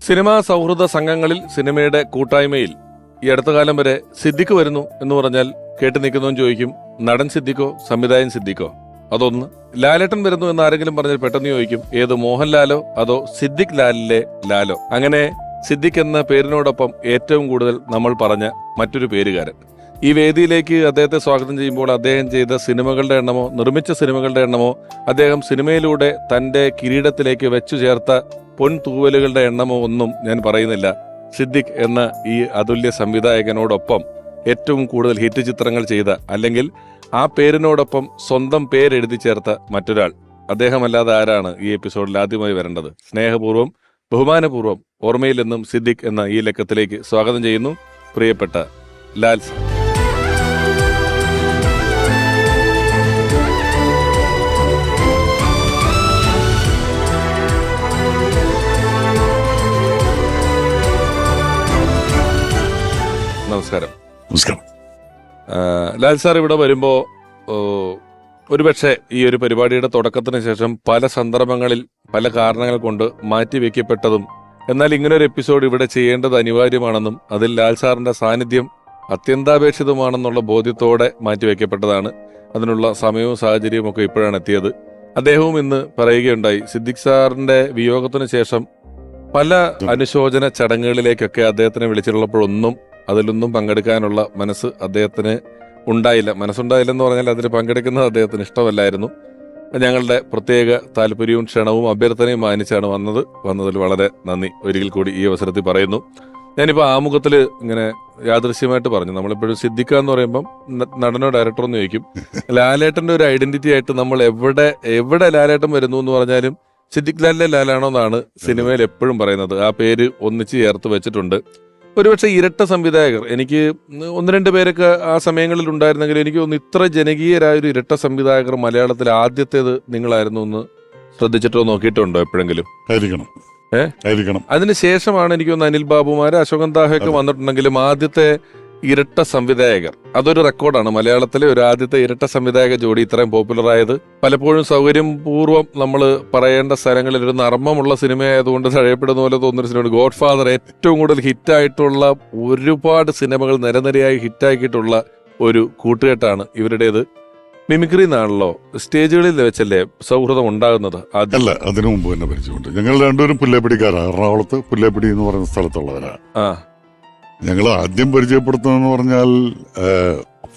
Cinema സൗഹൃദ സംഘങ്ങളിൽ സിനിമയുടെ കൂട്ടായ്മയിൽ ഈ അടുത്ത കാലം വരെ സിദ്ദിഖ് വരുന്നു എന്ന് പറഞ്ഞാൽ കേട്ട് നിൽക്കുന്നവൻ ചോദിക്കും, നടൻ സിദ്ദിഖോ സംവിധായകൻ സിദ്ദിഖോ? അതൊന്ന്. ലാലേട്ടൻ വരുന്നു എന്ന് ആരെങ്കിലും പറഞ്ഞാൽ പെട്ടെന്ന് ചോദിക്കും, ഏത് മോഹൻലാലോ അതോ സിദ്ദിഖ് ലാലിലെ ലാലോ? അങ്ങനെ സിദ്ദിഖ് എന്ന പേരിനോടൊപ്പം ഏറ്റവും കൂടുതൽ നമ്മൾ പറഞ്ഞ മറ്റൊരു പേരുകാരൻ. ഈ വേദിയിലേക്ക് അദ്ദേഹത്തെ സ്വാഗതം ചെയ്യുമ്പോൾ അദ്ദേഹം ചെയ്ത സിനിമകളുടെ എണ്ണമോ നിർമ്മിച്ച സിനിമകളുടെ എണ്ണമോ അദ്ദേഹം സിനിമയിലൂടെ തന്റെ കിരീടത്തിലേക്ക് വെച്ചു ചേർത്ത പൊൻതൂവലുകളുടെ എണ്ണമോ ഒന്നും ഞാൻ പറയുന്നില്ല. സിദ്ദിഖ് എന്ന ഈ അതുല്യ സംവിധായകനോടൊപ്പം ഏറ്റവും കൂടുതൽ ഹിറ്റ് ചിത്രങ്ങൾ ചെയ്ത, അല്ലെങ്കിൽ ആ പേരിനോടൊപ്പം സ്വന്തം പേരെഴുതി ചേർത്ത മറ്റൊരാൾ, അദ്ദേഹമല്ലാതെ ആരാണ് ഈ എപ്പിസോഡിൽ ആദ്യമായി വരേണ്ടത്? സ്നേഹപൂർവ്വം ബഹുമാനപൂർവ്വം ഓർമ്മയിൽ നിന്നും സിദ്ദിഖ് എന്ന ഈ ലക്കത്തിലേക്ക് സ്വാഗതം ചെയ്യുന്നു പ്രിയപ്പെട്ട ലാൽ സർ. നമസ്കാരം. നമസ്കാരം. ലാൽ സാർ ഇവിടെ വരുമ്പോ ഒരുപക്ഷെ ഈ ഒരു പരിപാടിയുടെ തുടക്കത്തിന് ശേഷം പല സന്ദർഭങ്ങളിൽ പല കാരണങ്ങൾ കൊണ്ട് മാറ്റിവെക്കപ്പെട്ടതും, എന്നാൽ ഇങ്ങനൊരു എപ്പിസോഡ് ഇവിടെ ചെയ്യേണ്ടത് അനിവാര്യമാണെന്നും അതിൽ ലാൽ സാറിന്റെ സാന്നിധ്യം അത്യന്താപേക്ഷിതമാണെന്നുള്ള ബോധ്യത്തോടെ മാറ്റിവെക്കപ്പെട്ടതാണ്. അതിനുള്ള സമയവും സാഹചര്യവും ഒക്കെ ഇപ്പോഴാണ് എത്തിയത്. അദ്ദേഹവും ഇന്ന് പറയുകയുണ്ടായി, സിദ്ദിഖ് സാറിന്റെ വിയോഗത്തിന് ശേഷം പല അനുശോചന ചടങ്ങുകളിലേക്കൊക്കെ അദ്ദേഹത്തിനെ വിളിച്ചിട്ടുള്ളപ്പോഴൊന്നും അതിലൊന്നും പങ്കെടുക്കാനുള്ള മനസ്സ് അദ്ദേഹത്തിന് ഉണ്ടായില്ല. മനസ്സുണ്ടായില്ലെന്ന് പറഞ്ഞാൽ അതിൽ പങ്കെടുക്കുന്നത് അദ്ദേഹത്തിന് ഇഷ്ടമല്ലായിരുന്നു. ഞങ്ങളുടെ പ്രത്യേക താല്പര്യവും ക്ഷണവും അഭ്യർത്ഥനയും മാനിച്ചാണ് വന്നതിൽ വളരെ നന്ദി ഒരിക്കൽ കൂടി ഈ അവസരത്തിൽ പറയുന്നു. ഞാനിപ്പോൾ ആമുഖത്തിൽ ഇങ്ങനെ യാദൃശ്യമായിട്ട് പറഞ്ഞു, നമ്മളിപ്പോഴും സിദ്ദിഖ എന്ന് പറയുമ്പം നടനോ ഡയറക്ടറോ എന്ന് ചോദിക്കും. ലാലേട്ടന്റെ ഒരു ഐഡന്റിറ്റി ആയിട്ട് നമ്മൾ എവിടെ ലാലേട്ടൻ വരുന്നു എന്ന് പറഞ്ഞാലും സിദ്ദിഖ് ലാലിലെ ലാലാണോ എന്നാണ് സിനിമയിൽ എപ്പോഴും പറയുന്നത്. ആ പേര് ഒന്നിച്ച് ചേർത്ത് വെച്ചിട്ടുണ്ട്. ഒരുപക്ഷെ ഇരട്ട സംവിധായകർ, എനിക്ക് ഒന്ന് രണ്ട് പേരൊക്കെ ആ സമയങ്ങളിൽ ഉണ്ടായിരുന്നെങ്കിൽ എനിക്ക് തോന്നുന്നു ഇത്ര ജനകീയരായ ഒരു ഇരട്ട സംവിധായകർ മലയാളത്തിൽ ആദ്യത്തേത് നിങ്ങളായിരുന്നു എന്ന് ശ്രദ്ധിച്ചിട്ടോ നോക്കിയിട്ടുണ്ടോ എപ്പോഴെങ്കിലും? ആയിരിക്കണം. അതിനുശേഷമാണ് എനിക്ക് തോന്നുന്നു അനിൽ ബാബുമാര്, അശോകൻ താഹയൊക്കെ വന്നിട്ടുണ്ടെങ്കിലും ആദ്യത്തെ ഇരട്ട സംവിധായകർ, അതൊരു റെക്കോർഡാണ്. മലയാളത്തിലെ ഒരു ആദ്യത്തെ ഇരട്ട സംവിധായക ജോഡി ഇത്രയും പോപ്പുലർ ആയത്. പലപ്പോഴും സൗകര്യപൂർവ്വം നമ്മൾ പറയേണ്ട സ്ഥലങ്ങളിൽ ഒരു നർമ്മമുള്ള സിനിമയായതുകൊണ്ട് തഴയപ്പെടുന്ന പോലെ തോന്നുന്നൊരു സിനിമയാണ് ഗോഡ് ഫാദർ. ഏറ്റവും കൂടുതൽ ഹിറ്റായിട്ടുള്ള ഒരുപാട് സിനിമകൾ നിരനിരയായി ഹിറ്റാക്കിയിട്ടുള്ള ഒരു കൂട്ടുകെട്ടാണ് ഇവരുടേത്. മിമിക്രി എന്നാണല്ലോ സ്റ്റേജുകളിൽ വെച്ചല്ലേ സൗഹൃദം ഉണ്ടാകുന്നത്? അല്ല, അതിനു മുമ്പ് തന്നെ പരിചയമുണ്ട്. ഞങ്ങൾ രണ്ടുപേരും പുല്ലേപ്പിടിക്കാരാണ്. എറണാകുളത്ത് പുല്ലേപ്പിടി എന്ന് പറയുന്ന സ്ഥലത്തുള്ളവരാണ്. ഞങ്ങൾ ആദ്യം പരിചയപ്പെടുത്തുന്നതെന്ന് പറഞ്ഞാൽ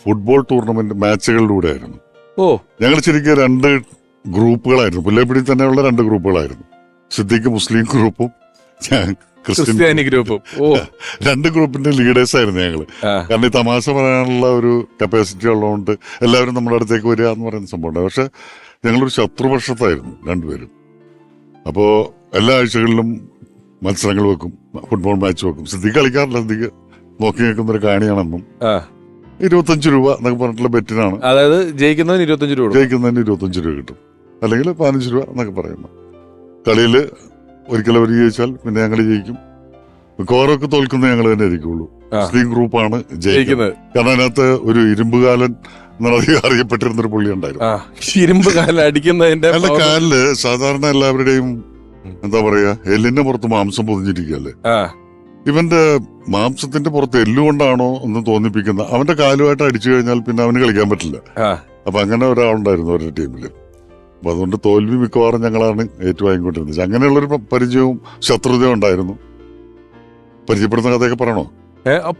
ഫുട്ബോൾ ടൂർണമെന്റ് മാച്ചുകളിലൂടെ ആയിരുന്നു. ഞങ്ങൾ ശരിക്കും രണ്ട് ഗ്രൂപ്പുകളായിരുന്നു. പുല്ലേപ്പിടി തന്നെയുള്ള രണ്ട് ഗ്രൂപ്പുകളായിരുന്നു. സിദ്ദിഖ് മുസ്ലിം ഗ്രൂപ്പും ഞാൻ ക്രിസ്ത്യാനി ഗ്രൂപ്പും. രണ്ട് ഗ്രൂപ്പിന്റെ ലീഡേഴ്സ് ആയിരുന്നു ഞങ്ങള്. കാരണം ഈ തമാശ പറയാനുള്ള ഒരു കപ്പാസിറ്റി ഉള്ളതുകൊണ്ട് എല്ലാവരും നമ്മുടെ അടുത്തേക്ക് വരിക എന്ന് പറയുന്ന സംഭവമുണ്ട്. പക്ഷെ ഞങ്ങളൊരു ശത്രുപക്ഷത്തായിരുന്നു രണ്ടുപേരും. അപ്പോ എല്ലാ ആഴ്ചകളിലും മത്സരങ്ങൾ വെക്കും, ഫുട്ബോൾ മാച്ച് വെക്കും. സിദ്ദിഖ് കളിക്കാറില്ല, സിദ്ദിഖ് നോക്കി നിൽക്കുന്ന ഒരു കാണിയാണെന്നും 25 രൂപ എന്നൊക്കെ പറഞ്ഞിട്ടുള്ള ബെറ്റിനാണ്. അതായത് ജയിക്കുന്നതിന് 25 രൂപ കിട്ടും, അല്ലെങ്കിൽ 15 രൂപ എന്നൊക്കെ പറയുന്നു. കളിയില് ഒരിക്കലും അവർ ജയിച്ചാൽ പിന്നെ ഞങ്ങൾ ജയിക്കും. മിക്കവാറൊക്കെ തോൽക്കുന്നത് ഞങ്ങൾ തന്നെ ആയിരിക്കുള്ളൂ. മുസ്ലിം ഗ്രൂപ്പാണ് ജയിക്കുന്നത്. കാരണം അതിനകത്ത് ഒരു ഇരുമ്പുകാലൻ അറിയപ്പെട്ടിരുന്നൊരു പുള്ളി ഉണ്ടായിരുന്നു. ഇരുമ്പുകാലൻ അടിക്കുന്നതിന്റെ കാലില് സാധാരണ എല്ലാവരുടെയും എന്താ പറയാ, എല്ലിന്റെ പുറത്ത് മാംസം പൊതിഞ്ഞിരിക്കുകയല്ലേ. ഇവന്റെ മാംസത്തിന്റെ പുറത്ത് എല്ലുകൊണ്ടാണോ എന്ന് തോന്നിപ്പിക്കുന്ന അവന്റെ കാലുമായിട്ട് അടിച്ചു കഴിഞ്ഞാൽ പിന്നെ അവന് കളിക്കാൻ പറ്റില്ല. അപ്പൊ അങ്ങനെ ഒരാളുണ്ടായിരുന്നു അവരുടെ ടീമില്. അപ്പൊ അതുകൊണ്ട് തോൽവി മിക്കവാറും ഞങ്ങളാണ് ഏറ്റുവാങ്ങിക്കൊണ്ടിരുന്നത്. അങ്ങനെയുള്ളൊരു പരിചയവും ശത്രുതയും ഉണ്ടായിരുന്നു. പരിചയപ്പെടുന്ന കഥയൊക്കെ പറയണോ?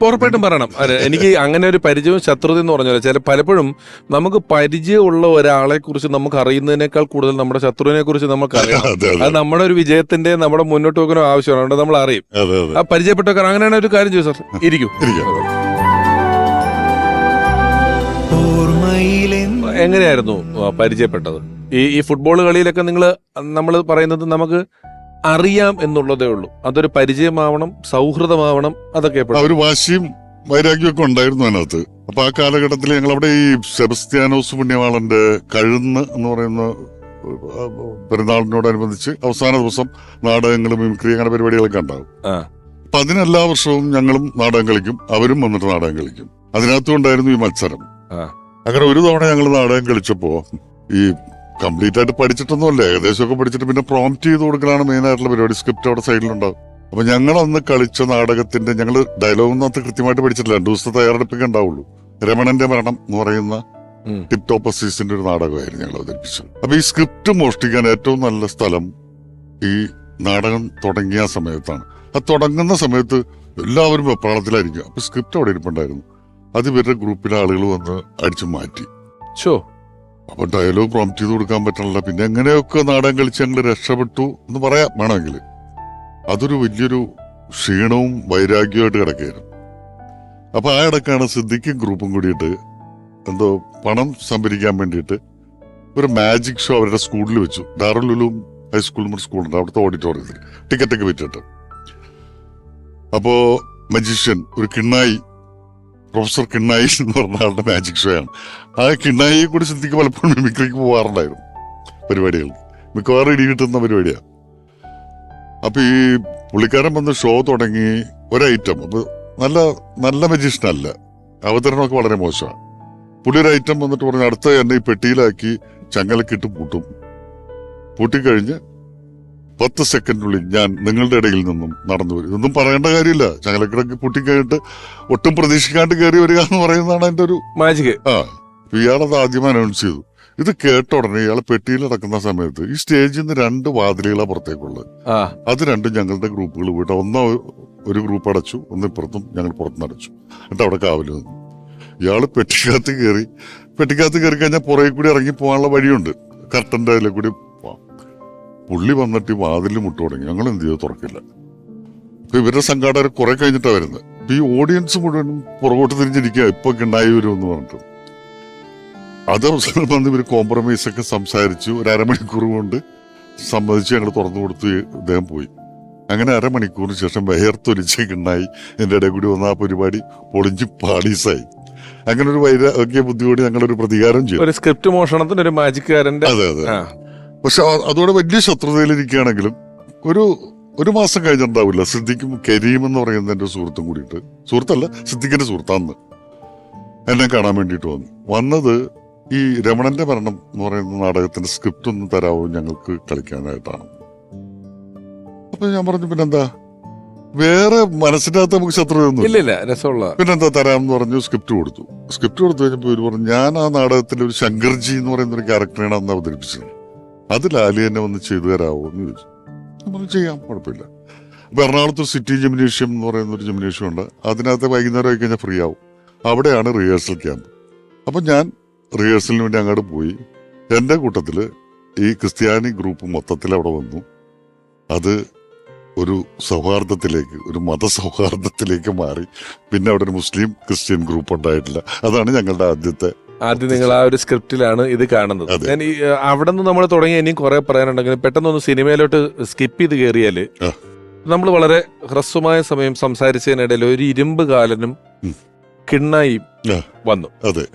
ഉറപ്പായിട്ടും പറയണം. എനിക്ക് അങ്ങനെ ഒരു പരിചയവും ശത്രുത എന്ന് പറഞ്ഞാൽ പലപ്പോഴും നമുക്ക് പരിചയമുള്ള ഒരാളെ കുറിച്ച് നമുക്ക് അറിയുന്നതിനേക്കാൾ കൂടുതൽ നമ്മുടെ ശത്രുവിനെ കുറിച്ച് നമുക്ക് അറിയാം. അത് നമ്മുടെ ഒരു വിജയത്തിന്റെ നമ്മുടെ മുന്നോട്ട് പോകാനോ ആവശ്യമാണ്. അതുകൊണ്ട് നമ്മൾ അറിയും. ആ പരിചയപ്പെട്ടവർ അങ്ങനെയാണ് ഒരു കാര്യം ചെയ്യും. സാർ ഇരിക്കും. എങ്ങനെയായിരുന്നു പരിചയപ്പെട്ടത്? ഈ ഫുട്ബോൾ കളിയിലൊക്കെ നമ്മൾ പറയുന്നത് നമുക്ക് അറിയാം എന്നുള്ളതേ ഉള്ളൂ. അതൊരു പരിചയമാവണം, സൗഹൃദമാവണം, അതൊക്കെ ഒരു വാശിയും വൈരാഗ്യമൊക്കെ ഉണ്ടായിരുന്നു അതിനകത്ത്. അപ്പൊ ആ കാലഘട്ടത്തിൽ ഞങ്ങൾ അവിടെ ഈ സെബസ്ത്യാനോസ് പുണ്യവാളന്റെ കഴുന്ന് എന്ന് പറയുന്ന പെരുന്നാളിനോടനുബന്ധിച്ച് അവസാന ദിവസം നാടകങ്ങളും മിമിക്രി അങ്ങനെ പരിപാടികളൊക്കെ ഉണ്ടാവും. അപ്പൊ അതിനെല്ലാ വർഷവും ഞങ്ങളും നാടകം കളിക്കും, അവരും വന്നിട്ട് നാടകം കളിക്കും. അതിനകത്തും ഉണ്ടായിരുന്നു ഈ മത്സരം. അങ്ങനെ ഒരു തവണ ഞങ്ങൾ നാടകം കളിച്ചപ്പോ ഈ കംപ്ലീറ്റ് ആയിട്ട് പഠിച്ചിട്ടൊന്നുമല്ല, ഏകദേശമൊക്കെ പഠിച്ചിട്ട് പിന്നെ പ്രോംപ്റ്റ് ചെയ്ത് കൊടുക്കലാണ് മെയിൻ ആയിട്ടുള്ള പരിപാടി. സ്ക്രിപ്റ്റ് അവിടെ സൈഡിലുണ്ടാവും. അപ്പൊ ഞങ്ങൾ അന്ന് കളിച്ച നാടകത്തിന്റെ ഞങ്ങൾ ഡയലോഗിനകത്ത് കൃത്യമായിട്ട് പഠിച്ചിട്ടില്ല, 2 ദിവസത്തെ തയ്യാറെടുപ്പൊക്കെ ഉണ്ടാവുള്ളൂ. രമണന്റെ മരണം എന്ന് പറയുന്ന ടിപ് ടോപ്പ് അസീസിന്റെ ഒരു നാടകമായിരുന്നു ഞങ്ങൾ അവതരിപ്പിച്ചത്. അപ്പൊ ഈ സ്ക്രിപ്റ്റ് മോഷ്ടിക്കാൻ ഏറ്റവും നല്ല സ്ഥലം ഈ നാടകം തുടങ്ങിയ സമയത്താണ്. അത് തുടങ്ങുന്ന സമയത്ത് എല്ലാവരും വെപ്രാളത്തിലായിരിക്കും. അപ്പൊ സ്ക്രിപ്റ്റ് അവിടെ ഇരിപ്പുണ്ടായിരുന്നു. അത് ഇവരുടെ ഗ്രൂപ്പിലെ ആളുകൾ വന്ന് അടിച്ചു മാറ്റി. അപ്പൊ ഡയലോഗ് പ്രോംപ്റ്റ് ചെയ്ത് കൊടുക്കാൻ പറ്റണില്ല. പിന്നെ എങ്ങനെയൊക്കെ നാടകം കളിച്ച് ഞങ്ങൾ രക്ഷപ്പെട്ടു എന്ന് പറയാം വേണമെങ്കിൽ. അതൊരു വലിയൊരു ക്ഷീണവും വൈരാഗ്യമായിട്ട് കിടക്കുകയായിരുന്നു. അപ്പൊ ആ ഇടക്കാണ് സിദ്ദിഖും ഗ്രൂപ്പും കൂടിയിട്ട് എന്തോ പണം സംഭരിക്കാൻ വേണ്ടിയിട്ട് ഒരു മാജിക് ഷോ അവരുടെ സ്കൂളിൽ വെച്ചു. ദാറുൽ ഉലൂം ഹൈസ്കൂൾ സ്കൂളുണ്ട്, അവിടുത്തെ ഓഡിറ്റോറിയത്തിൽ ടിക്കറ്റൊക്കെ വിറ്റിട്ട്. അപ്പോ മജീഷ്യൻ ഒരു കിണ്ണായി, പ്രൊഫസർ കിണ്ണായി എന്ന് പറഞ്ഞ ആളുടെ മാജിക് ഷോ ആണ്. ആ കിണ്ണായിയെ കൂടി സിദ്ദിഖ് പലപ്പോഴും മിമിക്രിക്ക് പോകാറുണ്ടായിരുന്നു പരിപാടികൾക്ക്. മിക്കവാറും ഇടി കിട്ടുന്ന പരിപാടിയാണ്. അപ്പൊ ഈ പുള്ളിക്കാരൻ വന്ന് ഷോ തുടങ്ങി ഒരൈറ്റം. അപ്പൊ നല്ല നല്ല മജീഷ്യനല്ല, അവതരണമൊക്കെ വളരെ മോശമാണ്. പുള്ളി ഒരു ഐറ്റം വന്നിട്ട് പറഞ്ഞ് അടുത്ത എന്നെ ഈ പെട്ടിയിലാക്കി ചങ്ങലക്കിട്ട് പൂട്ടും. പൂട്ടിക്കഴിഞ്ഞ് 10 സെക്കൻഡിനുള്ളിൽ ഞാൻ നിങ്ങളുടെ ഇടയിൽ നിന്നും നടന്നു വരും. ഇതൊന്നും പറയേണ്ട കാര്യമില്ല. ചങ്ങലക്കിടക്ക് പൂട്ടിക്കഴിഞ്ഞിട്ട് ഒട്ടും പ്രതീക്ഷിക്കാണ്ട് കയറി വരിക എന്ന് പറയുന്നതാണ് എന്റെ ഒരു മാജിക്. ഇയാളത് ആദ്യം അനൗൺസ് ചെയ്തു. ഇത് കേട്ട ഉടനെ ഇയാൾ പെട്ടിയിൽ നടക്കുന്ന സമയത്ത് ഈ സ്റ്റേജിൽ നിന്ന് 2 വാതിലുകളാണ് പുറത്തേക്കുള്ളത്. അത് രണ്ടും ഞങ്ങളുടെ ഗ്രൂപ്പുകൾ പോയിട്ട് ഒന്ന് ഒരു ഗ്രൂപ്പ് അടച്ചു, ഒന്ന് ഇപ്പുറത്തും ഞങ്ങൾ പുറത്തുനിന്ന് അടച്ചു. എന്നിട്ട് അവിടെ കാവല് വന്നു. ഇയാള് പെട്ടിക്കകത്ത് കയറി കഴിഞ്ഞാൽ പുറകെ കൂടി ഇറങ്ങി പോകാനുള്ള വഴിയുണ്ട്, കർട്ടന്റെ അതിലെ കൂടി പോവാം. പുള്ളി വന്നിട്ട് ഈ വാതിൽ മുട്ടു തുടങ്ങി. ഞങ്ങൾ എന്ത് ചെയ്തു, തുറക്കില്ല. അപ്പൊ ഇവരുടെ സംഘാടകർ കുറെ കഴിഞ്ഞിട്ടാണ് വരുന്നത്. അപ്പൊ ഈ ഓഡിയൻസ് മുഴുവനും പുറകോട്ട് തിരിഞ്ഞിരിക്കുക, ഇപ്പൊ കിണ്ടായി വരും എന്ന് പറഞ്ഞിട്ട്. അത് അവസരം വന്ന് ഇവർ കോംപ്രമൈസ് ഒക്കെ സംസാരിച്ചു. ഒരു അരമണിക്കൂർ കൊണ്ട് സമ്മതിച്ച് ഞങ്ങൾ തുറന്നു കൊടുത്ത് ഇദ്ദേഹം പോയി. അങ്ങനെ അരമണിക്കൂറിന് ശേഷം വയർത്തൊലിച്ച് കിണ്ണായി എന്റെ ഇടയിൽ കൂടി വന്ന ആ പരിപാടി പൊളിഞ്ഞ് പാളീസായി. അങ്ങനെ ഒരു വൈരാഗ്യ ബുദ്ധിയോട് ഞങ്ങളൊരു പ്രതികാരം ചെയ്തു. ഒരു സ്ക്രിപ്റ്റ് മോഷണത്തിന് ഒരു മാജിക്കാരന്റെ. അതെ. പക്ഷെ അതോടെ വലിയ ശത്രുതയിലിരിക്കുകയാണെങ്കിലും ഒരു മാസം കഴിഞ്ഞിട്ടുണ്ടാവില്ല, സിദ്ദിഖും കരീം എന്ന് പറയുന്ന എന്റെ സുഹൃത്തും കൂടിയിട്ട്, സുഹൃത്തല്ല സിദ്ദിഖിന്റെ സുഹൃത്താന്ന്, എന്നെ കാണാൻ വേണ്ടിയിട്ട് വന്നത് ഈ രമണന്റെ മരണം എന്ന് പറയുന്ന നാടകത്തിന്റെ സ്ക്രിപ്റ്റ് ഒന്ന് തരാവോ ഞങ്ങൾക്ക് കളിക്കാനായിട്ടാണ്. അപ്പൊ ഞാൻ പറഞ്ഞു പിന്നെന്താ, വേറെ മനസ്സിന്റെ അകത്ത് നമുക്ക് ശത്രുതയൊന്നും ഇല്ല, രസമുള്ള പിന്നെന്താ തരാമെന്ന് പറഞ്ഞു. സ്ക്രിപ്റ്റ് കൊടുത്തു കഴിഞ്ഞപ്പോൾ ഇവര് പറഞ്ഞു ഞാൻ ആ നാടകത്തിൽ ഒരു ശങ്കർജി എന്ന് പറയുന്ന ഒരു ക്യാരക്ടറാണ് അന്ന് അവതരിപ്പിച്ചത്, അത് ലാലി തന്നെ വന്ന് ചെയ്തു തരാമോ എന്ന് ചോദിച്ചു. നമ്മൾ ചെയ്യാം, കുഴപ്പമില്ല. അപ്പൊ എറണാകുളത്ത് സിറ്റി ജിംനേഷ്യം എന്ന് പറയുന്ന ഒരു ജിംനേഷ്യം ഉണ്ട്. അതിനകത്ത് വൈകുന്നേരം ആയി കഴിഞ്ഞാൽ ഫ്രീ ആവും. അവിടെയാണ് റിഹേഴ്സൽ ക്യാമ്പ്. അപ്പൊ ഞാൻ റിഹേഴ്സലിന് വേണ്ടി അങ്ങോട്ട് പോയി. എന്റെ കൂട്ടത്തില് ഈ ക്രിസ്ത്യാനി ഗ്രൂപ്പ് മൊത്തത്തിൽ അവിടെ വന്നു. അത് ഒരു സൗഹാർദ്ദത്തിലേക്ക്, ഒരു മതസൗഹാർദ്ദത്തിലേക്ക് മാറി. പിന്നെ അവിടെ ഒരു മുസ്ലിം ക്രിസ്ത്യൻ ഗ്രൂപ്പ് ഉണ്ടായിട്ടില്ല. അതാണ് ഞങ്ങളുടെ ആദ്യം നിങ്ങൾ ആ ഒരു സ്ക്രിപ്റ്റിലാണ് ഇത് കാണുന്നത്. ഞാൻ അവിടെ നിന്ന് നമ്മൾ തുടങ്ങി ഇനിയും കുറെ പറയാനുണ്ടെങ്കിലും പെട്ടെന്നൊന്ന് സിനിമയിലോട്ട് സ്കിപ്പ് ചെയ്ത് കയറിയാല് നമ്മൾ വളരെ ഹ്രസ്വമായ സമയം സംസാരിച്ചതിനിടയിൽ ഒരു ഇരുമ്പ് കാലനും കിണ്ണായി വന്നു. അതെ,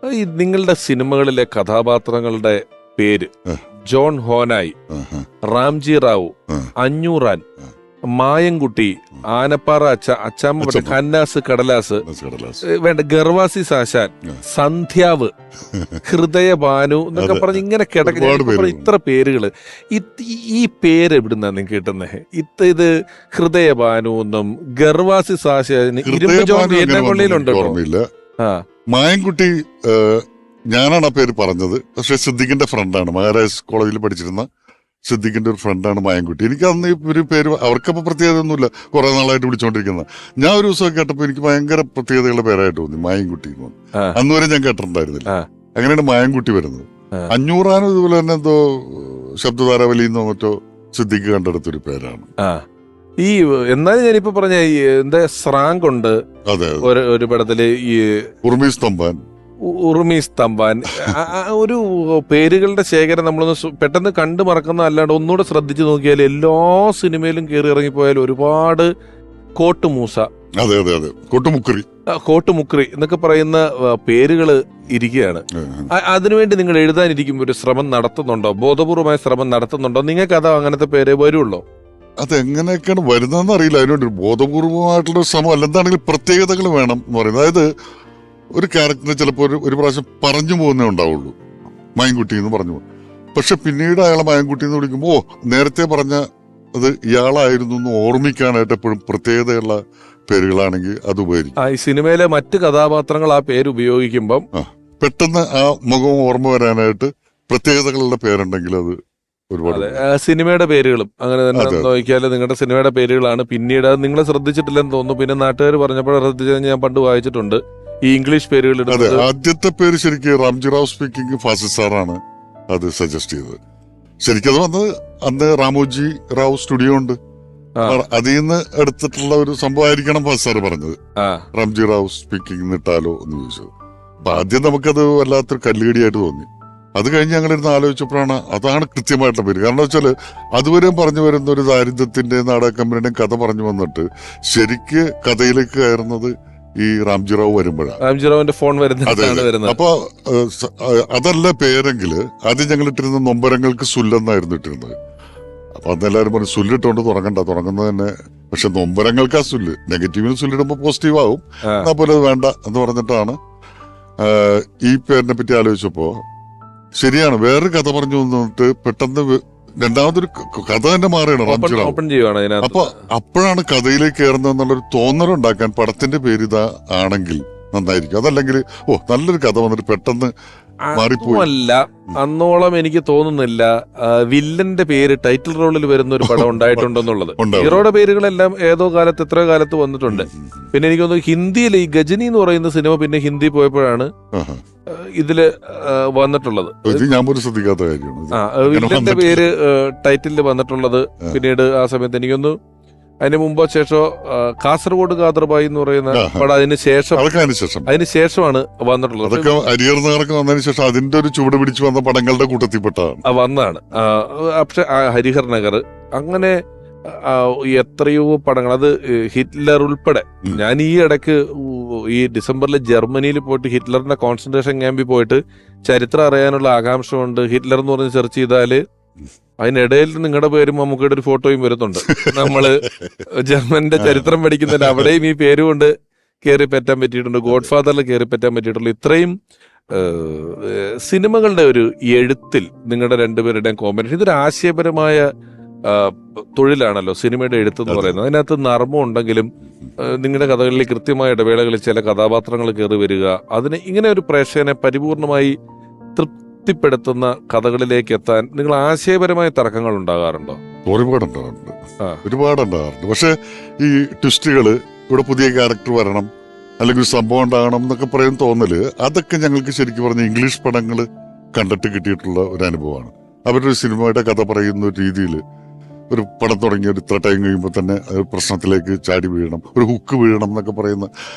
ഈ നിങ്ങളുടെ സിനിമകളിലെ കഥാപാത്രങ്ങളുടെ പേര് ജോൺ ഹോനായി, റാംജി റാവു, അഞ്ഞൂറാൻ, മായൻകുട്ടി, ആനപ്പാറ അച്ചാമ്മ, ഖന്നാസ് കടലാസ്, വേണ്ട ഗർവാസി സാശാൻ, സന്ധ്യാവ്, ഹൃദയഭാനു എന്നൊക്കെ പറഞ്ഞ് ഇങ്ങനെ കിടക്കുന്ന ഇത്ര പേരുകള്. ഈ പേര് എവിടുന്നാ നിങ്ങൾക്ക് കിട്ടുന്നത്? ഇത് ഹൃദയഭാനു എന്നും ഗർവാസി സാശാൻ, ഇരുമ്പ് ജോൺ എന്നെക്കൊള്ളിയിലുണ്ടോ? മായൻകുട്ടി ഞാനാണ് ആ പേര് പറഞ്ഞത്. പക്ഷെ സിദ്ദിഖിന്റെ ഫ്രണ്ടാണ്, മഹാരാജ് കോളേജിൽ പഠിച്ചിരുന്ന സിദ്ദിഖിന്റെ ഒരു ഫ്രണ്ടാണ് മായൻകുട്ടി. എനിക്ക് അന്ന് ഒരു പേര് അവർക്കപ്പോ പ്രത്യേകത ഒന്നുമില്ല, കുറെ നാളായിട്ട് വിളിച്ചോണ്ടിരിക്കുന്ന. ഞാൻ ഒരു ദിവസം കേട്ടപ്പോ എനിക്ക് ഭയങ്കര പ്രത്യേകതകളുടെ പേരായിട്ട് തോന്നി, മായൻകുട്ടി എന്ന് പറഞ്ഞു. അന്ന് വരെ ഞാൻ കേട്ടിട്ടുണ്ടായിരുന്നില്ല. അങ്ങനെയാണ് മായൻകുട്ടി വരുന്നത്. അഞ്ഞൂറാനും ഇതുപോലെ തന്നെ എന്തോ ശബ്ദധാരാവലി എന്നോ മറ്റോ സിദ്ദിഖ് കണ്ടെടുത്തൊരു പേരാണ്. ഈ എന്നാലും ഞാനിപ്പോ പറഞ്ഞ എന്താ സ്രാങ്ക് ഉണ്ട് ഒരു പടത്തില്, ഈ ഉറുമീസ് തമ്പാൻ, ഒരു പേരുകളുടെ ശേഖരം നമ്മളൊന്ന് പെട്ടെന്ന് കണ്ടു മറക്കുന്ന അല്ലാണ്ട് ഒന്നുകൂടെ ശ്രദ്ധിച്ചു നോക്കിയാൽ എല്ലാ സിനിമയിലും കയറി ഇറങ്ങിപ്പോയാൽ ഒരുപാട് കോട്ടുമൂസ, കോട്ടുമുക്രി എന്നൊക്കെ പറയുന്ന പേരുകള് ഇരിക്കുകയാണ്. അതിനുവേണ്ടി നിങ്ങൾ എഴുതാനിരിക്കുമ്പോൾ ഒരു ശ്രമം നടത്തുന്നുണ്ടോ, ബോധപൂർവമായ ശ്രമം നടത്തുന്നുണ്ടോ? നിങ്ങൾക്ക് അത് അങ്ങനത്തെ പേര് വരുള്ളോ? അതെങ്ങനെയൊക്കെയാണ് വരുന്നതെന്ന് അറിയില്ല. അതിനുവേണ്ടി ബോധപൂർവമായിട്ടുള്ള ശ്രമം അല്ല, എന്താണെങ്കിലും പ്രത്യേകതകൾ വേണം എന്ന് പറയുന്നത്. അതായത് ഒരു ക്യാരക്ടറിന് ചിലപ്പോൾ ഒരു പ്രാവശ്യം പറഞ്ഞു പോകുന്നേ ഉണ്ടാവുള്ളൂ, മായൻകുട്ടി എന്ന് പറഞ്ഞു പോകും. പക്ഷെ പിന്നീട് അയാളെ മായൻകുട്ടി എന്ന് വിളിക്കുമ്പോൾ നേരത്തെ പറഞ്ഞ അത് ഇയാളായിരുന്നു എന്ന് ഓർമ്മിക്കാനായിട്ട് എപ്പോഴും പ്രത്യേകതയുള്ള പേരുകളാണെങ്കിൽ അത് ഉപകരിക്കും. ഈ സിനിമയിലെ മറ്റ് കഥാപാത്രങ്ങൾ ആ പേര് ഉപയോഗിക്കുമ്പം പെട്ടെന്ന് ആ മുഖം ഓർമ്മ വരാനായിട്ട് പ്രത്യേകതകളുടെ പേരുണ്ടെങ്കിൽ അത് ഒരുപാട്. സിനിമയുടെ പേരുകളും അങ്ങനെ തന്നെ നോക്കിയാൽ നിങ്ങളുടെ സിനിമയുടെ പേരുകളാണ് പിന്നീട് അത് നിങ്ങൾ ശ്രദ്ധിച്ചിട്ടില്ലെന്ന് തോന്നുന്നു. പിന്നെ നാട്ടുകാർ പറഞ്ഞപ്പോൾ ശ്രദ്ധിച്ചത് ഞാൻ പണ്ട് വായിച്ചിട്ടുണ്ട് ഈ ഇംഗ്ലീഷ് പേരുകൾ. അതെ, ആദ്യത്തെ പേര് ശരിക്കും റാംജി റാവ് സ്പീക്കിംഗ് ഫാസിൽ സാറാണ് അത് സജസ്റ്റ് ചെയ്തത്. ശരിക്കും അത് വന്നത് അന്ന് രാമോജി റാവു സ്റ്റുഡിയോ ഉണ്ട്, അതിൽ നിന്ന് എടുത്തിട്ടുള്ള ഒരു സംഭവമായിരിക്കണം ഫാസിൽ സാർ പറഞ്ഞത്. റാംജി റാവു സ്പീക്കിംഗ് ഇട്ടാലോ എന്ന് ചോദിച്ചത്. അപ്പൊ ആദ്യം നമുക്കത് വല്ലാത്തൊരു കല്ലുകടിയായിട്ട് തോന്നി. അത് കഴിഞ്ഞ് ഞങ്ങളിരുന്ന് ആലോചിച്ചപ്പോഴാണ് അതാണ് കൃത്യമായിട്ടുള്ള പേര്. കാരണം വെച്ചാൽ അതുവരെയും പറഞ്ഞു വരുന്ന ഒരു ദാരിദ്ര്യത്തിന്റെ നാടക കമ്പനിയുടെയും കഥ പറഞ്ഞു വന്നിട്ട് ശരിക്ക് കഥയിലേക്ക് കയറുന്നത് ഈ റാംജി റാവു വരുമ്പോഴാണ്. റാംജി റാവുവിന്റെ ഫോൺ വരുന്നത്. അപ്പൊ അതല്ല പേരെങ്കിൽ ആദ്യം ഞങ്ങൾ ഇട്ടിരുന്ന നൊമ്പരങ്ങൾക്ക് സുല്ലെന്നായിരുന്നു ഇട്ടിരുന്നത്. അപ്പൊ അന്ന് എല്ലാവരും പറഞ്ഞു സുല്ലിട്ടുകൊണ്ട് തുടങ്ങുന്നത് തന്നെ. പക്ഷെ നൊമ്പരങ്ങൾക്ക് ആ സുല്ല്, നെഗറ്റീവിന് സുല്ലിടുമ്പോ പോസിറ്റീവ് ആവും, അതുപോലെ അത് വേണ്ട എന്ന് പറഞ്ഞിട്ടാണ് ഈ പേരിനെ പറ്റി ആലോചിച്ചപ്പോ ശരിയാണ്. വേറൊരു കഥ പറഞ്ഞു വന്നിട്ട് പെട്ടെന്ന് രണ്ടാമതൊരു കഥ തന്നെ മാറിയാണ് റാംജി റാവു. അപ്പൊ അപ്പോഴാണ് കഥയിലേക്ക് കയറുന്നത് എന്നുള്ളൊരു തോന്നലുണ്ടാക്കാൻ പടത്തിന്റെ പേര് ഇതാ ആണെങ്കിൽ നന്നായിരിക്കും. അതല്ലെങ്കിൽ നല്ലൊരു കഥ വന്നിട്ട് പെട്ടെന്ന് മാറിപ്പോയില്ല. അന്നോളം എനിക്ക് തോന്നുന്നില്ല വില്ലന്റെ പേര് ടൈറ്റിൽ റോളിൽ വരുന്ന ഒരു പടം ഉണ്ടായിട്ടുണ്ടെന്നുള്ളത്. ഹീറോയുടെ പേരുകളെല്ലാം ഏതോ കാലത്ത് എത്രയോ കാലത്ത് വന്നിട്ടുണ്ട്. പിന്നെ എനിക്ക് തോന്നുന്നു ഹിന്ദിയിൽ ഈ ഗജനി എന്ന് പറയുന്ന സിനിമ പിന്നെ ഹിന്ദി പോയപ്പോഴാണ് ഇതില് വന്നിട്ടുള്ളത്. വില്ലന്റെ പേര് ടൈറ്റിലിൽ വന്നിട്ടുള്ളത് പിന്നീട് ആ സമയത്ത് എനിക്കൊന്ന് അതിന് മുമ്പോ ശേഷമോ കാസർഗോഡ് കാദർബായി എന്ന് പറയുന്ന പടം അതിന് ശേഷമാണ് വന്നിട്ടുള്ളത്. ശേഷം അതിന്റെ ഒരു ചുവട് പിടിച്ചു വന്ന പടങ്ങളുടെ കൂട്ടത്തിൽപ്പെട്ടാണ് വന്നതാണ്. പക്ഷെ ഹരിഹർ നഗർ അങ്ങനെ എത്രയോ പടങ്ങൾ, അത് ഹിറ്റ്ലർ ഉൾപ്പെടെ. ഞാൻ ഈ ഇടയ്ക്ക് ഈ ഡിസംബറിൽ ജർമ്മനിയിൽ പോയിട്ട് ഹിറ്റ്ലറിന്റെ കോൺസെൻട്രേഷൻ ക്യാമ്പിൽ പോയിട്ട് ചരിത്രം അറിയാനുള്ള ആകാംക്ഷ കൊണ്ട് ഹിറ്റ്ലർ എന്ന് പറഞ്ഞ് സെർച്ച് ചെയ്താല് അതിനിടയിൽ നിങ്ങളുടെ പേരും മമ്മൂക്കയുടെ ഒരു ഫോട്ടോയും വരുന്നുണ്ട്. നമ്മള് ജർമ്മന്റെ ചരിത്രം പഠിക്കുന്നതിൽ അവിടെയും ഈ പേരുകൊണ്ട് കയറി പറ്റാൻ പറ്റിയിട്ടുണ്ട്. ഗോഡ് ഫാദറിൽ കയറി പറ്റാൻ പറ്റിയിട്ടുള്ളൂ. ഇത്രയും സിനിമകളുടെ ഒരു എഴുത്തിൽ നിങ്ങളുടെ രണ്ടുപേരുടെയും കോമ്പിനേഷൻ, ഇതൊരു ആശയപരമായ തൊഴിലാണല്ലോ സിനിമയുടെ എഴുത്ത് എന്ന് പറയുന്നത്. അതിനകത്ത് നർമ്മം ഉണ്ടെങ്കിലും നിങ്ങളുടെ കഥകളിൽ കൃത്യമായ ഇടവേളകളിൽ ചില കഥാപാത്രങ്ങൾ കയറി വരിക, അതിന് ഇങ്ങനെ ഒരു പ്രേക്ഷകനെ പരിപൂർണമായി തൃപ്തിപ്പെടുത്തുന്ന കഥകളിലേക്ക് എത്താൻ നിങ്ങൾ ആശയപരമായ തർക്കങ്ങൾ ഉണ്ടാകാറുണ്ടോ? ഒരുപാടുണ്ടാകാറുണ്ട്. പക്ഷെ ഈ ട്വിസ്റ്റുകള്, ഇവിടെ പുതിയ ക്യാരക്ടർ വരണം അല്ലെങ്കിൽ സംഭവം ഉണ്ടാകണം എന്നൊക്കെ പറയുന്ന തോന്നല്, അതൊക്കെ ഞങ്ങൾക്ക് ശരിക്കും പറഞ്ഞ ഇംഗ്ലീഷ് പടങ്ങൾ കണ്ടിട്ട് കിട്ടിയിട്ടുള്ള ഒരു അനുഭവമാണ്. അവരുടെ സിനിമയുടെ കഥ പറയുന്ന ഒരു രീതിയിൽ ഒരു പടം തുടങ്ങി ഒരു ഇത്ര ടൈം കഴിയുമ്പോൾ തന്നെ പ്രശ്നത്തിലേക്ക് ചാടി വീഴണം, ഒരു ഹുക്ക് വീഴണം എന്നൊക്കെ പറയുന്ന,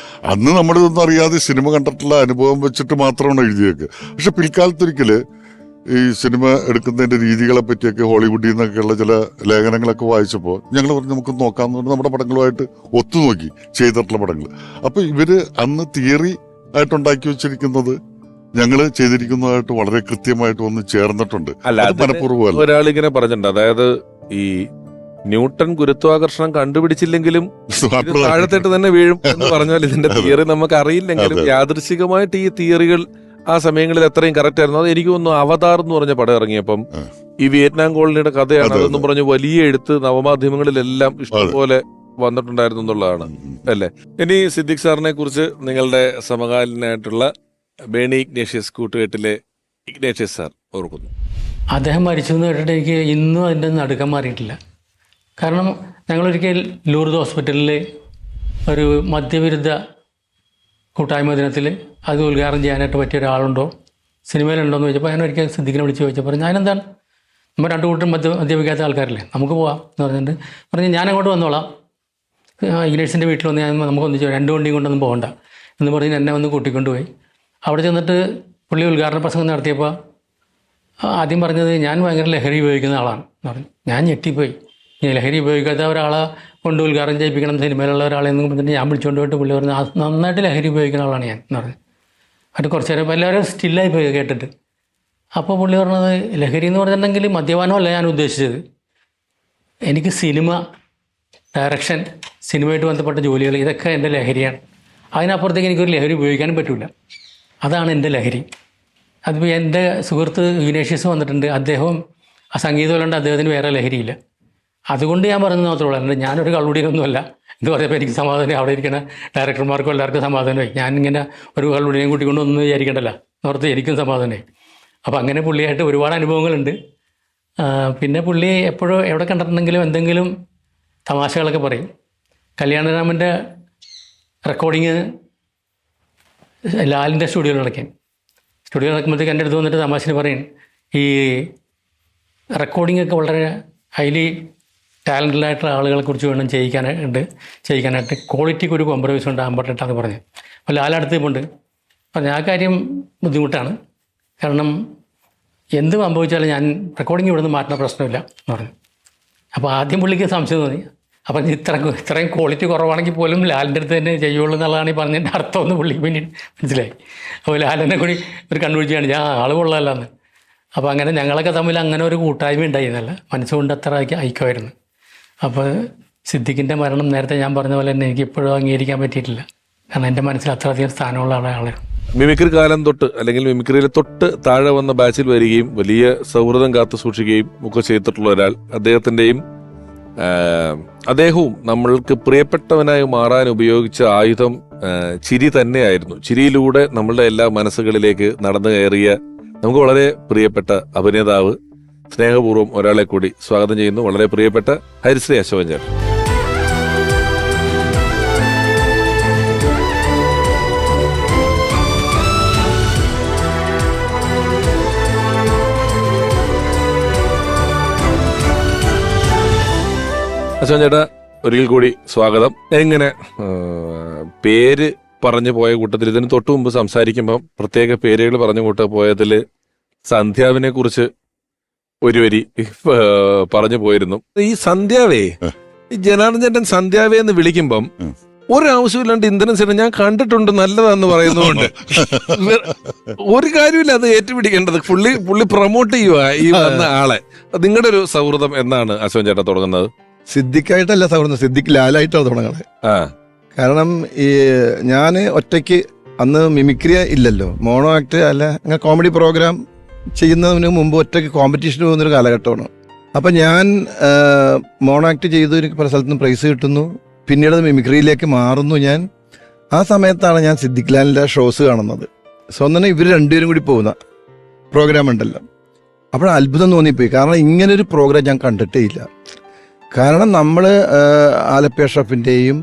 അന്ന് നമ്മളിതൊന്നും അറിയാതെ സിനിമ കണ്ടിട്ടുള്ള അനുഭവം വെച്ചിട്ട് മാത്രമാണ് എഴുതിയേക്ക്. പക്ഷെ പിൽക്കാലത്തൊരിക്കല് ഈ സിനിമ എടുക്കുന്നതിന്റെ രീതികളെ പറ്റിയൊക്കെ ഹോളിവുഡിൽ നിന്നൊക്കെയുള്ള ചില ലേഖനങ്ങളൊക്കെ വായിച്ചപ്പോൾ ഞങ്ങൾ പറഞ്ഞു നമുക്ക് നോക്കാമെന്ന് പറഞ്ഞ് നമ്മുടെ പടങ്ങളുമായിട്ട് ഒത്തുനോക്കി ചെയ്തിട്ടുള്ള പടങ്ങൾ. അപ്പൊ ഇവര് അന്ന് തിയറി ആയിട്ടുണ്ടാക്കി വെച്ചിരിക്കുന്നത് ഞങ്ങള് ചെയ്തിരിക്കുന്നതായിട്ട് വളരെ കൃത്യമായിട്ട് ഒന്ന് ചേർന്നിട്ടുണ്ട്. മനഃപൂർവ്വം ഒരാളിങ്ങനെ പറഞ്ഞിട്ടുണ്ട്, അതായത് ഈ ന്യൂട്ടൺ ഗുരുത്വാകർഷണം കണ്ടുപിടിച്ചില്ലെങ്കിലും താഴത്തേട്ട് തന്നെ വീഴും എന്ന് പറഞ്ഞാൽ ഇതിന്റെ തിയറി നമുക്ക് അറിയില്ലെങ്കിലും യാദൃശികമായിട്ട് ഈ തിയറികൾ ആ സമയങ്ങളിൽ എത്രയും കറക്റ്റ് ആയിരുന്നു. അത് എനിക്ക് തോന്നുന്നു അവതാർ എന്ന് പറഞ്ഞ പടം ഇറങ്ങിയപ്പം ഈ വിയറ്റ്നാം കോളനിയുടെ കഥയാണ് അതെന്നും പറഞ്ഞ് വലിയ എഴുത്ത് നവമാധ്യമങ്ങളിലെല്ലാം ഇഷ്ടംപോലെ വന്നിട്ടുണ്ടായിരുന്നു എന്നുള്ളതാണ് അല്ലേ. ഇനി സിദ്ദിഖ് സാറിനെ കുറിച്ച് നിങ്ങളുടെ സമകാലീനായിട്ടുള്ള ബേണി ഇഗ്നേഷ്യസ് കൂട്ടുകെട്ടിലെ ഇഗ്നേഷ്യസ് സാർ ഓർക്കുന്നു. അദ്ദേഹം മരിച്ചു എന്ന് കേട്ടിട്ട് എനിക്ക് ഇന്നും അതിൻ്റെ നടുക്കം മാറിയിട്ടില്ല. കാരണം ഞങ്ങളൊരിക്കൽ ലൂർദ് ഹോസ്പിറ്റലിൽ ഒരു മദ്യവിരുദ്ധ കൂട്ടായ്മ ദിനത്തിൽ അത് ഉദ്ഘാടനം ചെയ്യാനായിട്ട് പറ്റിയ ഒരാളുണ്ടോ, സിനിമയിലുണ്ടോ എന്ന് ചോദിച്ചപ്പോൾ ഞാൻ ഒരിക്കൽ സിദ്ദിഖിനെ വിളിച്ച് ചോദിച്ചപ്പോൾ ഞാനെന്താണ്, നമ്മൾ രണ്ടു കൂട്ടരും മദ്യപിക്കാത്ത ആൾക്കാരല്ലേ, നമുക്ക് പോവാം എന്ന് പറഞ്ഞിട്ട് പറഞ്ഞ് ഞാൻ അങ്ങോട്ട് വന്നോളാം, ഇഗ്നേഷ്യസിൻ്റെ വീട്ടിൽ വന്ന് നമുക്കൊന്ന് 2 വണ്ടിയും കൊണ്ടൊന്നും പോകണ്ട എന്ന് പറഞ്ഞ് എന്നെ ഒന്ന് കൂട്ടിക്കൊണ്ടുപോയി. അവിടെ ചെന്നിട്ട് പുള്ളി ഉദ്ഘാടന പ്രസംഗം നടത്തിയപ്പോൾ ആദ്യം പറഞ്ഞത് ഞാൻ ഭയങ്കര ലഹരി ഉപയോഗിക്കുന്ന ആളാണ് എന്ന് പറഞ്ഞു. ഞാൻ ഞെട്ടിപ്പോയി. ലഹരി ഉപയോഗിക്കാത്ത ഒരാളെ കൊണ്ട് ഉദ്ഘാടനം ചെയ്യിപ്പിക്കണം സിനിമയിലുള്ള ഒരാളെന്ന് പറഞ്ഞിട്ട് ഞാൻ വിളിച്ചുകൊണ്ട് പോയിട്ട് പുള്ളി പറഞ്ഞു നന്നായിട്ട് ലഹരി ഉപയോഗിക്കുന്ന ആളാണ് ഞാൻ എന്ന് പറഞ്ഞു. അത് കുറച്ച് നേരം എല്ലാവരും സ്റ്റില്ലായി പോയി കേട്ടിട്ട്. അപ്പോൾ പുള്ളി പറഞ്ഞത് ലഹരി എന്ന് പറഞ്ഞിട്ടുണ്ടെങ്കിൽ മദ്യപാനമല്ല ഞാൻ ഉദ്ദേശിച്ചത്, എനിക്ക് സിനിമ, ഡയറക്ഷൻ, സിനിമയായിട്ട് ബന്ധപ്പെട്ട ജോലികൾ, ഇതൊക്കെ എൻ്റെ ലഹരിയാണ്. അതിനപ്പുറത്തേക്ക് എനിക്കൊരു ലഹരി ഉപയോഗിക്കാനും പറ്റില്ല. അതാണ് എൻ്റെ ലഹരി. അതിപ്പോൾ എൻ്റെ സുഹൃത്ത് ഇഗ്നേഷ്യസ് വന്നിട്ടുണ്ട്, അദ്ദേഹവും ആ സംഗീതമല്ലാണ്ട് അദ്ദേഹത്തിന് വേറെ ലഹരിയില്ല. അതുകൊണ്ട് ഞാൻ പറഞ്ഞത് മാത്രമേ ഉള്ളൂ. അല്ലാണ്ട് ഞാനൊരു കള്ളുടിയൊന്നുമല്ല എന്ന് പറയുമ്പോൾ എനിക്ക് സമാധാനം, അവിടെ ഇരിക്കുന്ന ഡയറക്ടർമാർക്കും എല്ലാവർക്കും സമാധാനമായി. ഞാനിങ്ങനെ ഒരു കള്ളുടിയും കൂട്ടിക്കൊണ്ടൊന്നും വിചാരിക്കണ്ടല്ലോ എന്നോർത്ത് എനിക്കും സമാധാനമായി. അപ്പോൾ അങ്ങനെ പുള്ളിയായിട്ട് ഒരുപാട് അനുഭവങ്ങളുണ്ട്. പിന്നെ പുള്ളി എപ്പോഴും എവിടെ കണ്ടിട്ടുണ്ടെങ്കിലും എന്തെങ്കിലും തമാശകളൊക്കെ പറയും. കല്യാണരാമൻ്റെ റെക്കോർഡിങ് ലാലിൻ്റെ സ്റ്റുഡിയോയിൽ നടക്കുമ്പോഴത്തേക്ക് എൻ്റെ അടുത്ത് വന്നിട്ട് തമാശന് പറയും, ഈ റെക്കോർഡിങ്ങൊക്കെ വളരെ ഹൈലി ടാലൻറ്റഡായിട്ടുള്ള ആളുകളെ കുറിച്ച് വേണം ചെയ്യിക്കാനായിട്ട് ക്വാളിറ്റിക്ക് ഒരു കോംപ്രമൈസ് ഉണ്ടാകാൻ പറ്റിട്ടാന്ന് പറഞ്ഞു. അപ്പോൾ ലാലടുത്ത് ഇപ്പോണ്ട് പറഞ്ഞു, ആ കാര്യം ബുദ്ധിമുട്ടാണ്, കാരണം എന്ത് സംഭവിച്ചാലും ഞാൻ റെക്കോർഡിങ് ഇവിടെ നിന്ന് മാറ്റുന്ന പ്രശ്നമില്ല എന്ന് പറഞ്ഞു. അപ്പോൾ ആദ്യം പുള്ളിക്ക് സംശയം തോന്നി. അപ്പം ഇത്രയും ക്വാളിറ്റി കുറവാണെങ്കിൽ പോലും ലാലിൻ്റെ അടുത്ത് തന്നെ ചെയ്യുള്ളൂ എന്നുള്ളതാണ് ഈ പറഞ്ഞതിൻ്റെ അർത്ഥമെന്ന് പുള്ളിക്ക് പിന്നീട് മനസ്സിലായി. അപ്പോൾ ലാലിനെ കൂടി ഒരു കണ്ടുപിടിച്ചാണ് ഞാൻ ആൾ കൊള്ളാമല്ലോ എന്ന്. അപ്പോൾ അങ്ങനെ ഞങ്ങളൊക്കെ തമ്മിൽ അങ്ങനെ ഒരു കൂട്ടായ്മ ഉണ്ടായിരുന്നല്ല, മനസ്സുകൊണ്ട് അത്ര ഐക്യമായിരുന്നു. അപ്പോൾ സിദ്ദിഖിൻ്റെ മരണം നേരത്തെ ഞാൻ പറഞ്ഞ പോലെ തന്നെ എനിക്ക് ഇപ്പോഴും അംഗീകരിക്കാൻ പറ്റിയിട്ടില്ല, കാരണം എൻ്റെ മനസ്സിൽ അത്രയധികം സ്ഥാനമുള്ള ആളാണ്. മിമിക്രി കാലം തൊട്ട് അല്ലെങ്കിൽ മിമിക്രിയിലെ തൊട്ട് താഴെ വന്ന ബാച്ചിൽ വരികയും വലിയ സൗഹൃദം കാത്തു സൂക്ഷിക്കുകയും ഒക്കെ ചെയ്തിട്ടുള്ള ഒരാൾ, അദ്ദേഹവും നമ്മൾക്ക് പ്രിയപ്പെട്ടവനായി മാറാൻ ഉപയോഗിച്ച ആയുധം ചിരി തന്നെയായിരുന്നു. ചിരിയിലൂടെ നമ്മളുടെ എല്ലാ മനസ്സുകളിലേക്ക് നടന്നു കയറിയ നമുക്ക് വളരെ പ്രിയപ്പെട്ട അഭിനേതാവ്, സ്നേഹപൂർവ്വം ഒരാളെ കൂടി സ്വാഗതം ചെയ്യുന്നു. വളരെ പ്രിയപ്പെട്ട ഹരിശ്രീ അശോകൻ ചേട്ടൻ. അശോകൻ ചേട്ടാ, ഒരിക്കൽ കൂടി സ്വാഗതം. എങ്ങനെ പേര് പറഞ്ഞു പോയ കൂട്ടത്തിൽ ഇതിന് തൊട്ടു മുമ്പ് സംസാരിക്കുമ്പം പ്രത്യേക പേരുകൾ പറഞ്ഞു പോയതിൽ സന്ധ്യാവിനെ കുറിച്ച് ഒരു വരി പറഞ്ഞു പോയിരുന്നു. ഈ സന്ധ്യാവേ, ഈ ജനാർദ്ദൻ ചേട്ടൻ സന്ധ്യാവേ എന്ന് വിളിക്കുമ്പം ഒരാവശ്യമില്ലാണ്ട് ഇന്ധനം ചേട്ടൻ ഞാൻ കണ്ടിട്ടുണ്ട് നല്ലതാന്ന് പറയുന്നതുകൊണ്ട് ഒരു കാര്യമില്ല അത് ഏറ്റുപിടിക്കേണ്ടത്. പുള്ളി പ്രൊമോട്ട് ചെയ്യുക ഈ വന്ന ആളെ. നിങ്ങളുടെ ഒരു സൗഹൃദം എന്നാണ് അശോകൻ ചേട്ടൻ തുടങ്ങുന്നത്? സിദ്ദിഖായിട്ടല്ല സൗഹൃദം, സിദ്ദിഖ് ലാലായിട്ടാണ് തുടങ്ങണത്. കാരണം ഈ ഞാൻ ഒറ്റയ്ക്ക് അന്ന് മിമിക്രി ഇല്ലല്ലോ, മോണോ ആക്ട് അല്ല, അങ്ങനെ കോമഡി പ്രോഗ്രാം ചെയ്യുന്നതിന് മുമ്പ് ഒറ്റയ്ക്ക് കോമ്പറ്റീഷന് പോകുന്നൊരു കാലഘട്ടമാണ്. അപ്പം ഞാൻ മോണോ ആക്ട് ചെയ്തു, എനിക്ക് പല സ്ഥലത്തുനിന്ന് പ്രൈസ് കിട്ടുന്നു, പിന്നീട് അത് മിമിക്രിയിലേക്ക് മാറുന്നു. ഞാൻ ആ സമയത്താണ് ഞാൻ സിദ്ദിഖ് ലാലിൻ്റെ ഷോസ് കാണുന്നത്. സ്വന്തം ഇവർ രണ്ടുപേരും കൂടി പോകുന്ന പ്രോഗ്രാം ഉണ്ടല്ലോ. അപ്പോൾ അത്ഭുതം തോന്നിപ്പോയി, കാരണം ഇങ്ങനൊരു പ്രോഗ്രാം ഞാൻ കണ്ടിട്ടേ ഇല്ല. കാരണം നമ്മൾ ആലപ്പി അഷ്റഫിൻ്റെയും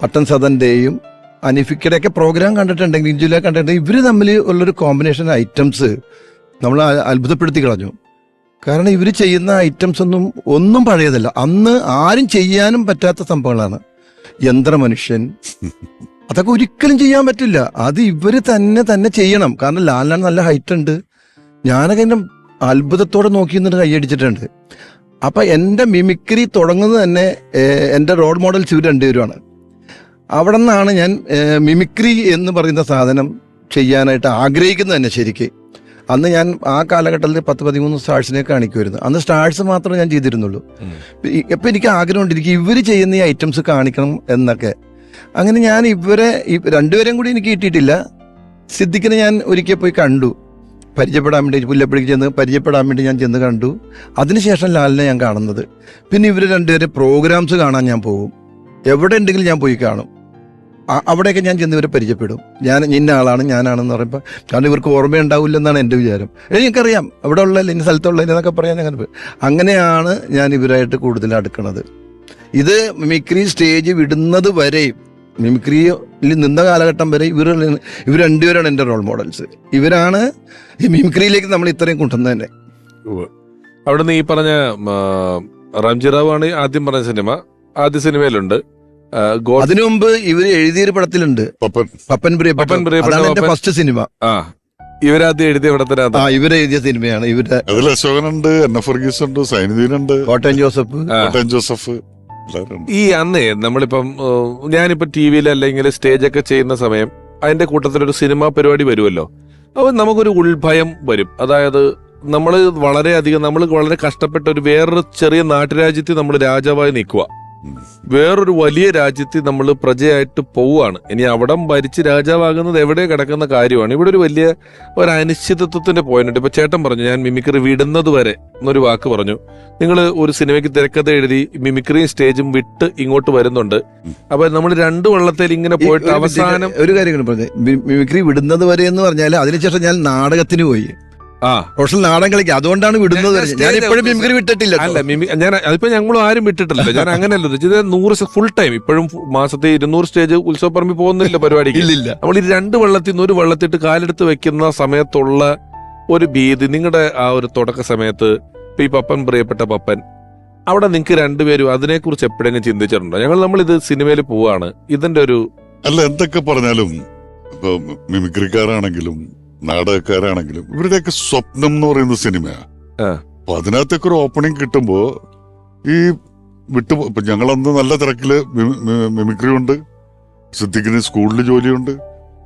പട്ടൻ സദൻ്റെയും അനിഫിക്കയുടെയൊക്കെ പ്രോഗ്രാം കണ്ടിട്ടുണ്ടെങ്കിൽ, ഇഞ്ചുല കണ്ടിട്ടുണ്ടെങ്കിൽ ഇവർ തമ്മിൽ ഉള്ളൊരു കോമ്പിനേഷൻ ഐറ്റംസ് നമ്മൾ അത്ഭുതപ്പെടുത്തി കളഞ്ഞു. കാരണം ഇവർ ചെയ്യുന്ന ഐറ്റംസ് ഒന്നും പഴയതല്ല, അന്ന് ആരും ചെയ്യാനും പറ്റാത്ത സംഭവങ്ങളാണ്. യന്ത്രമനുഷ്യൻ അതൊക്കെ ഒരിക്കലും ചെയ്യാൻ പറ്റില്ല, അത് ഇവർ തന്നെ ചെയ്യണം. കാരണം ലാലിനാണ് നല്ല ഹൈറ്റ് ഉണ്ട്. ഞാനൊക്കെ എൻ്റെ അത്ഭുതത്തോടെ നോക്കി നിന്നിട്ട് കൈയടിച്ചിട്ടുണ്ട്. അപ്പം എൻ്റെ മിമിക്രി തുടങ്ങുന്നത് തന്നെ എൻ്റെ റോൾ മോഡൽസ് ഇവർ രണ്ടുപേരുമാണ്. അവിടെ നിന്നാണ് ഞാൻ മിമിക്രി എന്ന് പറയുന്ന സാധനം ചെയ്യാനായിട്ട് ആഗ്രഹിക്കുന്നത് തന്നെ. ശരിക്ക് അന്ന് ഞാൻ ആ കാലഘട്ടത്തിൽ 10-13 സ്റ്റാർസിനെ കാണിക്കുമായിരുന്നു. അന്ന് സ്റ്റാർസ് മാത്രമേ ഞാൻ ചെയ്തിരുന്നുള്ളൂ. ഇപ്പം എനിക്ക് ആഗ്രഹമുണ്ട്, എനിക്ക് ഇവർ ചെയ്യുന്ന ഈ ഐറ്റംസ് കാണിക്കണം എന്നൊക്കെ. അങ്ങനെ ഞാൻ ഇവരെ രണ്ടുപേരെയും കൂടി എനിക്ക് കിട്ടിയിട്ടില്ല. സിദ്ദിഖിനെ ഞാൻ ഒരിക്കൽ പോയി കണ്ടു, പരിചയപ്പെടാൻ വേണ്ടി, പുല്ലപ്പള്ളിക്ക് പരിചയപ്പെടാൻ വേണ്ടി ഞാൻ ചെന്ന് കണ്ടു. അതിനുശേഷം ലാലിനെ ഞാൻ കാണുന്നത്. പിന്നെ ഇവർ രണ്ടുപേരെ പ്രോഗ്രാംസ് കാണാൻ ഞാൻ പോകും, എവിടെ ഉണ്ടെങ്കിലും ഞാൻ പോയി കാണും. അവിടെയൊക്കെ ഞാൻ ചെന്ന് ഇവരെ പരിചയപ്പെടും. ഞാൻ ഇന്ന ആളാണ്, ഞാനാണെന്ന് പറയുമ്പോൾ, കാരണം ഇവർക്ക് ഓർമ്മയുണ്ടാവില്ലെന്നാണ് എൻ്റെ വിചാരം. എനിക്കറിയാം അവിടെ ഉള്ളതല്ല, ഇന്ന സ്ഥലത്തുള്ളതെന്നൊക്കെ പറയാൻ അങ്ങനെയാണ് ഞാൻ ഇവരായിട്ട് കൂടുതൽ അടുക്കണത്. ഇത് മിമിക്രി സ്റ്റേജ് വിടുന്നത് വരെയും, മിമിക്രിയിൽ നിന്ന കാലഘട്ടം വരെ ഇവർ രണ്ടുപേരാണ് എൻ്റെ റോൾ മോഡൽസ്. ഇവരാണ് ഈ മിമിക്രിയിലേക്ക് നമ്മൾ ഇത്രയും കൊണ്ടുവന്നത് തന്നെ. അവിടുന്ന് ഈ പറഞ്ഞ റാംജിറാവു ആണ് ആദ്യം പറഞ്ഞ സിനിമ, ആദ്യ സിനിമയിലുണ്ട്. അതിനു മുമ്പ് ഇവര് എഴുതിയൊരു പടത്തിലുണ്ട്, പപ്പൻ പ്രിയപ്പെട്ട ഫസ്റ്റ് സിനിമ. ഇവരാദ്യം എഴുതിയ പടത്തിനകത്ത് ഇവരെഴുതിയ സിനിമയാണ്. ഇവരുടെ അതിൽ അശോകനുണ്ട്, എൻ എഫ് വർഗീസ് ഉണ്ട്, സൈനുദ്ദീനുണ്ട്, കോട്ടയം ജോസഫ്. ഈ അന്നേ നമ്മളിപ്പം ഞാനിപ്പോ ടി വിയിൽ അല്ലെങ്കിൽ സ്റ്റേജൊക്കെ ചെയ്യുന്ന സമയം അതിന്റെ കൂട്ടത്തിലൊരു സിനിമാ പരിപാടി വരുമല്ലോ. അപ്പൊ നമുക്കൊരു ഉൾഭയം വരും. അതായത് നമ്മൾ വളരെ കഷ്ടപ്പെട്ട ഒരു വേറൊരു ചെറിയ നാട്ടുരാജ്യത്തിൽ നമ്മൾ രാജാവായി നിൽക്കുക. വേറൊരു വലിയ രാജ്യത്ത് നമ്മൾ പ്രജയായിട്ട് പോവുകയാണ്. ഇനി അവിടം ഭരിച്ച് രാജാവാകുന്നത് എവിടെ കിടക്കുന്ന കാര്യമാണ്. ഇവിടെ ഒരു വലിയ ഒരു അനിശ്ചിതത്വത്തിന്റെ പോയിന്റ്. ഇപ്പൊ ചേട്ടൻ പറഞ്ഞു ഞാൻ മിമിക്രി വിടുന്നത് വരെ എന്നൊരു വാക്ക് പറഞ്ഞു. നിങ്ങൾ ഒരു സിനിമയ്ക്ക് തിരക്കഥ എഴുതി മിമിക്രിയും സ്റ്റേജും വിട്ട് ഇങ്ങോട്ട് വരുന്നുണ്ട്. അപ്പൊ നമ്മൾ രണ്ട് വള്ളത്തിൽ ഇങ്ങനെ പോയിട്ട് അവസാനം ഒരു കാര്യം കൂടി പറഞ്ഞു, മിമിക്രി വിടുന്നത് വരെ എന്ന് പറഞ്ഞാൽ അതിനുശേഷം ഞാൻ നാടകത്തിന് പോയി, പ്രൊഫഷണൽ നാടകം കളിക്കുക. അതുകൊണ്ടാണ് വിടുന്നത്. ഞാൻ ഇപ്പോഴും മിമിക്രി വിട്ടിട്ടില്ല. അല്ല ഞാൻ അതിപ്പോ ഞങ്ങളും ആരും വിട്ടിട്ടില്ല. ഞാൻ അങ്ങനെയല്ല ഇത് 100 ഫുൾ ടൈം ഇപ്പോഴും മാസത്തെ 200 സ്റ്റേജ് ഉത്സവപ്പറമ്പിൽ പോകുന്നില്ല പരിപാടിക്ക്. ഇല്ലില്ല. നമ്മൾ ഈ രണ്ട് വള്ളത്തിൽ നിന്ന് ഒരു വള്ളത്തിട്ട് കാലെടുത്ത് വെക്കുന്ന സമയത്തുള്ള ഒരു ഭീതി, നിങ്ങളുടെ ആ ഒരു തുടക്ക സമയത്ത് ഇപ്പൊ ഈ പപ്പൻ, പ്രിയപ്പെട്ട പപ്പൻ, അവിടെ നിങ്ങൾക്ക് രണ്ടുപേരും അതിനെക്കുറിച്ച് എപ്പോഴെങ്കിലും ചിന്തിച്ചിട്ടുണ്ടോ? നമ്മളിത് സിനിമയിൽ പോവാണ്, ഇതിന്റെ ഒരു അല്ല എന്തൊക്കെ പറഞ്ഞാലും ഇപ്പൊ മിമിക്രിക്കാരാണെങ്കിലും നാടകക്കാരാണെങ്കിലും ഇവരുടെയൊക്കെ സ്വപ്നം എന്ന് പറയുന്ന സിനിമയാണ്. അപ്പൊ അതിനകത്തൊക്കെ ഒരു ഓപ്പണിംഗ് കിട്ടുമ്പോ ഈ ഇപ്പൊ ഞങ്ങളന്ന് നല്ല തിരക്കില് മിമിക്രി ഉണ്ട്, സിദ്ദിഖിന് സ്കൂളിൽ ജോലിയുണ്ട്,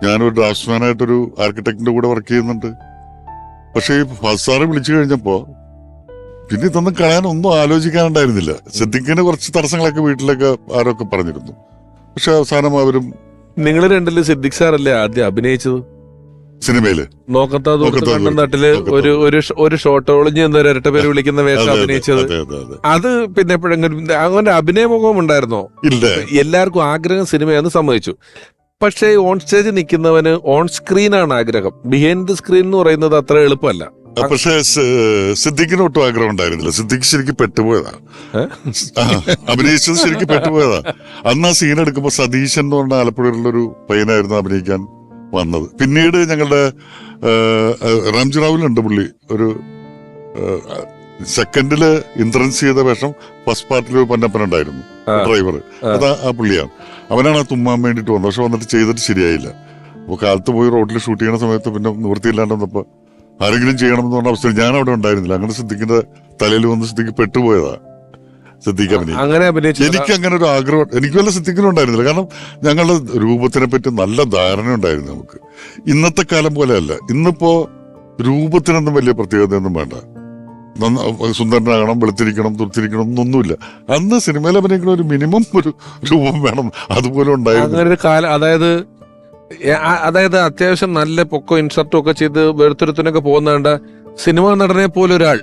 ഞാനൊരു ഡ്രാഫ്റ്റ്സ്മാനായിട്ടൊരു ആർക്കിടെക്ടിന്റെ കൂടെ വർക്ക് ചെയ്യുന്നുണ്ട്. പക്ഷെ ഈ ഫസാറ് വിളിച്ചു കഴിഞ്ഞപ്പോ പിന്നെ ഇതൊന്നും കളയാനൊന്നും ആലോചിക്കാനുണ്ടായിരുന്നില്ല. സിദ്ദിഖിന് കുറച്ച് തടസ്സങ്ങളൊക്കെ വീട്ടിലൊക്കെ ആരൊക്കെ പറഞ്ഞിരുന്നു. പക്ഷെ അവസാനം അവരും നിങ്ങൾ രണ്ടില് സിദ്ദിഖ് സാറല്ലേ ആദ്യം അഭിനയിച്ചത് സിനിമയില് നോക്കത്താ കണ്ണൻ നാട്ടില് ഒരു ഷോട്ട് ഒളിഞ്ഞു നിന്ന് ഒരു ഇരട്ട പേര് വിളിക്കുന്ന വേഷം അഭിനയിച്ചത്. അത് പിന്നെ എപ്പോഴെങ്കിലും അങ്ങനെ അഭിനയമുഖം ഉണ്ടായിരുന്നോ? ഇല്ല. എല്ലാവർക്കും ആഗ്രഹം സിനിമയെന്ന് സമ്മതിച്ചു. പക്ഷേ ഓൺ സ്റ്റേജ് നിൽക്കുന്നവന് ഓൺ സ്ക്രീനാണ് ആഗ്രഹം. ബിഹൈൻഡ് ദി സ്ക്രീൻ എന്ന് പറയുന്നത് അത്ര എളുപ്പമല്ല. പക്ഷെ സിദ്ദിഖിന് ഒട്ടും ആഗ്രഹം ഉണ്ടായിരുന്നില്ല. സിദ്ദിഖ് ശരിക്കും പെട്ടുപോയതാ, അഭിനയിച്ചത് ശരിക്കും പെട്ടുപോയതാ. അന്ന് ആ സീൻ എടുക്കുമ്പോ സതീശൻ എന്ന് പറഞ്ഞ ആലപ്പുഴയിലുള്ളൊരു പയ്യനായിരുന്നു അഭിനയിക്കാൻ വന്നത്. പിന്നീട് ഞങ്ങളുടെ റാംജി റാവുലുണ്ട് പുള്ളി, ഒരു സെക്കൻഡില് ഇൻട്രൻസ് ചെയ്ത വേഷം ഫസ്റ്റ് പാർട്ടിൽ ഒരു പൊന്നപ്പൻ ഉണ്ടായിരുന്നു, ഡ്രൈവർ. അത് ആ പുള്ളിയാണ്. അവനാണ് തുമ്മാൻ വേണ്ടിട്ട് വന്നത്. പക്ഷെ വന്നിട്ട് ചെയ്തിട്ട് ശരിയായില്ല. അപ്പൊ കാലത്ത് പോയി റോഡിൽ ഷൂട്ട് ചെയ്യണ സമയത്ത് പിന്നെ നിവൃത്തിയില്ലാണ്ട് വന്നപ്പോ ആരെങ്കിലും ചെയ്യണം എന്ന് പറഞ്ഞ അവസ്ഥ ഞാൻ അവിടെ ഉണ്ടായിരുന്നില്ല. അങ്ങനെ സിദ്ദിഖിന്റെ തലയിൽ വന്ന് സിദ്ദിഖ് പെട്ടുപോയതാ. സിദ്ദിഖ് അഭിനയിച്ചു. എനിക്ക് അങ്ങനെ ഒരു ആഗ്രഹം എനിക്ക് വല്ല സിദ്ദിഖിനും ഉണ്ടായിരുന്നില്ല. കാരണം ഞങ്ങളുടെ രൂപത്തിനെ പറ്റി നല്ല ധാരണ ഉണ്ടായിരുന്നു നമുക്ക്. ഇന്നത്തെ കാലം പോലെയല്ല. ഇന്നിപ്പോ രൂപത്തിനൊന്നും വലിയ പ്രത്യേകതയൊന്നും വേണ്ട. സുന്ദരനാകണം, വെളുത്തിരിക്കണം, തുറത്തിരിക്കണം എന്നൊന്നുമില്ല. അന്ന് സിനിമയിൽ അഭിനയിക്കുന്ന ഒരു മിനിമം ഒരു രൂപം വേണം. അതുപോലെ ഉണ്ടായിരുന്നു. അതായത് അത്യാവശ്യം നല്ല പൊക്കോ ഇൻസർട്ടും ഒക്കെ ചെയ്ത് വെളുത്തുരുത്തിനൊക്കെ പോകുന്നേണ്ട സിനിമാ നടനെ പോലെ ഒരാൾ.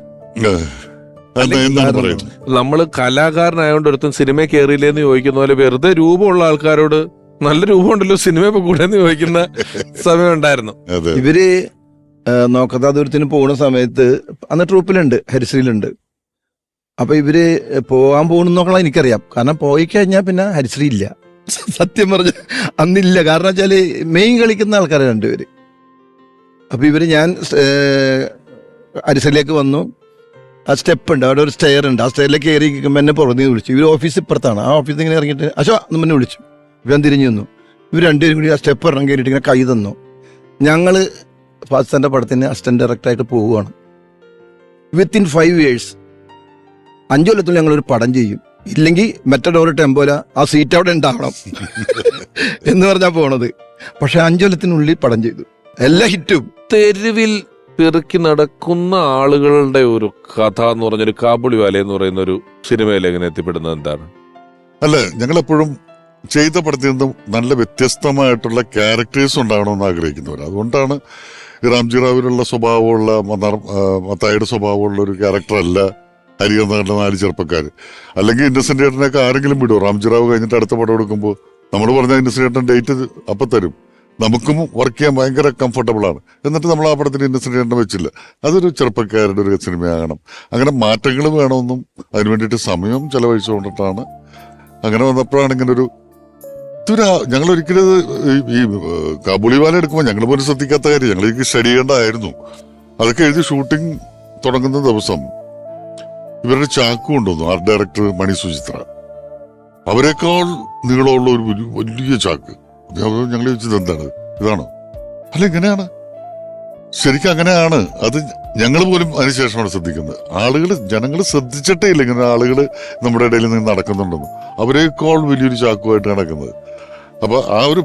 നമ്മള് കലാകാരനായോണ്ട് ഒരുത്തും സിനിമ കയറിയില്ലേന്ന് ചോദിക്കുന്ന പോലെ വെറുതെ രൂപമുള്ള ആൾക്കാരോട് നല്ല രൂപമുണ്ടല്ലോ സിനിമ ഇപ്പൊ കൂടെ ചോദിക്കുന്ന സമയം ഉണ്ടായിരുന്നു. ഇവര് നോക്കത്താ ദൂരത്തിന് പോകുന്ന സമയത്ത് അന്ന് ട്രൂപ്പിലുണ്ട്, ഹരിശ്രീയിലുണ്ട്. അപ്പൊ ഇവര് പോകാൻ പോകുന്നോക്കളാ എനിക്കറിയാം. കാരണം പോയി കഴിഞ്ഞാൽ പിന്നെ ഹരിശ്രീ ഇല്ല. സത്യം പറഞ്ഞ അന്നില്ല. കാരണം വെച്ചാല് മെയിൻ കളിക്കുന്ന ആൾക്കാരെ രണ്ടുപേര്. അപ്പൊ ഇവര് ഞാൻ ഹരിശ്രീയിലേക്ക് വന്നു. ആ സ്റ്റെപ്പ് ഉണ്ട്, അവിടെ ഒരു സ്റ്റെയർ ഉണ്ട്. ആ സ്റ്റെയറിലേക്ക് കയറി എന്നെ പുറത്ത് വിളിച്ചു. ഇവർ ഓഫീസ് ഇപ്പുറത്താണ്. ആ ഓഫീസിൽ ഇങ്ങനെ ഇറങ്ങിയിട്ട് അശോ എന്നെ വിളിച്ചു. ഇവൻ തിരിഞ്ഞു വന്നു. ഇവർ രണ്ടുപേരും കൂടി ആ സ്റ്റെപ്പ് ഇറങ്ങി കയറിയിട്ട് ഇങ്ങനെ കൈ തന്നു. ഞങ്ങള് ഫാസിന്റെ പടത്തിന് അസിസ്റ്റന്റ് ഡയറക്ടറായിട്ട് പോവുകയാണ്. വിത്തിൻ 5 years 5 കൊല്ലത്തിൽ ഞങ്ങളൊരു പടം ചെയ്യും. ഇല്ലെങ്കിൽ മെറ്റഡോർ ടെമ്പോല ആ സീറ്റ് അവിടെ ഉണ്ടാവണം എന്ന് പറഞ്ഞാ പോണത്. പക്ഷെ 5 കൊല്ലത്തിനുള്ളിൽ പടം ചെയ്തു, എല്ലാ ഹിറ്റും. തെരുവിൽ പെറുക്കി നടക്കുന്ന ആളുകളുടെ ഒരു കഥ എന്ന് പറഞ്ഞൊരു കാബുളിവാല എന്ന് പറയുന്ന ഒരു സിനിമയിൽ എങ്ങനെ എത്തിപ്പെടുന്നത് എന്താണ്? അല്ല, ഞങ്ങളെപ്പോഴും ചെയ്ത പടത്തിൽ നിന്നും നല്ല വ്യത്യസ്തമായിട്ടുള്ള ക്യാരക്ടേഴ്സ് ഉണ്ടാകണമെന്ന് ആഗ്രഹിക്കുന്നവർ. അതുകൊണ്ടാണ് റാംജി റാവുവിലുള്ള സ്വഭാവമുള്ള മത്തായിയുടെ സ്വഭാവമുള്ള ഒരു ക്യാരക്ടറല്ല ഹരി എന്ന 4 ചെറുപ്പക്കാർ. അല്ലെങ്കിൽ ഇന്നസെന്റ് ചേട്ടനൊക്കെ ആരെങ്കിലും വിടുമോ? റാംജി റാവു കഴിഞ്ഞിട്ട് അടുത്ത പടം എടുക്കുമ്പോൾ നമ്മൾ പറഞ്ഞ ഇന്നസെന്റ് ചേട്ടൻ ഡേറ്റ് അപ്പം തരും. നമുക്കും വർക്ക് ചെയ്യാൻ ഭയങ്കര കംഫർട്ടബിൾ ആണ്. എന്നിട്ട് നമ്മൾ ആ പടത്തിന് ഇന്നസെന്റ് ചേട്ടനെ വെച്ചില്ല. അതൊരു ചെറുപ്പക്കാരുടെ ഒരു സിനിമയാകണം. അങ്ങനെ മാറ്റങ്ങൾ വേണമെന്നും അതിന് വേണ്ടിയിട്ട് സമയം ചെലവഴിച്ചുകൊണ്ടിട്ടാണ് അങ്ങനെ വന്നപ്പോഴാണ് ഇങ്ങനെ ഒരു ഞങ്ങൾ ഒരിക്കലും ഈ കാബൂളിവാല എടുക്കുമ്പോൾ ഞങ്ങൾ പോലും ശ്രദ്ധിക്കാത്ത കാര്യം. ഞങ്ങൾക്ക് സ്റ്റഡി ചെയ്യേണ്ടതായിരുന്നു. അതൊക്കെ എഴുതി ഷൂട്ടിംഗ് തുടങ്ങുന്ന ദിവസം ഇവരുടെ ചാക്ക് കൊണ്ടുവന്നു ആർട്ട് ഡയറക്ടർ മണി സുചിത്ര. അവരെക്കാൾ നീളമുള്ള ഒരു വലിയ ചാക്ക്. ഞങ്ങൾ ചോദിച്ചത് എന്താണ്, ഇതാണോ? അല്ല, ഇങ്ങനെയാണ്. ശരിക്കും അങ്ങനെയാണ്. അത് ഞങ്ങൾ പോലും അതിനുശേഷമാണ് ശ്രദ്ധിക്കുന്നത്. ജനങ്ങൾ ശ്രദ്ധിച്ചിട്ടേ ഇല്ല ഇങ്ങനെ ആളുകൾ നമ്മുടെ ഇടയിൽ നിന്ന് നടക്കുന്നുണ്ടെന്ന്. അവരെക്കാൾ വലിയൊരു ചാക്കുമായിട്ട് നടക്കുന്നത്. അപ്പൊ ആ ഒരു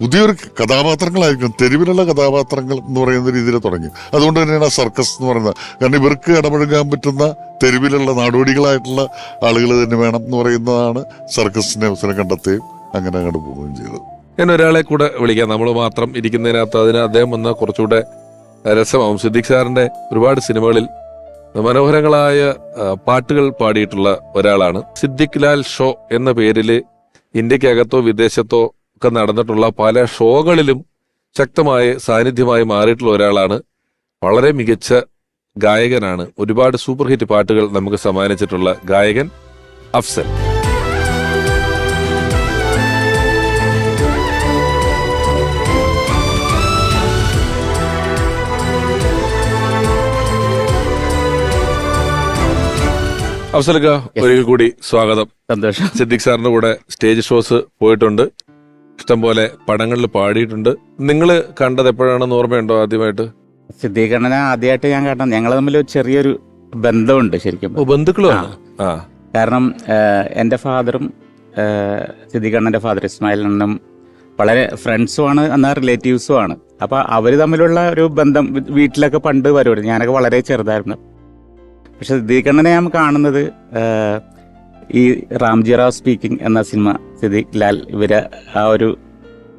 പുതിയൊരു കഥാപാത്രങ്ങളായിരിക്കും, തെരുവിലുള്ള കഥാപാത്രങ്ങൾ എന്ന് പറയുന്ന രീതിയിൽ തുടങ്ങി. അതുകൊണ്ട് തന്നെയാണ് ആ സർക്കസ് എന്ന് പറയുന്നത്. കാരണം ഇവർക്ക് ഇടപഴകാൻ പറ്റുന്ന തെരുവിലുള്ള നാടോടികളായിട്ടുള്ള ആളുകൾ തന്നെ വേണം എന്ന് പറയുന്നതാണ് സർക്കസിനെ അവസരം കണ്ടെത്തുകയും അങ്ങനെ അങ്ങോട്ട് പോവുകയും ചെയ്തത്. ഞാൻ ഒരാളെ കൂടെ വിളിക്കാം, നമ്മൾ മാത്രം ഇരിക്കുന്നതിനകത്ത് അതിന് അദ്ദേഹം വന്ന കുറച്ചുകൂടെ രസമാവും. സിദ്ദിഖ് സാറിന്റെ ഒരുപാട് സിനിമകളിൽ മനോഹരങ്ങളായ പാട്ടുകൾ പാടിയിട്ടുള്ള ഒരാളാണ്. സിദ്ദിഖ് ലാൽ ഷോ എന്ന പേരില് ഇന്ത്യക്കകത്തോ വിദേശത്തോ ഒക്കെ നടന്നിട്ടുള്ള പല ഷോകളിലും ശക്തമായ സാന്നിധ്യമായി മാറിയിട്ടുള്ള ഒരാളാണ്. വളരെ മികച്ച ഗായകനാണ്. ഒരുപാട് സൂപ്പർ ഹിറ്റ് പാട്ടുകൾ നമുക്ക് സമ്മാനിച്ചിട്ടുള്ള ഗായകൻ അഫ്സൽ. അഫ്സൽക്ക, ഒരിക്കൽ കൂടി സ്വാഗതം. സന്തോഷം. സിദ്ദിഖ് സാറിന്റെ കൂടെ സ്റ്റേജ് ഷോസ് പോയിട്ടുണ്ട്, ഇഷ്ടംപോലെ പടങ്ങളിൽ പാടിയിട്ടുണ്ട്. നിങ്ങൾ കണ്ടത് എപ്പോഴാണെന്ന് ഓർമ്മയുണ്ടോ ആദ്യമായിട്ട്? സിദ്ദീഖ് അണ്ണനെ ആദ്യമായിട്ട് ഞാൻ കാണണം, ഞങ്ങൾ തമ്മിൽ ചെറിയൊരു ബന്ധമുണ്ട് ശരിക്കും. ബന്ധുക്കളുമാണ്. കാരണം എൻ്റെ ഫാദറും സിദ്ദീഖ് അണ്ണൻ്റെ ഫാദർ ഇസ്മായിൽ അണ്ണനും വളരെ ഫ്രണ്ട്സുമാണ്, എന്നാൽ റിലേറ്റീവ്സുമാണ്. അപ്പോൾ അവർ തമ്മിലുള്ള ഒരു ബന്ധം വീട്ടിലൊക്കെ പണ്ട് വരുമായിരുന്നു. ഞാനൊക്കെ വളരെ ചെറുതായിരുന്നു. പക്ഷെ സിദ്ദീഖ് അണ്ണനെ ഞാൻ കാണുന്നത് ഈ റാംജി റാവ് സ്പീക്കിംഗ് എന്ന സിനിമ, സിദ്ദീഖ് ലാൽ ഇവരെ ആ ഒരു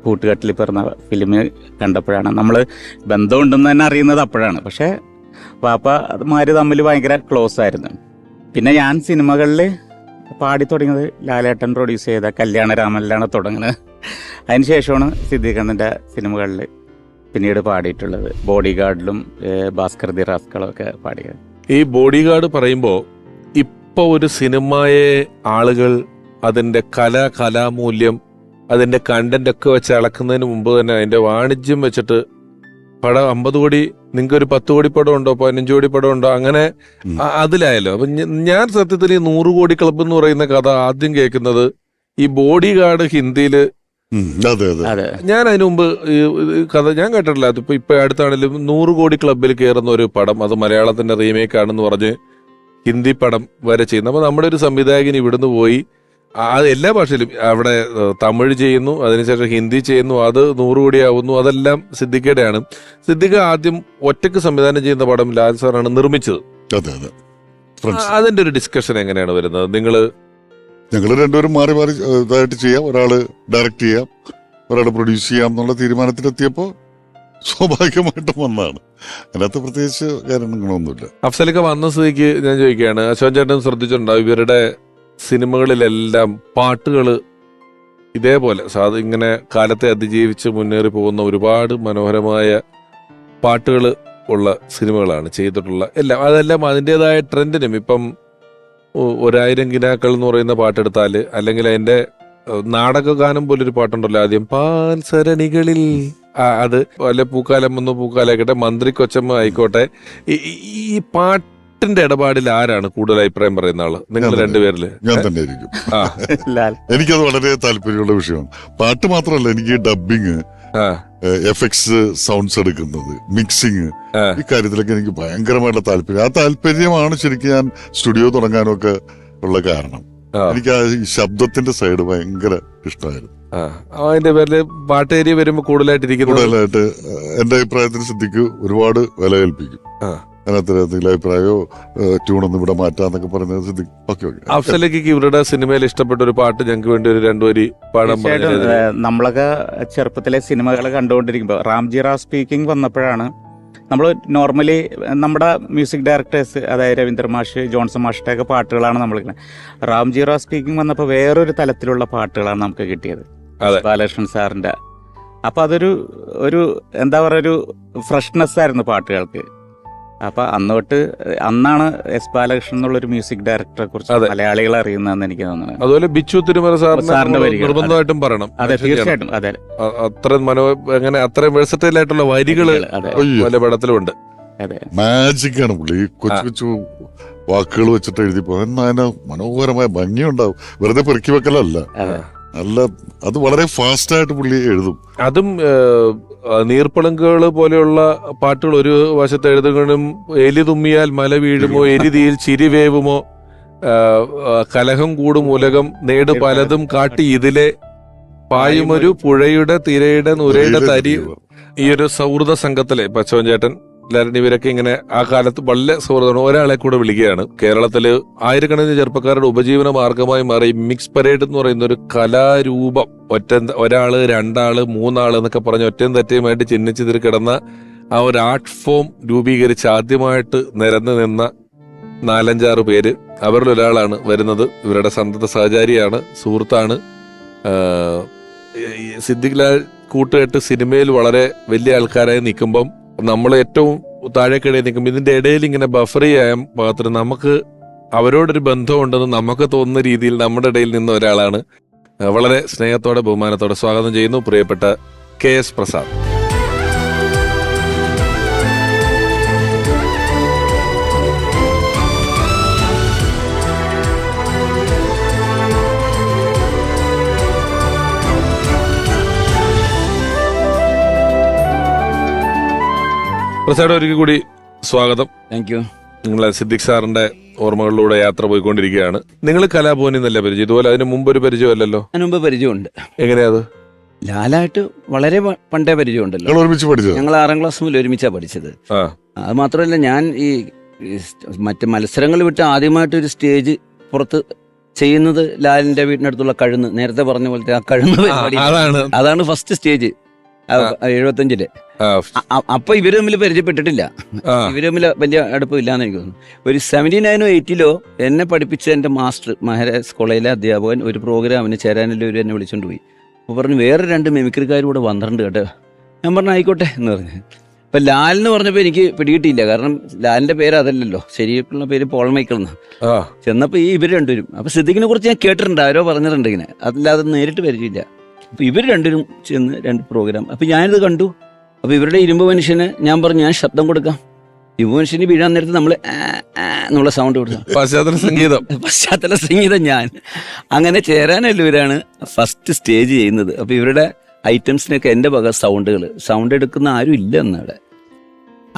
കൂട്ടുകെട്ടിൽ പിറന്ന ഫിലിമിൽ കണ്ടപ്പോഴാണ്. നമ്മൾ ബന്ധമുണ്ടെന്ന് തന്നെ അറിയുന്നത് അപ്പോഴാണ്. പക്ഷേ പാപ്പമാര് തമ്മിൽ ഭയങ്കര ക്ലോസ് ആയിരുന്നു. പിന്നെ ഞാൻ സിനിമകളിൽ പാടി തുടങ്ങിയത് ലാലേട്ടൻ പ്രൊഡ്യൂസ് ചെയ്ത കല്യാണരാമനിലാണ് തുടങ്ങുന്നത്. അതിന് ശേഷമാണ് സിദ്ദീഖ് അണ്ണൻ്റെ സിനിമകളിൽ പിന്നീട് പാടിയിട്ടുള്ളത്. ബോഡി ഗാർഡിലും ഭാസ്കർ ദി റാസ്കളും ഒക്കെ പാടിയത്. ഈ ബോഡി ഗാർഡ് പറയുമ്പോൾ ഇപ്പൊ ഒരു സിനിമയെ ആളുകൾ അതിന്റെ കലാമൂല്യം, അതിന്റെ കണ്ടന്റ് ഒക്കെ വെച്ച് അളക്കുന്നതിന് മുമ്പ് തന്നെ അതിന്റെ വാണിജ്യം വെച്ചിട്ട് പടം 50 കോടി, നിങ്ങൾക്ക് ഒരു 10 കോടി പടം ഉണ്ടോ, 15 കോടി പടം ഉണ്ടോ, അങ്ങനെ അതിലായല്ലോ. അപ്പൊ ഞാൻ സത്യത്തിൽ ഈ 100 കോടി ക്ലബ്ബ് എന്ന് പറയുന്ന കഥ ആദ്യം കേൾക്കുന്നത് ഈ ബോഡി ഗാർഡ് ഹിന്ദിയില്. ഞാൻ അതിനു മുമ്പ് ഈ കഥ ഞാൻ കേട്ടിട്ടില്ല. അതിപ്പോ ഇപ്പൊ അടുത്താണെങ്കിലും 100 കോടി ക്ലബ്ബിൽ കയറുന്ന ഒരു പടം, അത് മലയാളത്തിന്റെ റീമേക്ക് ആണെന്ന് പറഞ്ഞ് ഹിന്ദി പടം വരെ ചെയ്യുന്നു. അപ്പൊ നമ്മുടെ ഒരു സംവിധായകൻ ഇവിടുന്ന് പോയി അത് എല്ലാ ഭാഷയിലും അവിടെ തമിഴ് ചെയ്യുന്നു, അതിനുശേഷം ഹിന്ദി ചെയ്യുന്നു, അത് 100 കോടി ആവുന്നു. അതെല്ലാം സിദ്ദിഖയുടെയാണ്. സിദ്ദിഖ് ആദ്യം ഒറ്റയ്ക്ക് സംവിധാനം ചെയ്യുന്ന പടം ലാൽ സാറാണ് നിർമ്മിച്ചത്. അതിന്റെ ഒരു ഡിസ്കഷൻ എങ്ങനെയാണ് വരുന്നത്? ഞങ്ങൾ രണ്ടുപേരും മാറി മാറി ഇതായിട്ട് ചെയ്യാം, ഒരാള് ഡയറക്റ്റ് ചെയ്യാം, ഒരാൾ പ്രൊഡ്യൂസ് ചെയ്യാം എന്നുള്ള തീരുമാനത്തിലെത്തിയപ്പോൾ സ്വാഭാവികമായിട്ടും വന്നതാണ്. അതിനകത്ത് പ്രത്യേകിച്ച് കാരണങ്ങളൊന്നുമില്ല. അഫ്സലൊക്കെ വന്ന സ്ഥിതിക്ക് ഞാൻ ചോദിക്കുകയാണ്, അശോകൻ ചേട്ടൻ ശ്രദ്ധിച്ചിട്ടുണ്ടാവും ഇവരുടെ സിനിമകളിലെല്ലാം പാട്ടുകൾ ഇതേപോലെ ഇങ്ങനെ കാലത്തെ അതിജീവിച്ച് മുന്നേറി പോകുന്ന ഒരുപാട് മനോഹരമായ പാട്ടുകൾ ഉള്ള സിനിമകളാണ് ചെയ്തിട്ടുള്ള എല്ലാം. അതെല്ലാം അതിൻ്റെതായ ട്രെൻഡിനും, ഇപ്പം 1000 കിനാക്കൾ എന്ന് പറയുന്ന പാട്ടെടുത്താൽ, അല്ലെങ്കിൽ അതിന്റെ നാടകഗാനം പോലൊരു പാട്ടുണ്ടല്ലോ ആദ്യം, പാൽസരണികളിൽ, അത് വല്ല പൂക്കാലം വന്നു പൂക്കാലായിക്കോട്ടെ, മന്ത്രി കൊച്ചമ്മ ആയിക്കോട്ടെ, ഈ പാട്ടിന്റെ ഇടപാടിൽ ആരാണ് കൂടുതൽ അഭിപ്രായം പറയുന്ന ആള്? നിങ്ങൾ രണ്ടുപേരില്? ഞാൻ തന്നെ ആയിരിക്കും. എനിക്കത് വളരെ താല്പര്യമുള്ള വിഷയമാണ്. പാട്ട് മാത്രമല്ല, എനിക്ക് ഡബിങ്, എഫക്ട്സ്, സൗണ്ട്സ് എടുക്കുന്നത്, മിക്സിങ്, ഈ കാര്യത്തിലൊക്കെ എനിക്ക് ഭയങ്കരമായിട്ടുള്ള താല്പര്യം. ആ താല്പര്യമാണ് ശരിക്കും ഞാൻ സ്റ്റുഡിയോ തുടങ്ങാനൊക്കെ ഉള്ള കാരണം. എനിക്ക് ആ ശബ്ദത്തിന്റെ സൈഡ് ഭയങ്കര ഇഷ്ടമായിരുന്നു. അതിന്റെ പേരില് പാട്ടേരിയ വരുമ്പോ കൂടുതലായിട്ട് എന്റെ അഭിപ്രായത്തിന് സിദ്ദിഖ് ഒരുപാട് വില കൽപ്പിക്കും. അതിനകത്ത് എന്തെങ്കിലും അഭിപ്രായമോ ട്യൂണൊന്നും ഇവിടെ മാറ്റാന്നൊക്കെ പറയുന്നത് സിദ്ദിഖ് ഓക്കെ. അഫ്സലേക്ക് ഇവരുടെ സിനിമയിൽ ഇഷ്ടപ്പെട്ട ഒരു പാട്ട് ഞങ്ങൾക്ക് വേണ്ടി ഒരു 2 വരി പാടാൻ പറഞ്ഞു. നമ്മളൊക്കെ ചെറുപ്പത്തിലെ സിനിമകൾ കണ്ടുകൊണ്ടിരിക്കുമ്പോൾ റാംജി റാവ് സ്പീക്കിംഗ് വന്നപ്പോഴാണ് നമ്മൾ നോർമലി നമ്മുടെ മ്യൂസിക് ഡയറക്ടേഴ്സ്, അതായത് രവീന്ദ്ര മാഷ്, ജോൺസൺ മാഷിന്റെ ഒക്കെ പാട്ടുകളാണ് നമ്മൾ റാംജി റാവ് സ്പീക്കിംഗ് വന്നപ്പോൾ വേറൊരു തലത്തിലുള്ള പാട്ടുകളാണ് നമുക്ക് കിട്ടിയത്, ബാലകൃഷ്ണൻ സാറിന്റെ. അപ്പൊ അതൊരു എന്താ പറയുക, ഒരു ഫ്രഷ്നെസ് ആയിരുന്നു പാട്ടുകൾക്ക്. അപ്പൊ അന്നാണ് എസ് ബാലകൃഷ്ണൻ എന്നുള്ളൊരു മ്യൂസിക് ഡയറക്ടറെ കുറിച്ച് മലയാളികൾ അറിയുന്നതെന്ന് എനിക്ക് തോന്നുന്നത്. അതുപോലെ ബിച്ചു തിരുമല സാറിന്റെ നിർബന്ധമായിട്ടും പറയണം. അതെ, തീർച്ചയായിട്ടും. അതെ, അത്രയും വെഴ്സറ്റൈൽ ആയിട്ടുള്ള വരികള് പല പടത്തിലുണ്ട്. മാജിക് ആണ് പുള്ളി. ഈ കൊച്ചു കൊച്ചു വാക്കുകൾ വെച്ചിട്ട് എഴുതിപ്പോ അതിന് മനോഹരമായ ഭംഗിയുണ്ടാവും. വെറുതെ പെറുക്കി വെക്കലല്ല, നല്ല അത് വളരെ ഫാസ്റ്റ് ആയിട്ട് പുള്ളി എഴുതും. അതും നീർപ്പളുങ്കുകൾ പോലെയുള്ള പാട്ടുകൾ ഒരു വശത്ത് എഴുതുകയും, എലി തുമ്മിയാൽ മല വീഴുമോ, എരിതിയിൽ ചിരിവേവുമോ, കലഹം കൂടും ഉലകം നേട് പലതും കാട്ടി ഇതിലെ പായുമൊരു പുഴയുടെ തിരയുടെ നുരയുടെ തരി. ഈ ഒരു സൗഹൃദ സംഘത്തിലെ പച്ചവൻ ചേട്ടൻ ലാലൻ ഇവരൊക്കെ ഇങ്ങനെ ആ കാലത്ത് വളരെ സൗഹൃദമാണ്. ഒരാളെ കൂടെ വിളിക്കുകയാണ്. കേരളത്തില് ആയിരക്കണക്കിന് ചെറുപ്പക്കാരുടെ ഉപജീവന മാർഗമായി മാറി മിക്സ് പരേഡ് എന്ന് പറയുന്ന ഒരു കലാരൂപം. ഒരാള്, രണ്ടാള്, മൂന്നാള് എന്നൊക്കെ പറഞ്ഞ് ഒറ്റയും തെറ്റയുമായിട്ട് ചിഹ്നിച്ചിതിൽ കിടന്ന ആ ഒരു ആർട്ട് ഫോം രൂപീകരിച്ച് ആദ്യമായിട്ട് നിരന്ന് നിന്ന 4-5 പേര്. അവരിൽ ഒരാളാണ് വരുന്നത്. ഇവരുടെ സന്തത സഹചാരിയാണ്, സുഹൃത്താണ്. സിദ്ദിഖ് ലാൽ കൂട്ടുകെട്ട് സിനിമയിൽ വളരെ വലിയ ആൾക്കാരായി നിൽക്കുമ്പം നമ്മൾ ഏറ്റവും താഴേക്കിടയിൽ നിൽക്കുമ്പോൾ ഇതിന്റെ ഇടയിൽ ഇങ്ങനെ ബഫർ ചെയ്യാൻ പാകത്തിന് നമുക്ക് അവരോടൊരു ബന്ധമുണ്ടെന്ന് നമുക്ക് തോന്നുന്ന രീതിയിൽ നമ്മുടെ ഇടയിൽ നിന്ന ഒരാളാണ്. വളരെ സ്നേഹത്തോടെ ബഹുമാനത്തോടെ സ്വാഗതം ചെയ്യുന്നു പ്രിയപ്പെട്ട KS പ്രസാദ്. പ്രസാദ്, ഒരിക്കൽ കൂടി സ്വാഗതം. Thank you. നിങ്ങൾ സിദ്ദിഖ് സാറിന്റെ ഓർമ്മകളിലൂടെ യാത്ര പോയിക്കൊണ്ടിരിക്കുകയാണ്. നിങ്ങൾ കലാഭവനിൽ നിന്നല്ലേ പരിചയം? ഇതുപോലെ അതിന് മുമ്പ് ഒരു പരിചയമല്ലല്ലോ? അതിന് മുമ്പ് പരിചയമുണ്ട്. എങ്ങനെയാ അത്? ലാലായിട്ട് വളരെ പണ്ടേ പരിചയമുണ്ടല്ലോ. ഞങ്ങൾ ഒരുമിച്ച് പഠിച്ചത്. ഞങ്ങൾ 6ാം ക്ലാസ് മുതൽ ഒരുമിച്ചാണ് പഠിച്ചത്. അത് മാത്രമല്ല, ഞാൻ ഈ മറ്റ് മത്സരങ്ങൾ വിട്ട് ആദ്യമായിട്ട് ഒരു സ്റ്റേജ് പുറത്ത് ചെയ്യുന്നത് ലാലിന്റെ വീടിനടുത്തുള്ള കഴുന്ന്, നേരത്തെ പറഞ്ഞ പോലത്തെ ആ കഴുന്ന് പരിപാടി. അതാണ് ഫസ്റ്റ് സ്റ്റേജ് 75-ല്. അപ്പൊ ഇവര് തമ്മിൽ പരിചയപ്പെട്ടിട്ടില്ല. ഇവര് തമ്മിൽ വലിയ അടുപ്പമില്ലാന്ന് എനിക്ക് തോന്നുന്നു. ഒരു 79 80 എന്നെ പഠിപ്പിച്ച എന്റെ മാസ്റ്റർ, മഹാരാജ് കോളേജിലെ അധ്യാപകൻ, ഒരു പ്രോഗ്രാമിന് ചേരാനെല്ലാവരും എന്നെ വിളിച്ചോണ്ട് പോയി. അപ്പൊ പറഞ്ഞു, വേറെ 2 മിമിക്രിക്കാരും കൂടെ വന്നിട്ടുണ്ട് കേട്ടോ. ഞാൻ പറഞ്ഞു ആയിക്കോട്ടെ എന്ന് പറഞ്ഞു. അപ്പൊ ലാൽ എന്ന് പറഞ്ഞപ്പോ എനിക്ക് പിടികിട്ടിയില്ല. കാരണം ലാലിന്റെ പേര് അതല്ലല്ലോ, ശരിക്കുള്ള പേര് പോൾ മൈക്കിൾ എന്നാ. ചെന്നപ്പോ ഇവര് രണ്ടുപേരും, അപ്പൊ സിദ്ദിഖിനെ കുറിച്ച് ഞാൻ കേട്ടിട്ടുണ്ട്, ആരോ പറഞ്ഞിട്ടുണ്ട് ഇങ്ങനെ, അതല്ലാതെ നേരിട്ട് പരിചയമില്ല. അപ്പൊ ഇവർ രണ്ടുപേരും ചെന്ന് 2 പ്രോഗ്രാം. അപ്പൊ ഞാനിത് കണ്ടു. അപ്പൊ ഇവരുടെ ഇരുമ്പ് മനുഷ്യന് ഞാൻ പറഞ്ഞു, ഞാൻ ശബ്ദം കൊടുക്കാം. ഇരുമ്പ് മനുഷ്യന് വീഴാൻ നേരത്ത് നമ്മള് എന്നുള്ള സൗണ്ട് കൊടുക്കാം, പശ്ചാത്തല സംഗീതം. ഞാൻ അങ്ങനെ ചേരാനെല്ലാവരാണ് ഫസ്റ്റ് സ്റ്റേജ് ചെയ്യുന്നത്. അപ്പൊ ഇവരുടെ ഐറ്റംസിനൊക്കെ എൻ്റെ വക സൗണ്ട് എടുക്കുന്ന ആരും ഇല്ല എന്നവിടെ.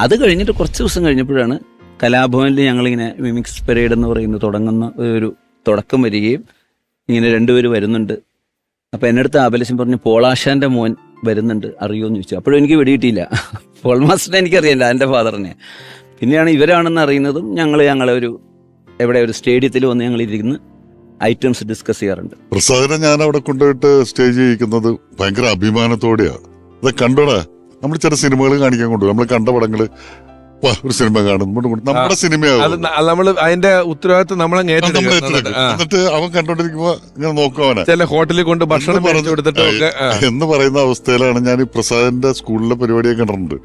അത് കഴിഞ്ഞിട്ട് കുറച്ച് ദിവസം കഴിഞ്ഞപ്പോഴാണ് കലാഭവനിൽ ഞങ്ങളിങ്ങനെ മിമിക്സ് പരേഡ് എന്ന് പറയുന്നത് തുടങ്ങുന്ന ഒരു തുടക്കം വരികയും ഇങ്ങനെ 2 പേര് വരുന്നുണ്ട്. അപ്പം എൻ്റെ അടുത്ത് ആബലശം പറഞ്ഞു, പോളാശാൻ്റെ മോൻ വരുന്നുണ്ട്, അറിയുമെന്ന് ചോദിച്ചു. അപ്പോഴും എനിക്ക് വെടിയിട്ടില്ല. പോൾ മാസ്റ്ററിനെ എനിക്കറിയില്ല, എൻ്റെ ഫാദറിനെ. പിന്നെയാണ് ഇവരാണെന്ന് അറിയുന്നതും. ഞങ്ങളെ ഒരു സ്റ്റേഡിയത്തിൽ വന്ന് ഞങ്ങൾ ഇരുന്ന് ഐറ്റംസ് ഡിസ്കസ് ചെയ്യാറുണ്ട്. പ്രസാദിനെ ഞാൻ അവിടെ കൊണ്ടുപോയിട്ട് സ്റ്റേജ് ചെയ്യിക്കുന്നത് ഭയങ്കര അഭിമാനത്തോടെയാണ്. അത് കണ്ടോടാ, നമ്മൾ ചില സിനിമകൾ കാണിക്കാൻ കൊണ്ടുപോകും. നമ്മൾ കണ്ട പടങ്ങള് ഒരു സിനിമ കാണും, നമ്മുടെ സിനിമയാകും, നമ്മള് അതിന്റെ ഉത്തരവാദിത്വം എന്നിട്ട് അവൻ കണ്ടോണ്ടിരിക്കുമ്പോ ഇങ്ങനെ നോക്കുവാനാ ചില ഹോട്ടലിൽ കൊണ്ട് ഭക്ഷണം എന്ന് പറയുന്ന അവസ്ഥയിലാണ് ഞാൻ ഈ പ്രസാദിന്റെ സ്കൂളിലെ പരിപാടിയൊക്കെ കണ്ടിട്ടുണ്ട്.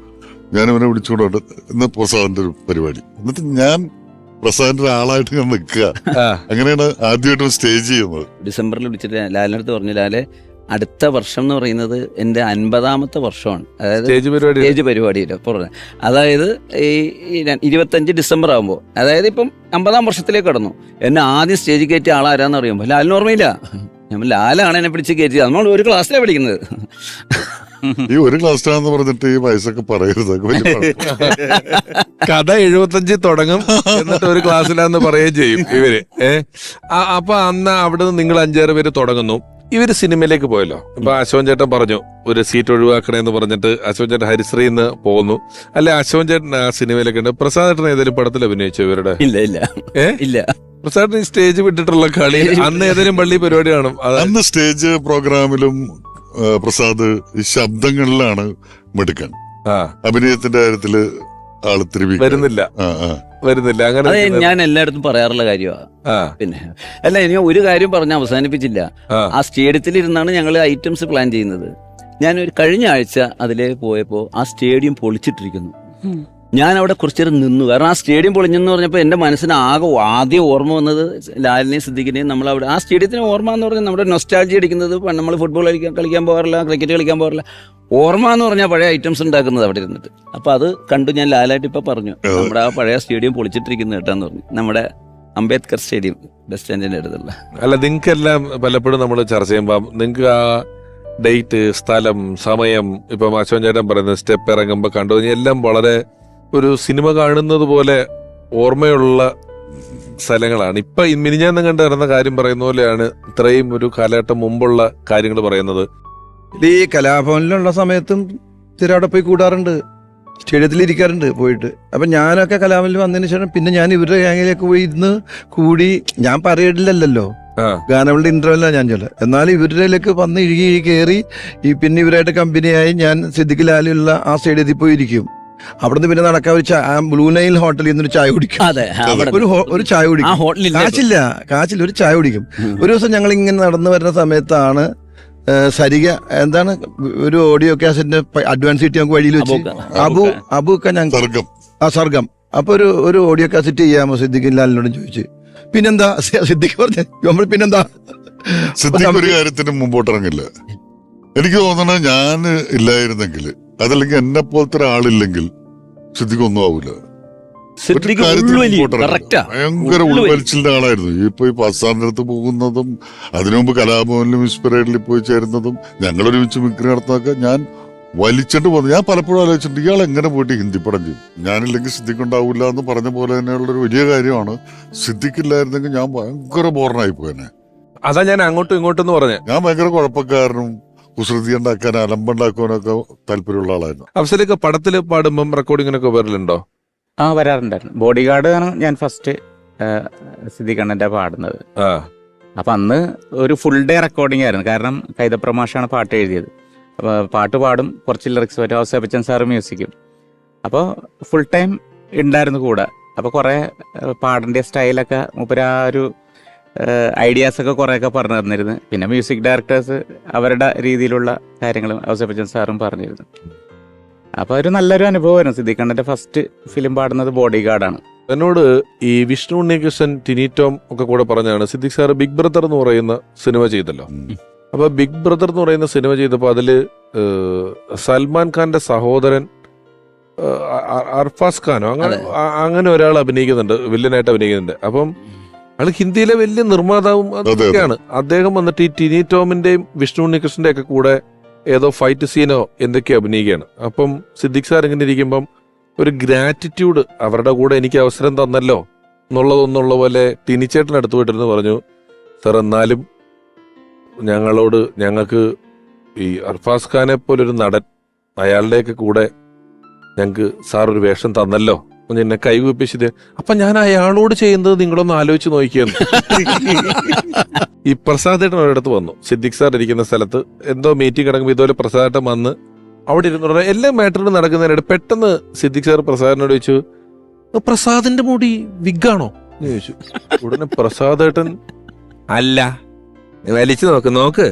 ഞാൻ ഇവനെ വിളിച്ചുകൊണ്ടോട്ട് ഇന്ന് പ്രസാദിന്റെ ഒരു പരിപാടി, എന്നിട്ട് ഞാൻ പ്രസാദിന്റെ ഒരാളായിട്ട് ഞാൻ നിൽക്കുക. അങ്ങനെയാണ് ആദ്യമായിട്ട് സ്റ്റേജ് ചെയ്യുന്നത്. ഡിസംബറിൽ വിളിച്ചിട്ട് ലാലിനടുത്ത് പറഞ്ഞു, ലാലെ അടുത്ത വർഷം എന്ന് പറയുന്നത് എൻ്റെ 50ാമത്തെ വർഷമാണ്. അതായത് സ്റ്റേജ് പരിപാടിയില്ല പുറമെ. അതായത് ഈ 25 ഡിസംബർ ആകുമ്പോൾ, അതായത് ഇപ്പം 50ാം വർഷത്തിലേക്ക് കടന്നു. എന്നെ ആദ്യം സ്റ്റേജ് കയറ്റിയ ആളാരാന്ന് അറിയുമ്പോൾ ലാലിന് ഓർമ്മയില്ല. ഞാൻ ലാലാണ് എന്നെ പിടിച്ച് കയറ്റിയത്. നമ്മൾ ഒരു ക്ലാസ്സിലാണ് പഠിക്കുന്നത്. ഈ ഒരു ക്ലാസ്സിലാന്ന് പറഞ്ഞിട്ട് ഈ വയസ്സൊക്കെ പറയരുത്. കഥ 75 തുടങ്ങും, എന്നിട്ട് ഒരു ക്ലാസ്സിലാന്ന് പറയുകയും ചെയ്യും ഇവര്. അപ്പൊ അന്ന് അവിടെ നിന്ന് നിങ്ങൾ 5-6 പേര് തുടങ്ങുന്നു. ഇവര് സിനിമയിലേക്ക് പോയല്ലോ. ഇപ്പൊ അശോകൻ ചേട്ടൻ പറഞ്ഞു ഒരു സീറ്റ് ഒഴിവാക്കണേന്ന് പറഞ്ഞിട്ട് അശോകൻ ചേട്ടൻ ഹരിശ്രീന്ന് പോകുന്നു. അല്ലെ, അശോകൻ ചേട്ടൻ ആ സിനിമയിലേക്ക് ഉണ്ട്. പ്രസാദ് ചേട്ടൻ ഏതെങ്കിലും പടത്തിൽ അഭിനയിച്ചു ഇവരുടെ? ഇല്ല. പ്രസാദ് സ്റ്റേജ് വിട്ടിട്ടുള്ള കളി അന്ന് ഏതെങ്കിലും പള്ളി പരിപാടി കാണും. അന്ന് സ്റ്റേജ് പ്രോഗ്രാമിലും പ്രസാദ് ഈ ശബ്ദങ്ങളിലാണ് മിടുക്കൻ. അഭിനയത്തിന്റെ കാര്യത്തില് ആളിത്തിരി വരുന്നില്ല. അങ്ങനെ ഞാൻ എല്ലായിടത്തും പറയാറുള്ള കാര്യമാണ്. പിന്നെ അല്ല, ഇനി ഒരു കാര്യം പറഞ്ഞ് അവസാനിപ്പിച്ചില്ല. ആ സ്റ്റേഡിയത്തിൽ ഇരുന്നാണ് ഞങ്ങൾ ഐറ്റംസ് പ്ലാൻ ചെയ്യുന്നത്. ഞാൻ ഒരു കഴിഞ്ഞ ആഴ്ച അതിലേക്ക് പോയപ്പോൾ ആ സ്റ്റേഡിയം പൊളിച്ചിട്ടിരിക്കുന്നു. ഞാൻ അവിടെ കുറച്ചേരം നിന്നു. കാരണം ആ സ്റ്റേഡിയം പൊളിഞ്ഞെന്ന് പറഞ്ഞപ്പോൾ എൻ്റെ മനസ്സിന് ആദ്യം ഓർമ്മ വന്നത് ലാലിനെയും സിദ്ദിഖിനെയും. നമ്മളവിടെ ആ സ്റ്റേഡിയത്തിന് ഓർമ്മ എന്ന് പറഞ്ഞാൽ നമ്മുടെ നൊസ്റ്റാൾജി അടിക്കുന്നത്, നമ്മൾ ഫുട്ബോൾ കളിക്കാൻ പോകാറില്ല, ക്രിക്കറ്റ് കളിക്കാൻ പോകാറില്ല. ഓർമ്മ എന്ന് പറഞ്ഞാൽ പഴയ ഐറ്റംസ് ഉണ്ടാക്കുന്നത് അവിടെ ഇരുന്നിട്ട്. അപ്പോൾ അത് കണ്ടു ഞാൻ ലാലായിട്ട് ഇപ്പം പറഞ്ഞു, നമ്മുടെ ആ പഴയ സ്റ്റേഡിയം പൊളിച്ചിട്ടിരിക്കുന്നത് കേട്ടാന്ന് പറഞ്ഞു. നമ്മുടെ അംബേദ്കർ സ്റ്റേഡിയം ബസ് സ്റ്റാൻഡിൻ്റെ അടുത്തുള്ള. അല്ല, നിങ്ങൾക്കെല്ലാം പലപ്പോഴും നമ്മൾ ചർച്ച ചെയ്യുമ്പോൾ നിങ്ങൾക്ക് ആ ഡേറ്റ്, സ്ഥലം, സമയം, ഇപ്പം അശോകൻ ചേട്ടൻ പറയുന്നത് സ്റ്റെപ്പ് ഇറങ്ങുമ്പോൾ കണ്ടു എല്ലാം വളരെ ഒരു സിനിമ കാണുന്നത് പോലെ ഓർമ്മയുള്ള സ്ഥലങ്ങളാണ്. ഇപ്പൊ മിനിഞ്ഞാന്ന് കണ്ട് നടന്ന കാര്യം പറയുന്ന പോലെയാണ് ഇത്രയും ഒരു കാലഘട്ടം മുമ്പുള്ള കാര്യങ്ങൾ പറയുന്നത്. ഈ കലാഭവനിലുള്ള സമയത്തും സ്ഥിരം അവിടെ പോയി കൂടാറുണ്ട്, സ്റ്റേഡിയത്തിൽ ഇരിക്കാറുണ്ട് പോയിട്ട്. അപ്പം ഞാനൊക്കെ കലാഭവനിൽ വന്നതിന് ശേഷം പിന്നെ ഞാൻ ഇവരുടെ ഗ്യാങ്ങിലേക്ക് പോയി ഇരുന്ന് കൂടി. ഞാൻ പറയില്ലല്ലോ, ഗാനങ്ങളുടെ ഇന്റർവെല്ലാണ് ഞാൻ ചൊല്ല. എന്നാലും ഇവരിലേക്ക് വന്ന് ഇഴുകി കയറി പിന്നെ ഇവരായിട്ട് കമ്പനിയായി ഞാൻ സിദ്ദിഖ് ലാലുള്ള ആ സ്റ്റേഡിയത്തിൽ പോയി ഇരിക്കും. അവിടുന്ന് പിന്നെ നടക്കാൻ ഒരു ബ്ലൂ നൈൽ ഹോട്ടലിൽ നിന്നൊരു ചായ കുടിക്കും. ഒരു ചായ കുടിക്കും, കാച്ചില്ല ഒരു ചായ കുടിക്കും. ഒരു ദിവസം ഞങ്ങൾ ഇങ്ങനെ നടന്നു വരുന്ന സമയത്താണ് സരിക എന്താണ് ഒരു ഓഡിയോ കാസറ്റിന്റെ അഡ്വാൻസ് കിട്ടി നമുക്ക് വഴിയിൽ വെച്ച് അബു ഒക്കെ ഞങ്ങൾ സർഗം അപ്പൊ ഒരു ഓഡിയോ കാസറ്റ് ചെയ്യാമോ സിദ്ദിഖ് ലാലിനോടും ചോദിച്ചു. പിന്നെന്താ സിദ്ദിഖ് പറഞ്ഞു, നമ്മൾ പിന്നെന്താ. സിദ്ദിഖ് ഒരു കാര്യത്തിന് മുമ്പോട്ടിറങ്ങില്ല. എനിക്ക് തോന്നണ ഞാൻ ഇല്ലായിരുന്നെങ്കിൽ, അതല്ലെങ്കിൽ എന്നെ പോലത്തെ ഒരാളില്ലെങ്കിൽ സിദ്ദിഖ് ഒന്നും ആവൂല. ഭയങ്കര ഉൾവലിച്ചിന്റെ ആളായിരുന്നു. ഇപ്പൊ ഈ പാകിസ്ഥാന്റെ അടുത്ത് പോകുന്നതും അതിനുമുമ്പ് കലാഭവനിലും ഇൻസ്പിറേഡിൽ പോയി ചേരുന്നതും ഞങ്ങളൊരുമിച്ച് മിക്രി നടത്തുന്നതൊക്കെ ഞാൻ വലിച്ചിട്ട് പോകുന്നു. ഞാൻ പലപ്പോഴും ആലോചിച്ചിട്ടുണ്ട്, ഇയാൾ എങ്ങനെ പോയിട്ട് ഹിന്ദി പടം ചെയ്യും. ഞാനില്ലെങ്കിൽ സിദ്ദിഖ് ഉണ്ടാവില്ല എന്ന് പറഞ്ഞ പോലെ തന്നെയുള്ളൊരു വലിയ കാര്യമാണ്. സിദ്ദിഖ് ഇല്ലായിരുന്നെങ്കിൽ ഞാൻ ഭയങ്കര ബോറനായി പോയെന്നെ. അതാ ഞാൻ അങ്ങോട്ടും ഇങ്ങോട്ടും പറഞ്ഞേ. ഞാൻ ഭയങ്കര കുഴപ്പക്കാരനും കുസൃതി ഉണ്ടാക്കാൻ അലമ്പുണ്ടാക്കാനൊക്കെ താല്പര്യമുള്ള ആളായിരുന്നു. അവസരമൊക്കെ പടത്തിൽ പാടുമ്പം റെക്കോർഡിങ്ങിനൊക്കെ വരലുണ്ടോ? വരാറുണ്ടായിരുന്നു. ബോഡി ഗാർഡ് ആണ് ഞാൻ ഫസ്റ്റ് സിദ്ദിഖ് അണ്ണന്റെ പാടുന്നത്. അപ്പൊ അന്ന് ഒരു ഫുൾ ഡേ റെക്കോർഡിംഗ് ആയിരുന്നു. കാരണം കൈതപ്രമാഷാണ് പാട്ട് എഴുതിയത്. അപ്പോൾ പാട്ട് പാടും, കുറച്ച് ലിറിക്സ് വരും, ഔസേപ്പച്ചൻ സാറ് മ്യൂസിക്കും. അപ്പോൾ ഫുൾ ടൈം ഉണ്ടായിരുന്നു കൂടെ. അപ്പോൾ കുറേ പാടിൻ്റെ സ്റ്റൈലൊക്കെ മൂപ്പര് ആ ഒരു ഐഡിയാസൊക്കെ കുറേയൊക്കെ പറഞ്ഞു തന്നിരുന്നു. പിന്നെ മ്യൂസിക് ഡയറക്ടേഴ്സ് അവരുടെ രീതിയിലുള്ള കാര്യങ്ങളും ഔസേപ്പച്ചൻ സാറും പറഞ്ഞിരുന്നു. അപ്പോൾ ഒരു നല്ലൊരു അനുഭവമായിരുന്നു. സിദ്ദിഖ് അണ്ണന്റെ ഫസ്റ്റ് ഫിലിം പാടുന്നത് ബോഡി ഗാർഡാണ്. എന്നോട് ഈ വിഷ്ണു ഉണ്ണികൃഷ്ണൻ, ടിനി ടോം ഒക്കെ കൂടെ പറഞ്ഞാണ് സിദ്ദിഖ് സാർ ബിഗ് ബ്രദർ എന്ന് പറയുന്ന സിനിമ ചെയ്തല്ലോ. അപ്പൊ ബിഗ് ബ്രദർ എന്ന് പറയുന്ന സിനിമ ചെയ്തപ്പോ അതില് സൽമാൻ ഖാന്റെ സഹോദരൻ അർഫാസ് ഖാനോ അങ്ങനെ ഒരാൾ അഭിനയിക്കുന്നുണ്ട്, വില്ലനായിട്ട് അഭിനയിക്കുന്നുണ്ട്. അപ്പം അയാൾ ഹിന്ദിയിലെ വലിയ നിർമ്മാതാവും അതൊക്കെയാണ്. അദ്ദേഹം വന്നിട്ട് ഈ ടിനി ടോമിന്റെയും വിഷ്ണു ഉണ്ണികൃഷ്ണന്റെ ഒക്കെ കൂടെ ഏതോ ഫൈറ്റ് സീനോ എന്തൊക്കെയോ അഭിനയിക്കുകയാണ്. അപ്പം സിദ്ദിഖ് സാർ ഇങ്ങനെ ഇരിക്കുമ്പം ഒരു ഗ്രാറ്റിറ്റ്യൂഡ്, അവരുടെ കൂടെ എനിക്ക് അവസരം തന്നല്ലോ എന്നുള്ളതൊന്നുള്ള പോലെ ടിനിച്ചേട്ടൻ അടുത്ത് പോയിട്ടിരുന്ന് പറഞ്ഞു, സാർ എന്നാലും ഞങ്ങൾക്ക് ഈ അർഫാസ് ഖാനെ പോലൊരു നടൻ, അയാളുടെയൊക്കെ കൂടെ ഞങ്ങൾക്ക് സാർ ഒരു വേഷം തന്നല്ലോ ഒന്ന് എന്നെ കൈകൂപ്പിച്ചത്. അപ്പൊ ഞാൻ അയാളോട് ചെയ്യുന്നത് നിങ്ങളൊന്ന് ആലോചിച്ച് നോക്കിയെന്ന്. ഈ പ്രസാദേട്ടൻ ഒരിടത്ത് വന്നു, സിദ്ദിഖ് സാർ ഇരിക്കുന്ന സ്ഥലത്ത് എന്തോ മീറ്റിംഗ് കിടക്കുമ്പോൾ ഇതുപോലെ പ്രസാദേട്ടൻ വന്ന് അവിടെ ഇരുന്ന് എല്ലാ മാറ്ററും നടക്കുന്നതിനിടെ പെട്ടെന്ന് സിദ്ദിഖ് സാർ പ്രസാദിനോട് ചോദിച്ചു, പ്രസാദിന്റെ മുടി വിഗാണോ എന്ന് ചോദിച്ചു. ഉടനെ പ്രസാദേട്ടൻ അല്ല, വലിച്ചു നോക്ക്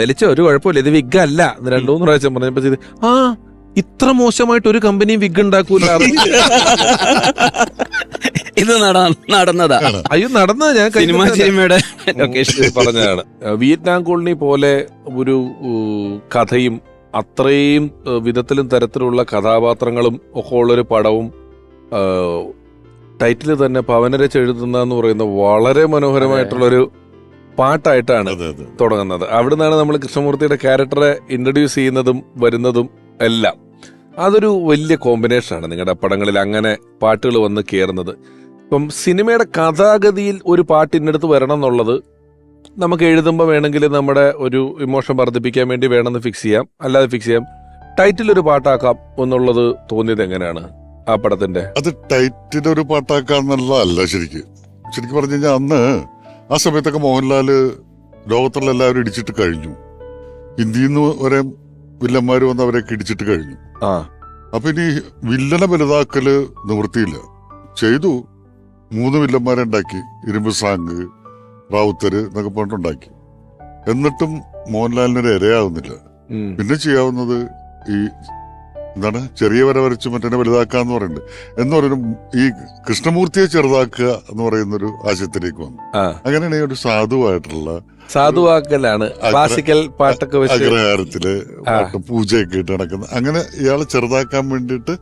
വലിച്ചോ, ഒരു കുഴപ്പമില്ല, ഇത് വിഗ് അല്ല എന്ന് 2-3 പ്രാവശ്യം പറഞ്ഞപ്പോ ഇത്ര മോശമായിട്ട് ഒരു കമ്പനിയും വിഗ് ഉണ്ടാക്കൂല. ഇത് നടന്നതാ. അയ്യോ നടന്നത് ഞാൻ സിനിമയുടെ പറഞ്ഞതാണ്. വിയറ്റ്നാം കോളനി പോലെ ഒരു കഥയും അത്രയും വിധത്തിലും തരത്തിലുള്ള കഥാപാത്രങ്ങളും ഒക്കെ ഉള്ളൊരു പടവും ടൈറ്റിൽ തന്നെ പവനരച്ച് എഴുതുന്ന എന്ന് പറയുന്ന വളരെ മനോഹരമായിട്ടുള്ളൊരു പാട്ടായിട്ടാണ് തുടങ്ങുന്നത്. അവിടെ നിന്നാണ് നമ്മൾ കൃഷ്ണമൂർത്തിയുടെ ക്യാരക്ടറെ ഇൻട്രൊഡ്യൂസ് ചെയ്യുന്നതും വരുന്നതും എല്ലാം. അതൊരു വലിയ കോമ്പിനേഷനാണ് നിങ്ങളുടെ പടങ്ങളിൽ അങ്ങനെ പാട്ടുകൾ വന്ന് കയറുന്നത്. ഇപ്പം സിനിമയുടെ കഥാഗതിയിൽ ഒരു പാട്ട് ഇന്നടുത്ത് വരണം എന്നുള്ളത് നമുക്ക് എഴുതുമ്പോൾ വേണമെങ്കിൽ നമ്മുടെ ഒരു ഇമോഷൻ വർദ്ധിപ്പിക്കാൻ വേണ്ടി വേണമെന്ന് ഫിക്സ് ചെയ്യാം, അല്ലാതെ ഫിക്സ് ചെയ്യാം. ടൈറ്റിൽ ഒരു പാട്ടാക്കാം എന്നുള്ളത് തോന്നിയത് എങ്ങനെയാണ് ആ പടത്തിന്റെ? അത് ടൈറ്റിൽ ഒരു പാട്ടാക്കാന്നുള്ളതല്ല. ശരിക്കും പറഞ്ഞു കഴിഞ്ഞാൽ അന്ന് ആ സമയത്തൊക്കെ മോഹൻലാല് ലോകത്തുള്ള എല്ലാവരും ഇടിച്ചിട്ട് കഴിഞ്ഞു. ഹിന്ദിയിൽ നിന്ന് വരെ വില്ലന്മാര് വന്ന് അവരൊക്കെ ഇടിച്ചിട്ട് കഴിഞ്ഞു. അപ്പൊ ഇനി വില്ലനെ വലുതാക്കല് നിവൃത്തിയില്ല. ചെയ്തു, 3 വില്ലന്മാരെ ഉണ്ടാക്കി, ഇരുമ്പ് സാങ്ക്, റാവുത്തര് എന്നൊക്കെ പറഞ്ഞിട്ടുണ്ടാക്കി. എന്നിട്ടും മോഹൻലാലിനൊരു ഇരയാവുന്നില്ല. പിന്നെ ചെയ്യാവുന്നത് ഈ എന്താണ് ചെറിയ വര വരച്ച് മറ്റേ വലുതാക്കാന്ന് പറയുന്നുണ്ട്. എന്ന് പറയുന്നത് ഈ കൃഷ്ണമൂർത്തിയെ ചെറുതാക്കുക എന്ന് പറയുന്നൊരു ആശയത്തിലേക്ക് വന്നു. അങ്ങനെയാണ് ഒരു സാധുവാക്കലാണ് ക്ലാസിക്കൽ പാട്ടൊക്കെ അഗ്രഹാരത്തില് പൂജയൊക്കെ ഇട്ട് നടക്കുന്ന, അങ്ങനെ ഇയാളെ ചെറുതാക്കാൻ വേണ്ടിയിട്ട്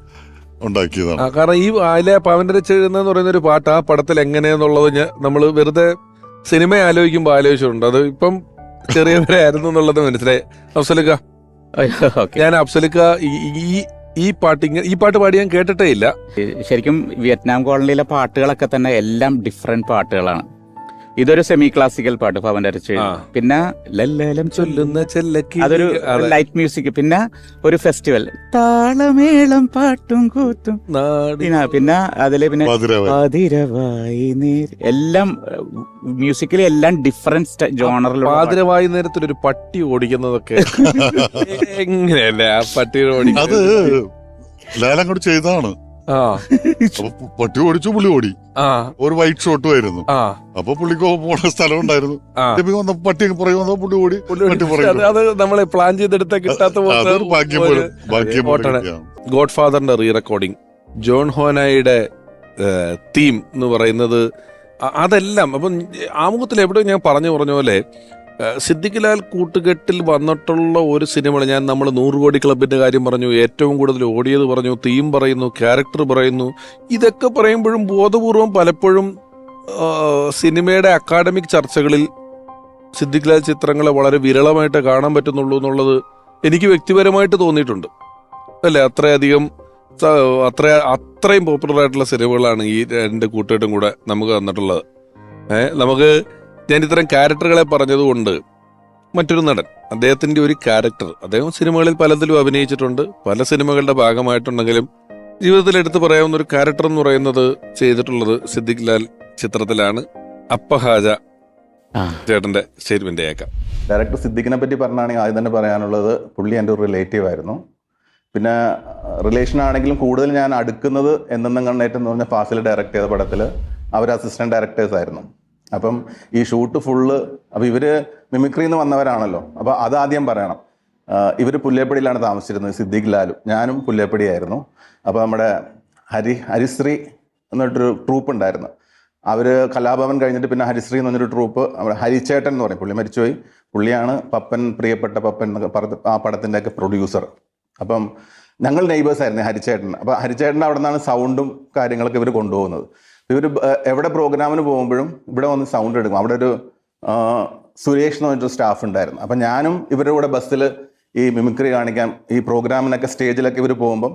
ഉണ്ടാക്കിയതാണ്. കാരണം ഈ അതിലെ പവനരച്ച് എഴുതുന്ന പറയുന്ന ഒരു പാട്ട് ആ പടത്തിൽ എങ്ങനെയാന്നുള്ളത് നമ്മൾ വെറുതെ സിനിമ ആലോചിക്കുമ്പോൾ ആലോചിച്ചിട്ടുണ്ട്. അത് ഇപ്പം ചെറിയവരായിരുന്നു എന്നുള്ളത് മനസ്സിലായി. അഫ്സലിക്ക, ഞാൻ അഫ്സലിക്ക ഈ ഈ പാട്ട് പാടി ഞാൻ കേട്ടിട്ടേ ഇല്ല. ശരിക്കും വിയറ്റ്നാം കോളനിയിലെ പാട്ടുകളൊക്കെ തന്നെ എല്ലാം ഡിഫറെന്റ് പാട്ടുകളാണ്. ഇതൊരു സെമി ക്ലാസിക്കൽ പാട്ട് പവൻ അരച്ച്, പിന്നെ ലല്ലലം ചൊല്ലുന്ന ചെല്ലക്കി, അതൊരു ലൈറ്റ് മ്യൂസിക്, പിന്നെ ഒരു ഫെസ്റ്റിവൽ താളമേളം പാട്ടും കൂത്തും, പിന്നെ അതില് പിന്നെ പാതിരവായി എല്ലാം മ്യൂസിക്കലി എല്ലാം ഡിഫറെന്റ് ജോണറിലുള്ള. പാതിരവായി നേരത്തിൽ ഒരു പട്ടി ഓടിക്കുന്നതൊക്കെ എങ്ങനെയല്ലേ ആ പട്ടിയുടെ ഓടിക്കുന്നത്? ലാലങ്ങോട്ട് ചെയ്തതാണ്. പട്ടി ഓടിച്ചു, പുള്ളി ഓടി. ഒരു വൈറ്റ് ഷോട്ടും ആയിരുന്നു. അപ്പൊ പുള്ളിക്ക് പോണ സ്ഥലം ഉണ്ടായിരുന്നു. പട്ടി പുറകെ വന്നപ്പോ പുള്ളി ഓടി. അത് നമ്മളെ പ്ലാൻ ചെയ്തെടുത്ത കിട്ടാത്ത ഗോഡ് ഫാദറിന്റെ റീ റെക്കോർഡിംഗ്, ജോൺ ഹോനായുടെ തീം എന്ന് പറയുന്നത്, അതെല്ലാം. അപ്പം ആമുഖത്തിൽ എവിടെ ഞാൻ പറഞ്ഞ പോലെ സിദ്ദിഖ് ലാൽ കൂട്ടുകെട്ടിൽ വന്നിട്ടുള്ള ഒരു സിനിമ, നമ്മൾ 100 കോടി ക്ലബിന്റെ കാര്യം പറഞ്ഞു, ഏറ്റവും കൂടുതൽ ഓടിയത് പറഞ്ഞു, തീം പറയുന്നു, ക്യാരക്ടർ പറയുന്നു. ഇതൊക്കെ പറയുമ്പോഴും ബോധപൂർവം പലപ്പോഴും സിനിമയുടെ അക്കാഡമിക് ചർച്ചകളിൽ സിദ്ദിഖ് ലാൽ ചിത്രങ്ങളെ വളരെ വിരളമായിട്ട് കാണാൻ പറ്റുന്നുള്ളൂ എന്നുള്ളത് എനിക്ക് വ്യക്തിപരമായിട്ട് തോന്നിയിട്ടുണ്ട്. അല്ലേ? അത്രയും പോപ്പുലർ ആയിട്ടുള്ള സിനിമകളാണ് ഈ 2 കൂട്ടുകെട്ടും കൂടെ നമുക്ക് തന്നിട്ടുള്ളത്. നമുക്ക് ഞാൻ ഇത്തരം ക്യാരക്ടറുകളെ പറഞ്ഞതുകൊണ്ട് മറ്റൊരു നടൻ, അദ്ദേഹത്തിന്റെ ഒരു ക്യാരക്ടർ, അദ്ദേഹം സിനിമകളിൽ പലതിലും അഭിനയിച്ചിട്ടുണ്ട്, പല സിനിമകളുടെ ഭാഗമായിട്ടുണ്ടെങ്കിലും ജീവിതത്തിൽ എടുത്തു പറയാവുന്ന ഒരു ക്യാരക്ടർ എന്ന് പറയുന്നത് ചെയ്തിട്ടുള്ളത് സിദ്ദിഖ് ലാൽ ചിത്രത്തിലാണ്. അപ്പഹാജ ചേട്ടന്റെ സ്റ്റേറ്റ്മെന്റ് കേൾക്കാം. ഡയറക്ടർ സിദ്ദിഖിനെ പറ്റി പറഞ്ഞാണെങ്കിൽ ആദ്യം തന്നെ പറയാനുള്ളത്, പുള്ളി എൻ്റെ ഒരു റിലേറ്റീവ് ആയിരുന്നു. പിന്നെ റിലേഷൻ ആണെങ്കിലും കൂടുതൽ ഞാൻ അടുക്കുന്നത് എന്നെന്നും കണ്ണേറ്റം എന്ന് പറഞ്ഞ ഫാസിൽ ഡയറക്ട് ചെയ്ത പടത്തിൽ അവർ അസിസ്റ്റന്റ് ഡയറക്ടേഴ്സ് ആയിരുന്നു. അപ്പം ഈ ഷൂട്ട് ഫുള്ള്, അപ്പോൾ ഇവർ മിമിക്രിന്ന് വന്നവരാണല്ലോ, അപ്പോൾ അതാദ്യം പറയണം. ഇവർ പുല്ലേപ്പടിയിലാണ് താമസിച്ചിരുന്നത്, സിദ്ദിഖ് ലാലും ഞാനും പുല്ലേപ്പടിയായിരുന്നു. അപ്പോൾ നമ്മുടെ ഹരിശ്രീ എന്നിട്ടൊരു ട്രൂപ്പ് ഉണ്ടായിരുന്നു. അവർ കലാഭവൻ കഴിഞ്ഞിട്ട് പിന്നെ ഹരിശ്രീ എന്ന് പറഞ്ഞൊരു ട്രൂപ്പ്, ഹരിച്ചേട്ടൻ എന്ന് പറയും, പുള്ളി മരിച്ചുപോയി. പുള്ളിയാണ് പപ്പൻ, പ്രിയപ്പെട്ട പപ്പൻ എന്നൊക്കെ ആ പടത്തിൻ്റെയൊക്കെ പ്രൊഡ്യൂസർ. അപ്പം ഞങ്ങൾ നെയ്ബേഴ്സ് ആയിരുന്നു ഹരിച്ചേട്ടൻ. അപ്പോൾ ഹരിച്ചേട്ടൻ്റെ അവിടെ നിന്നാണ് സൗണ്ടും കാര്യങ്ങളൊക്കെ ഇവർ കൊണ്ടുപോകുന്നത്. ഇവർ എവിടെ പ്രോഗ്രാമിന് പോകുമ്പോഴും ഇവിടെ വന്ന് സൗണ്ട് എടുക്കും. അവിടെ ഒരു സുരേഷ് എന്ന് പറഞ്ഞൊരു സ്റ്റാഫ് ഉണ്ടായിരുന്നു. അപ്പം ഞാനും ഇവരുടെ കൂടെ ബസ്സിൽ ഈ മിമിക്രി കാണിക്കാൻ, ഈ പ്രോഗ്രാമിനൊക്കെ സ്റ്റേജിലൊക്കെ ഇവർ പോകുമ്പം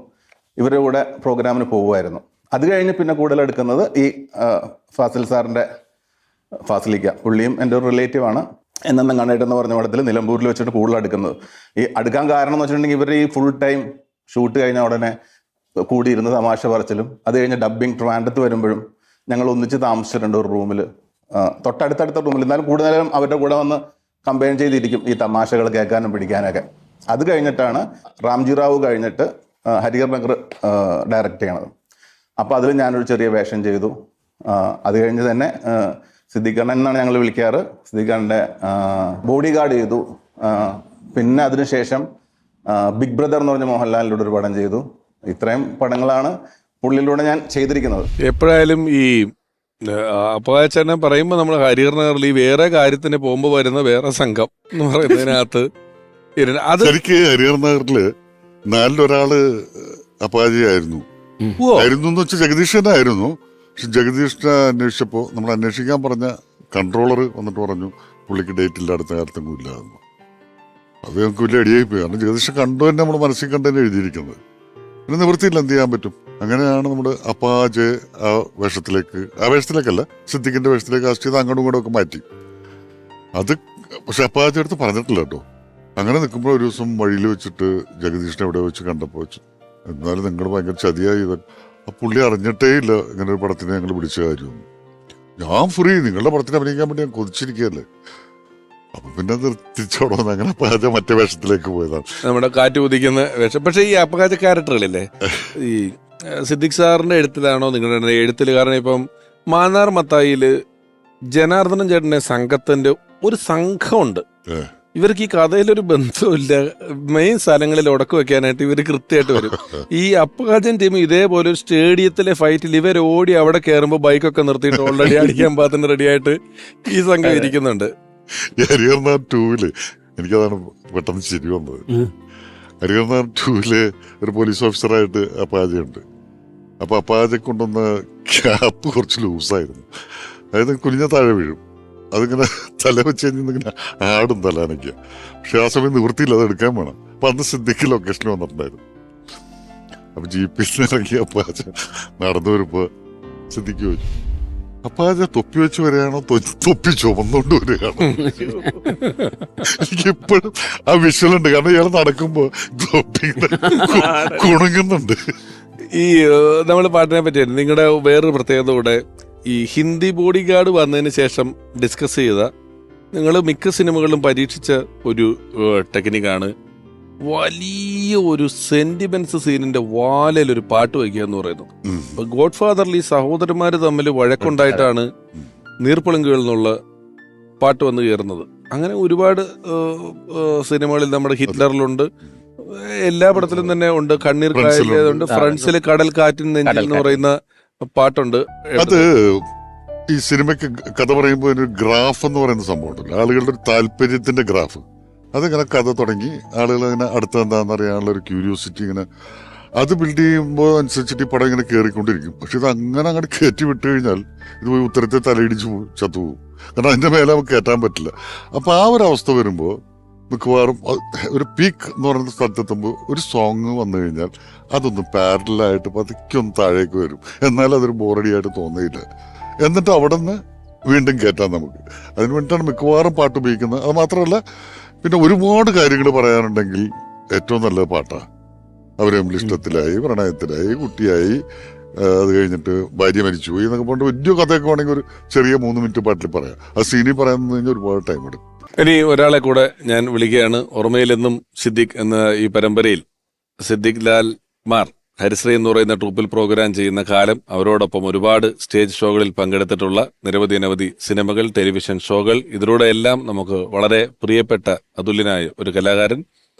ഇവരുടെ കൂടെ പ്രോഗ്രാമിന് പോകുമായിരുന്നു. അത് കഴിഞ്ഞ് പിന്നെ കൂടുതൽ എടുക്കുന്നത് ഈ ഫാസിൽ സാറിൻ്റെ ഫാസിലിക്ക, പുള്ളിയും എൻ്റെ ഒരു റിലേറ്റീവാണ്. എന്നെന്നും കണ്ടിട്ടെന്ന് പറഞ്ഞ പടത്തിൽ നിലമ്പൂരിൽ വെച്ചിട്ട് കൂടുതൽ അടുക്കുന്നത്. ഈ അടുക്കാൻ കാരണം എന്ന് വെച്ചിട്ടുണ്ടെങ്കിൽ ഇവർ ഈ ഫുൾ ടൈം ഷൂട്ട് കഴിഞ്ഞ ഉടനെ കൂടിയിരുന്ന് തമാശ പറച്ചിലും, അത് കഴിഞ്ഞ് ഡബ്ബിങ് ട്രിവാൻഡ്രത്ത് വരുമ്പോഴും ഞങ്ങൾ ഒന്നിച്ച് താമസിച്ചിട്ടുണ്ട് ഒരു റൂമിൽ, തൊട്ടടുത്തടുത്ത റൂമിൽ. എന്നാലും കൂടുതലും അവരുടെ കൂടെ വന്ന് കമ്പൈൻ ചെയ്തിരിക്കും ഈ തമാശകൾ കേൾക്കാനും പിടിക്കാനൊക്കെ. അത് കഴിഞ്ഞിട്ടാണ് റാംജി റാവു കഴിഞ്ഞിട്ട് ഹരിഹർ നഗർ ഡയറക്റ്റ് ചെയ്യണത്. അപ്പോൾ അതിൽ ഞാനൊരു ചെറിയ വേഷം ചെയ്തു. അത് കഴിഞ്ഞ് തന്നെ സിദ്ദിഖ് അണ്ണൻ എന്നാണ് ഞങ്ങൾ വിളിക്കാറ്, സിദ്ദിഖ് അണ്ണൻ്റെ ബോഡി ഗാർഡ് ചെയ്തു. പിന്നെ അതിനുശേഷം ബിഗ് ബ്രദർ എന്ന് പറഞ്ഞ മോഹൻലാലിലൂടെ ഒരു പടം ചെയ്തു. ഇത്രയും പടങ്ങളാണ് പുള്ളിയിലൂടെ ഞാൻ ചെയ്തിരിക്കുന്നത്. എപ്പോഴായാലും ഈ അപ്പകാച്ചനെ പറയുമ്പോൾ നമ്മൾ ഹരിഹർ നഗറിൽ ഈ വേറെ കാര്യത്തിന് പോകുമ്പോൾ വരുന്ന വേറെ സംഘം എന്ന് പറയുന്നതിനകത്ത് ശരിക്ക് ഹരിഹർ നഗറില് 4 അപ്പാജിയായിരുന്നു എന്ന് വെച്ചാൽ ജഗദീഷനായിരുന്നു. പക്ഷെ ജഗദീഷിനെ അന്വേഷിച്ചപ്പോൾ നമ്മൾ അന്വേഷിക്കാൻ പറഞ്ഞ കൺട്രോളർ വന്നിട്ട് പറഞ്ഞു പുള്ളിക്ക് ഡേറ്റ് ഇല്ല, അടുത്ത കാലത്തെങ്കിലും ഇല്ലായിരുന്നു. അത് ഞങ്ങൾക്ക് വലിയ അടിയായി പോയി. കാരണം ജഗദീഷ് കണ്ടു തന്നെ നമ്മൾ മനസ്സിൽ കണ്ടു തന്നെ എഴുതിയിരിക്കുന്നത്. പിന്നെ നിവൃത്തിയില്ല, എന്ത് ചെയ്യാൻ പറ്റും. അങ്ങനെയാണ് നമ്മൾ അപ്പാജ് ആ വേഷത്തിലേക്കല്ല, സിദ്ദിഖിന്റെ വേഷത്തിലേക്ക് കാസ്റ്റ് ചെയ്ത് അങ്ങോട്ടും ഇങ്ങോട്ടും ഒക്കെ മാറ്റി. അത് പക്ഷെ അപ്പാജ് അടുത്ത് പറഞ്ഞിട്ടില്ല കേട്ടോ. അങ്ങനെ നിൽക്കുമ്പോൾ ഒരു ദിവസം വഴിയിൽ വെച്ചിട്ട് ജഗദീഷിനെ എവിടെ വെച്ച് കണ്ടപ്പോൾ വെച്ചു, എന്നാലും നിങ്ങൾ ഭയങ്കര ചതിയായി. ആ പുള്ളി അറിഞ്ഞിട്ടേ ഇല്ല ഇങ്ങനെ ഒരു പടത്തിന് ഞങ്ങൾ പിടിച്ച കാര്യം. ഞാൻ ഫ്രീ, നിങ്ങളുടെ പടത്തിന് അഭിനയിക്കാൻ വേണ്ടി ഞാൻ കൊതിച്ചിരിക്കുകയല്ലേ. അപ്പൊ പിന്നെ തിരിച്ചോടെ വന്ന് അങ്ങനെ അപ്പകാജ മറ്റേ വേഷത്തിലേക്ക് പോയതാണ്, നമ്മുടെ കാറ്റ് കുതിക്കുന്ന വേഷം. പക്ഷെ ഈ അപ്പകാജ ക്യാരക്ടറുകളില്ലേ, ഈ സിദ്ദിഖ് സാറിന്റെ എഴുത്തിലാണോ നിങ്ങളുടെ എഴുത്തിൽ? കാരണം ഇപ്പം മാന്നാർ മത്തായില് ജനാർദ്ദനൻ ചേട്ടന്റെ സംഘത്തിന്റെ ഒരു സംഘമുണ്ട്. ഇവർക്ക് ഈ കഥയിലൊരു ബന്ധമില്ല, മെയിൻ സ്ഥലങ്ങളിൽ ഉടക്ക് വെക്കാനായിട്ട് ഇവർ കൃത്യമായിട്ട് വരും. ഈ അപ്പകാജൻ ടീം ഇതേപോലെ ഒരു സ്റ്റേഡിയത്തിലെ ഫൈറ്റിൽ ഇവർ ഓടി അവിടെ കയറുമ്പോൾ ബൈക്കൊക്കെ നിർത്തിയിട്ട് ഓൾറെഡി അടിക്കാൻ പാത്തിന് റെഡിയായിട്ട് ഈ സംഘം ഇരിക്കുന്നുണ്ട്. ഹരിഹർ നഗർ 2 എനിക്കതാണ് പെട്ടെന്ന് ശരി വന്നത്. ഹരിഹർ നഗർ 2 ഒരു പോലീസ് ഓഫീസറായിട്ട് അപ്പാജയുണ്ട്. അപ്പൊ അപ്പാജെ കൊണ്ടുവന്ന ക്യാപ്പ് കുറച്ച് ലൂസായിരുന്നു, അതായത് കുനിഞ്ഞ താഴെ വീഴും. അതിങ്ങനെ തല വെച്ച് കഴിഞ്ഞിങ്ങനെ ആടും തലാനൊക്കെ. പക്ഷെ ആ സമയം നിവൃത്തിയില്ല, അത് എടുക്കാൻ വേണം. അപ്പൊ അന്ന് സിദ്ദിഖ് ലൊക്കേഷനിൽ വന്നിട്ടുണ്ടായിരുന്നു. അപ്പൊ ജീപ്പിൽ നിന്ന് ഇറങ്ങി അപ്പാച്ച നടന്നു വരുമ്പോ സിദ്ദിഖ് ചോദിച്ചു, അപ്പാച്ച തൊപ്പി വെച്ച് വരികയാണോ തൊപ്പി ചുമന്നുകൊണ്ട് വരികയാണോ? എനിക്ക് ഇപ്പോഴും ആ വിഷ്വലുണ്ട്. കാരണം ഇയാൾ നടക്കുമ്പോ തൊപ്പി കുണുങ്ങുന്നുണ്ട്. ഈ നമ്മൾ പാട്ടിനെ പറ്റിയായിരുന്നു നിങ്ങളുടെ വേറൊരു പ്രത്യേകത കൂടെ, ഈ ഹിന്ദി ബോഡി ഗാർഡ് വന്നതിന് ശേഷം ഡിസ്കസ് ചെയ്ത നിങ്ങൾ മിക്ക സിനിമകളിലും പരീക്ഷിച്ച ഒരു ടെക്നിക്കാണ് വലിയ ഒരു സെന്റിമെന്റ്സ് സീനിന്റെ വാലയിൽ ഒരു പാട്ട് വയ്ക്കുക എന്ന് പറയുന്നത്. അപ്പൊ ഗോഡ് ഫാദറിൽ ഈ സഹോദരന്മാര് തമ്മിൽ വഴക്കുണ്ടായിട്ടാണ് നീർപ്പളുങ്കുകൾ എന്നുള്ള പാട്ട് വന്ന് കയറുന്നത്. അങ്ങനെ ഒരുപാട് സിനിമകളിൽ നമ്മുടെ ഹിറ്റ്ലറിലുണ്ട്, എല്ലാ പടത്തിലും തന്നെ ഉണ്ട്. കണ്ണീർ കായലുണ്ട്, ഫ്രണ്ട്സിലെ കടൽ കാറ്റിൻ നെഞ്ചിൽ എന്ന് പറയുന്ന പാട്ടുണ്ട്. അത് ഈ സിനിമയ്ക്ക് കഥ പറയുമ്പോൾ ഒരു ഗ്രാഫ് എന്ന് പറയുന്ന സംഭവം ഉണ്ടല്ലോ, ആളുകളുടെ ഒരു താല്പര്യത്തിന്റെ ഗ്രാഫ്. അതിങ്ങനെ കഥ തുടങ്ങി ആളുകൾ ഇങ്ങനെ അടുത്ത എന്താണെന്ന് അറിയാനുള്ള ഒരു ക്യൂരിയോസിറ്റി ഇങ്ങനെ അത് ബിൽഡ് ചെയ്യുമ്പോൾ അനുസരിച്ചിട്ട് ഈ പടം ഇങ്ങനെ കയറിക്കൊണ്ടിരിക്കും. പക്ഷെ ഇത് അങ്ങനെ അങ്ങോട്ട് കയറ്റി വിട്ട് കഴിഞ്ഞാൽ ഇത് പോയി ഉത്തരത്തെ തലയിടിച്ച് ചത്തുപോകും. കാരണം അതിന്റെ മേലെ നമുക്ക് കയറ്റാൻ പറ്റില്ല. അപ്പൊ ആ ഒരു അവസ്ഥ വരുമ്പോൾ മിക്കവാറും ഒരു പീക്ക് എന്ന് പറയുന്ന സ്ഥലത്തെത്തുമ്പോൾ ഒരു സോങ് വന്നു കഴിഞ്ഞാൽ അതൊന്ന് പാരലായിട്ട് പതുക്കെ ഒന്ന് താഴേക്ക് വരും. എന്നാലും അതൊരു ബോറടിയായിട്ട് തോന്നിയില്ല. എന്നിട്ട് അവിടെ നിന്ന് വീണ്ടും കയറ്റാം നമുക്ക്. അതിന് വേണ്ടിയിട്ടാണ് മിക്കവാറും പാട്ട് ഉപയോഗിക്കുന്നത്. അത് മാത്രമല്ല, പിന്നെ ഒരുപാട് കാര്യങ്ങൾ പറയാനുണ്ടെങ്കിൽ ഏറ്റവും നല്ല പാട്ടാണ്. അവരെ ഇഷ്ടത്തിലായി, പ്രണയത്തിലായി, കുട്ടിയായി, അത് കഴിഞ്ഞിട്ട് ഭാര്യ മരിച്ചുപോയി എന്നൊക്കെ പറഞ്ഞിട്ട് വലിയ കഥയൊക്കെ വേണമെങ്കിൽ ഒരു ചെറിയ 3 മിനിറ്റ് പാട്ടിൽ പറയാം. ആ സീനിൽ പറയാൻ കഴിഞ്ഞാൽ ഒരുപാട് ടൈം എടുക്കും. ഇനി ഒരാളെ കൂടെ ഞാൻ വിളിക്കുകയാണ്. ഓർമ്മയിലെന്നും സിദ്ദിഖ് എന്ന ഈ പരമ്പരയിൽ സിദ്ദിഖ് ലാൽ മാർ ഹരിശ്രീ എന്ന് പറയുന്ന ട്രൂപ്പിൽ പ്രോഗ്രാം ചെയ്യുന്ന കാലം അവരോടൊപ്പം ഒരുപാട് സ്റ്റേജ് ഷോകളിൽ പങ്കെടുത്തിട്ടുള്ള നിരവധി സിനിമകൾ, ടെലിവിഷൻ ഷോകൾ, ഇതിലൂടെ എല്ലാം നമുക്ക് വളരെ പ്രിയപ്പെട്ട അതുല്യനായ ഒരു കലാകാരൻ.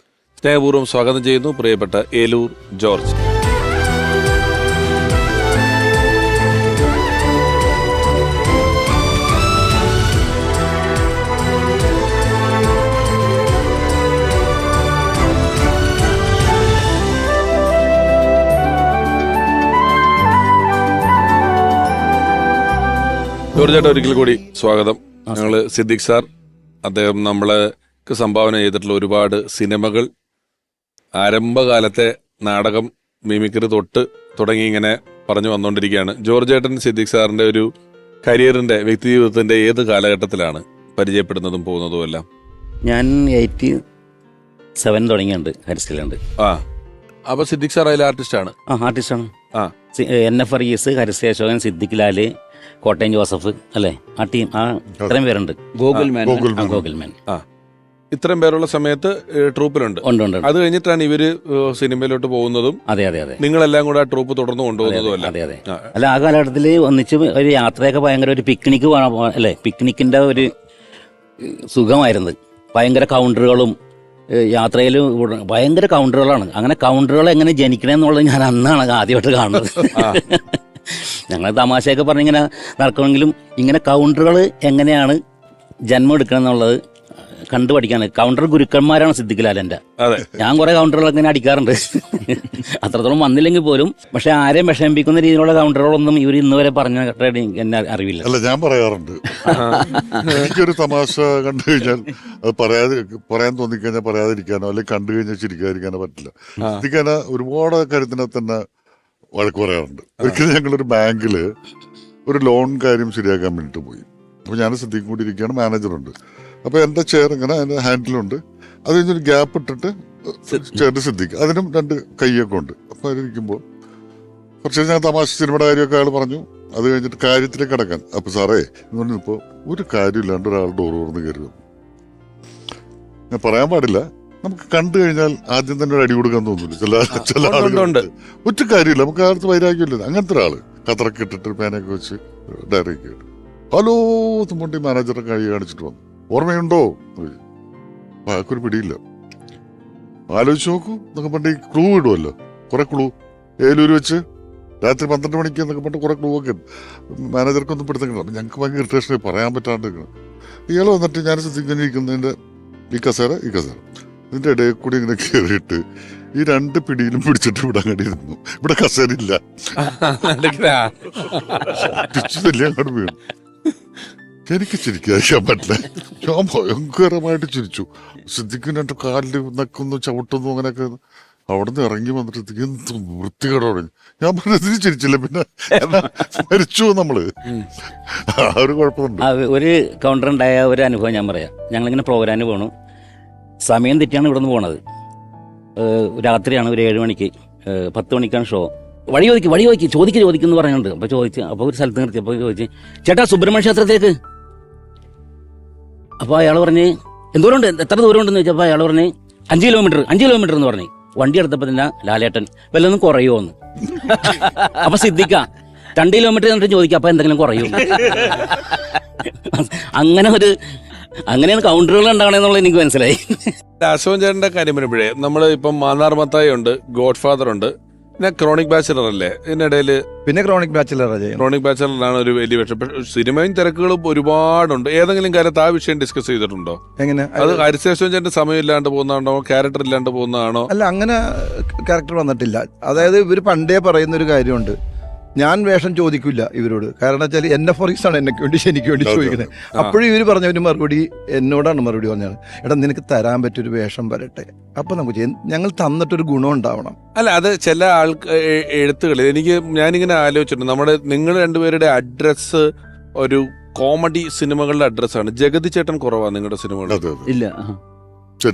സ്നേഹപൂർവ്വം സ്വാഗതം ചെയ്യുന്നു പ്രിയപ്പെട്ട ഏലൂർ ജോർജ്. ജോർജ് ചേട്ടാ, ഒരിക്കൽ കൂടി സ്വാഗതം. ഞങ്ങള് സിദ്ദിഖ് സാർ, അദ്ദേഹം നമ്മൾക്ക് സംഭാവന ചെയ്തിട്ടുള്ള ഒരുപാട് സിനിമകൾ, ആരംഭകാലത്തെ നാടകം, മിമിക്രി തൊട്ട് തുടങ്ങി ഇങ്ങനെ പറഞ്ഞു വന്നുകൊണ്ടിരിക്കുകയാണ്. ജോർജ് ചേട്ടൻ സിദ്ദിഖ് സാറിന്റെ ഒരു കരിയറിന്റെ, വ്യക്തി ജീവിതത്തിന്റെ ഏത് കാലഘട്ടത്തിലാണ് പരിചയപ്പെടുന്നതും പോകുന്നതും എല്ലാം? ഞാൻ 87 തുടങ്ങിയുണ്ട് ഹരിശ്രീലുണ്ട്. അപ്പൊ സിദ്ദിഖ് സാർ അതിലെ ആർട്ടിസ്റ്റാണ്? ആർട്ടിസ്റ്റാണ്. NF വർഗീസ്, ഹരിശ്രീ അശോകൻ, സിദ്ദിഖ് ലാല്, കോട്ടയം ജോസഫ്, അല്ലേ? ആ ടീം, ഇത്രയും പേരുണ്ട്. ഗോകുൽമാൻ. ഇത്രയും പേരുള്ള സമയത്ത് ട്രൂപ്പിലുണ്ട്. അത് കഴിഞ്ഞിട്ടാണ് ഇവര് സിനിമയിലോട്ട് പോകുന്നതും. അതെ. നിങ്ങളെല്ലാം കൂടെ ആ ട്രൂപ്പ് തുടർന്ന് കൊണ്ടുപോകുന്നതും അല്ല? അതെ. അല്ല, ആ കാലഘട്ടത്തിൽ ഒന്നിച്ച് ഒരു യാത്രയൊക്കെ ഭയങ്കര ഒരു പിക്നിക്ക് അല്ലേ? പിക്നിക്കിന്റെ ഒരു സുഖമായിരുന്നു. ഭയങ്കര കൗണ്ടറുകളും യാത്രയിൽ ഭയങ്കര കൗണ്ടറുകളാണ്. അങ്ങനെ കൗണ്ടറുകൾ എങ്ങനെ ജനിക്കണമെന്നുള്ളത് ഞാൻ അന്നാണ് ആദ്യമായിട്ട് കാണുന്നത്. ഞങ്ങൾ തമാശയൊക്കെ പറഞ്ഞിങ്ങനെ നടക്കുമെങ്കിലും ഇങ്ങനെ കൗണ്ടറുകൾ എങ്ങനെയാണ് ജന്മം എടുക്കണം എന്നുള്ളത് കണ്ടുപഠിക്കാണ്. കൗണ്ടർ ഗുരുക്കന്മാരാണ് സിദ്ദിഖ് ലാലിന്റെ. ഞാൻ കുറെ കൗണ്ടറുകൾ അങ്ങനെ അടിക്കാറുണ്ട്, അത്രത്തോളം വന്നില്ലെങ്കിൽ പോലും. പക്ഷെ ആരെയും വിഷമിപ്പിക്കുന്ന രീതിയിലുള്ള കൗണ്ടറുകളൊന്നും ഇവർ ഇന്ന് വരെ പറഞ്ഞ എന്നെ അറിവില്ല. അല്ല, ഞാൻ പറയാറുണ്ട്. എനിക്കൊരു തമാശ കണ്ടു കഴിഞ്ഞാൽ അത് പറയാൻ തോന്നിക്കഴിഞ്ഞാൽ പറയാതിരിക്കാനോ അല്ലെങ്കിൽ കണ്ടു കഴിഞ്ഞാൽ ചിരിക്കാതിരിക്കാനോ പറ്റില്ല. ചിരിക്കാൻ ഒരുപാട് കാര്യത്തിനെ തന്നെ വഴക്ക് പറയാറുണ്ട്. ഒരിക്കലും ഞങ്ങളൊരു ബാങ്കില് ഒരു ലോൺ കാര്യം ശരിയാക്കാൻ വേണ്ടിട്ട് പോയി. അപ്പൊ ഞാൻ സിദ്ദിഖും കൂടി ഇരിക്കുകയാണ്, മാനേജറുണ്ട്. അപ്പൊ എന്റെ ചെയർ ഇങ്ങനെ അതിന്റെ ഹാൻഡിലുണ്ട്. അത് കഴിഞ്ഞൊരു ഗ്യാപ്പ് ഇട്ടിട്ട് ചെയറിന്റെ സിദ്ദിഖ്, അതിനും 2 കൈയൊക്കെ ഉണ്ട്. അപ്പൊ അതിരിക്കുമ്പോൾ കുറച്ച് ഞാൻ തമാശ സിനിമയുടെ കാര്യമൊക്കെ അയാൾ പറഞ്ഞു. അത് കഴിഞ്ഞിട്ട് കാര്യത്തിലേക്ക് കിടക്കാൻ, അപ്പൊ സാറേ എന്ന് പറഞ്ഞപ്പോ ഒരു കാര്യമില്ലാണ്ട് ഒരാൾ ഡോർ തുറന്ന് കയറി. ഞാൻ പറയാൻ പാടില്ല, നമുക്ക് കണ്ടു കഴിഞ്ഞാൽ ആദ്യം തന്നെ ഒരു അടി കൊടുക്കാൻ തോന്നില്ല. ചില ആളുകളുണ്ട്, ഒറ്റ കാര്യമില്ല, നമുക്ക് ആർത്ത് വൈരാഗ്യമില്ല. അങ്ങനത്തെ ഒരാള് കത്രക്ക് ഇട്ടിട്ട് പേനയൊക്കെ വെച്ച് ഡയറിയൊക്കെ ഇട്ടു. ഹലോ തുമ്പണ്ടി മാനേജറെ കൈ കാണിച്ചിട്ട് വന്നു. ഓർമ്മയുണ്ടോ? അയാൾക്കൊരു പിടിയില്ല. ആലോചിച്ച് നോക്കൂ എന്നൊക്കെ പറഞ്ഞിട്ട് ക്ലൂ ഇടുമല്ലോ, കുറെ ക്ലൂ. ഏലൂര് വെച്ച് രാത്രി 12 മണിക്ക് എന്നൊക്കെ പറഞ്ഞിട്ട് കുറെ ക്ലൂ ഒക്കെ മാനേജർക്കൊന്നും പിടുത്തങ്ങൾ. അപ്പൊ ഞങ്ങൾക്ക് ഭയങ്കര ഇറിറ്റേഷൻ, പറയാൻ പറ്റാണ്ട്. ഇയാൾ വന്നിട്ട് ഞാൻ ശ്രദ്ധിക്കുന്നതിന്റെ ഈ കസേര ഇതിന്റെ ഇടയിൽ കൂടി ഇങ്ങനെ കയറിയിട്ട് ഈ 2 പിടിയിലും പിടിച്ചിട്ട് ഇവിടെ അങ്ങോട്ട് ഇരുന്നു. ഇവിടെ കസേരയില്ല, അങ്ങോട്ട് വീണു. എനിക്ക് ചിരിക്കാതിരിക്കാൻ പറ്റില്ല. ഞാൻ ഭയങ്കരമായിട്ട് ചിരിച്ചു. സിദ്ദിഖിന് 2 കാലിൽ നക്കുന്നു, ചവിട്ടുന്നു, അങ്ങനെയൊക്കെ. അവിടുന്ന് ഇറങ്ങി വന്നിട്ട് എന്ത് വൃത്തികേടോടെ ഞാൻ പറഞ്ഞതിന് ചിരിച്ചില്ല. പിന്നെ മരിച്ചു നമ്മള്. ആ ഒരു കുഴപ്പമുണ്ട്. ഒരു കൗണ്ടർ ഉണ്ടായ ഒരു അനുഭവം ഞാൻ പറയാം. ഞങ്ങളിങ്ങനെ പ്രോഗ്രാമിന് പോകണം, സമയം തെറ്റിയാണ് ഇവിടെ നിന്ന് പോണത്. രാത്രിയാണ് ഒരു 7 മണിക്ക്, 10 മണിക്കാണ് ഷോ. വഴി ചോദിക്കുന്നു പറയുന്നുണ്ട്. അപ്പോൾ ഒരു സ്ഥലത്ത് നിർത്തി അപ്പോൾ ചോദിച്ച്, ചേട്ടാ സുബ്രഹ്മണ്യ ക്ഷേത്രത്തിലേക്ക്. അപ്പോൾ അയാൾ പറഞ്ഞ് എന്തോരമുണ്ട്, എത്ര ദൂരം ഉണ്ടെന്ന് ചോദിച്ചപ്പോൾ അയാൾ പറഞ്ഞ് 5 കിലോമീറ്റർ എന്ന് പറഞ്ഞു. വണ്ടി എടുത്തപ്പോൾ തന്നെ ലാലേട്ടൻ വല്ലതൊന്നും കുറയുമോ എന്ന്. അപ്പൊ സിദ്ദിഖ 2 കിലോമീറ്റർ എന്നിട്ട് ചോദിക്കാം അപ്പൊ എന്തെങ്കിലും കുറയും. അങ്ങനെയാണ് കൗണ്ടറുകൾ ഉണ്ടാവണമെന്നുള്ളത് എനിക്ക് മനസ്സിലായി. അശോകൻ ചേട്ടന്റെ കാര്യം വരുമ്പോഴേ നമ്മള് ഇപ്പം മാന്നാർ മത്തായി ഉണ്ട്, ഗോഡ് ഫാദർ ഉണ്ട്, പിന്നെ ക്രോണിക് ബാച്ചിലർ അല്ലേ ഇതിനിടയിൽ. പിന്നെ ക്രോണിക് ബാച്ചിലറാണ് ഒരു വലിയ വിഷയം. സിനിമയും തിരക്കുകളും ഒരുപാടുണ്ട്. ഏതെങ്കിലും കാര്യത്ത് ആ വിഷയം ഡിസ്കസ് ചെയ്തിട്ടുണ്ടോ? എങ്ങനെ അത് ഹരിശേഷൻ ചേട്ടന്റെ സമയം ഇല്ലാണ്ട് പോകുന്നതാണോ, ക്യാരക്ടർ ഇല്ലാണ്ട് പോകുന്നതാണോ? അല്ല, അങ്ങനെ ക്യാരക്ടർ വന്നിട്ടില്ല. അതായത് ഇവർ പണ്ടേ പറയുന്നൊരു കാര്യമുണ്ട്, ഞാൻ വേഷം ചോദിക്കില്ല ഇവരോട്. കാരണം വെച്ചാൽ എന്നെ ഫോറീസാണ് എനിക്ക് വേണ്ടി ചോദിക്കുന്നത്. അപ്പോഴും ഇവർ പറഞ്ഞ മറുപടി എന്നോടാണ് മറുപടി പറഞ്ഞത്, എടാ നിനക്ക് തരാൻ പറ്റിയൊരു വേഷം വരട്ടെ, അപ്പൊ നമുക്ക് ഞങ്ങൾ തന്നിട്ടൊരു ഗുണം ഉണ്ടാവണം. അല്ല, അത് ചില എഴുത്തുകളിൽ ഞാനിങ്ങനെ ആലോചിച്ചിട്ടുണ്ട്. നിങ്ങൾ രണ്ടുപേരുടെ അഡ്രസ്സ് ഒരു കോമഡി സിനിമകളുടെ അഡ്രസ്സാണ്. ജഗതി ചേട്ടൻ കുറവാണ് നിങ്ങളുടെ സിനിമകൾ. ഇല്ല.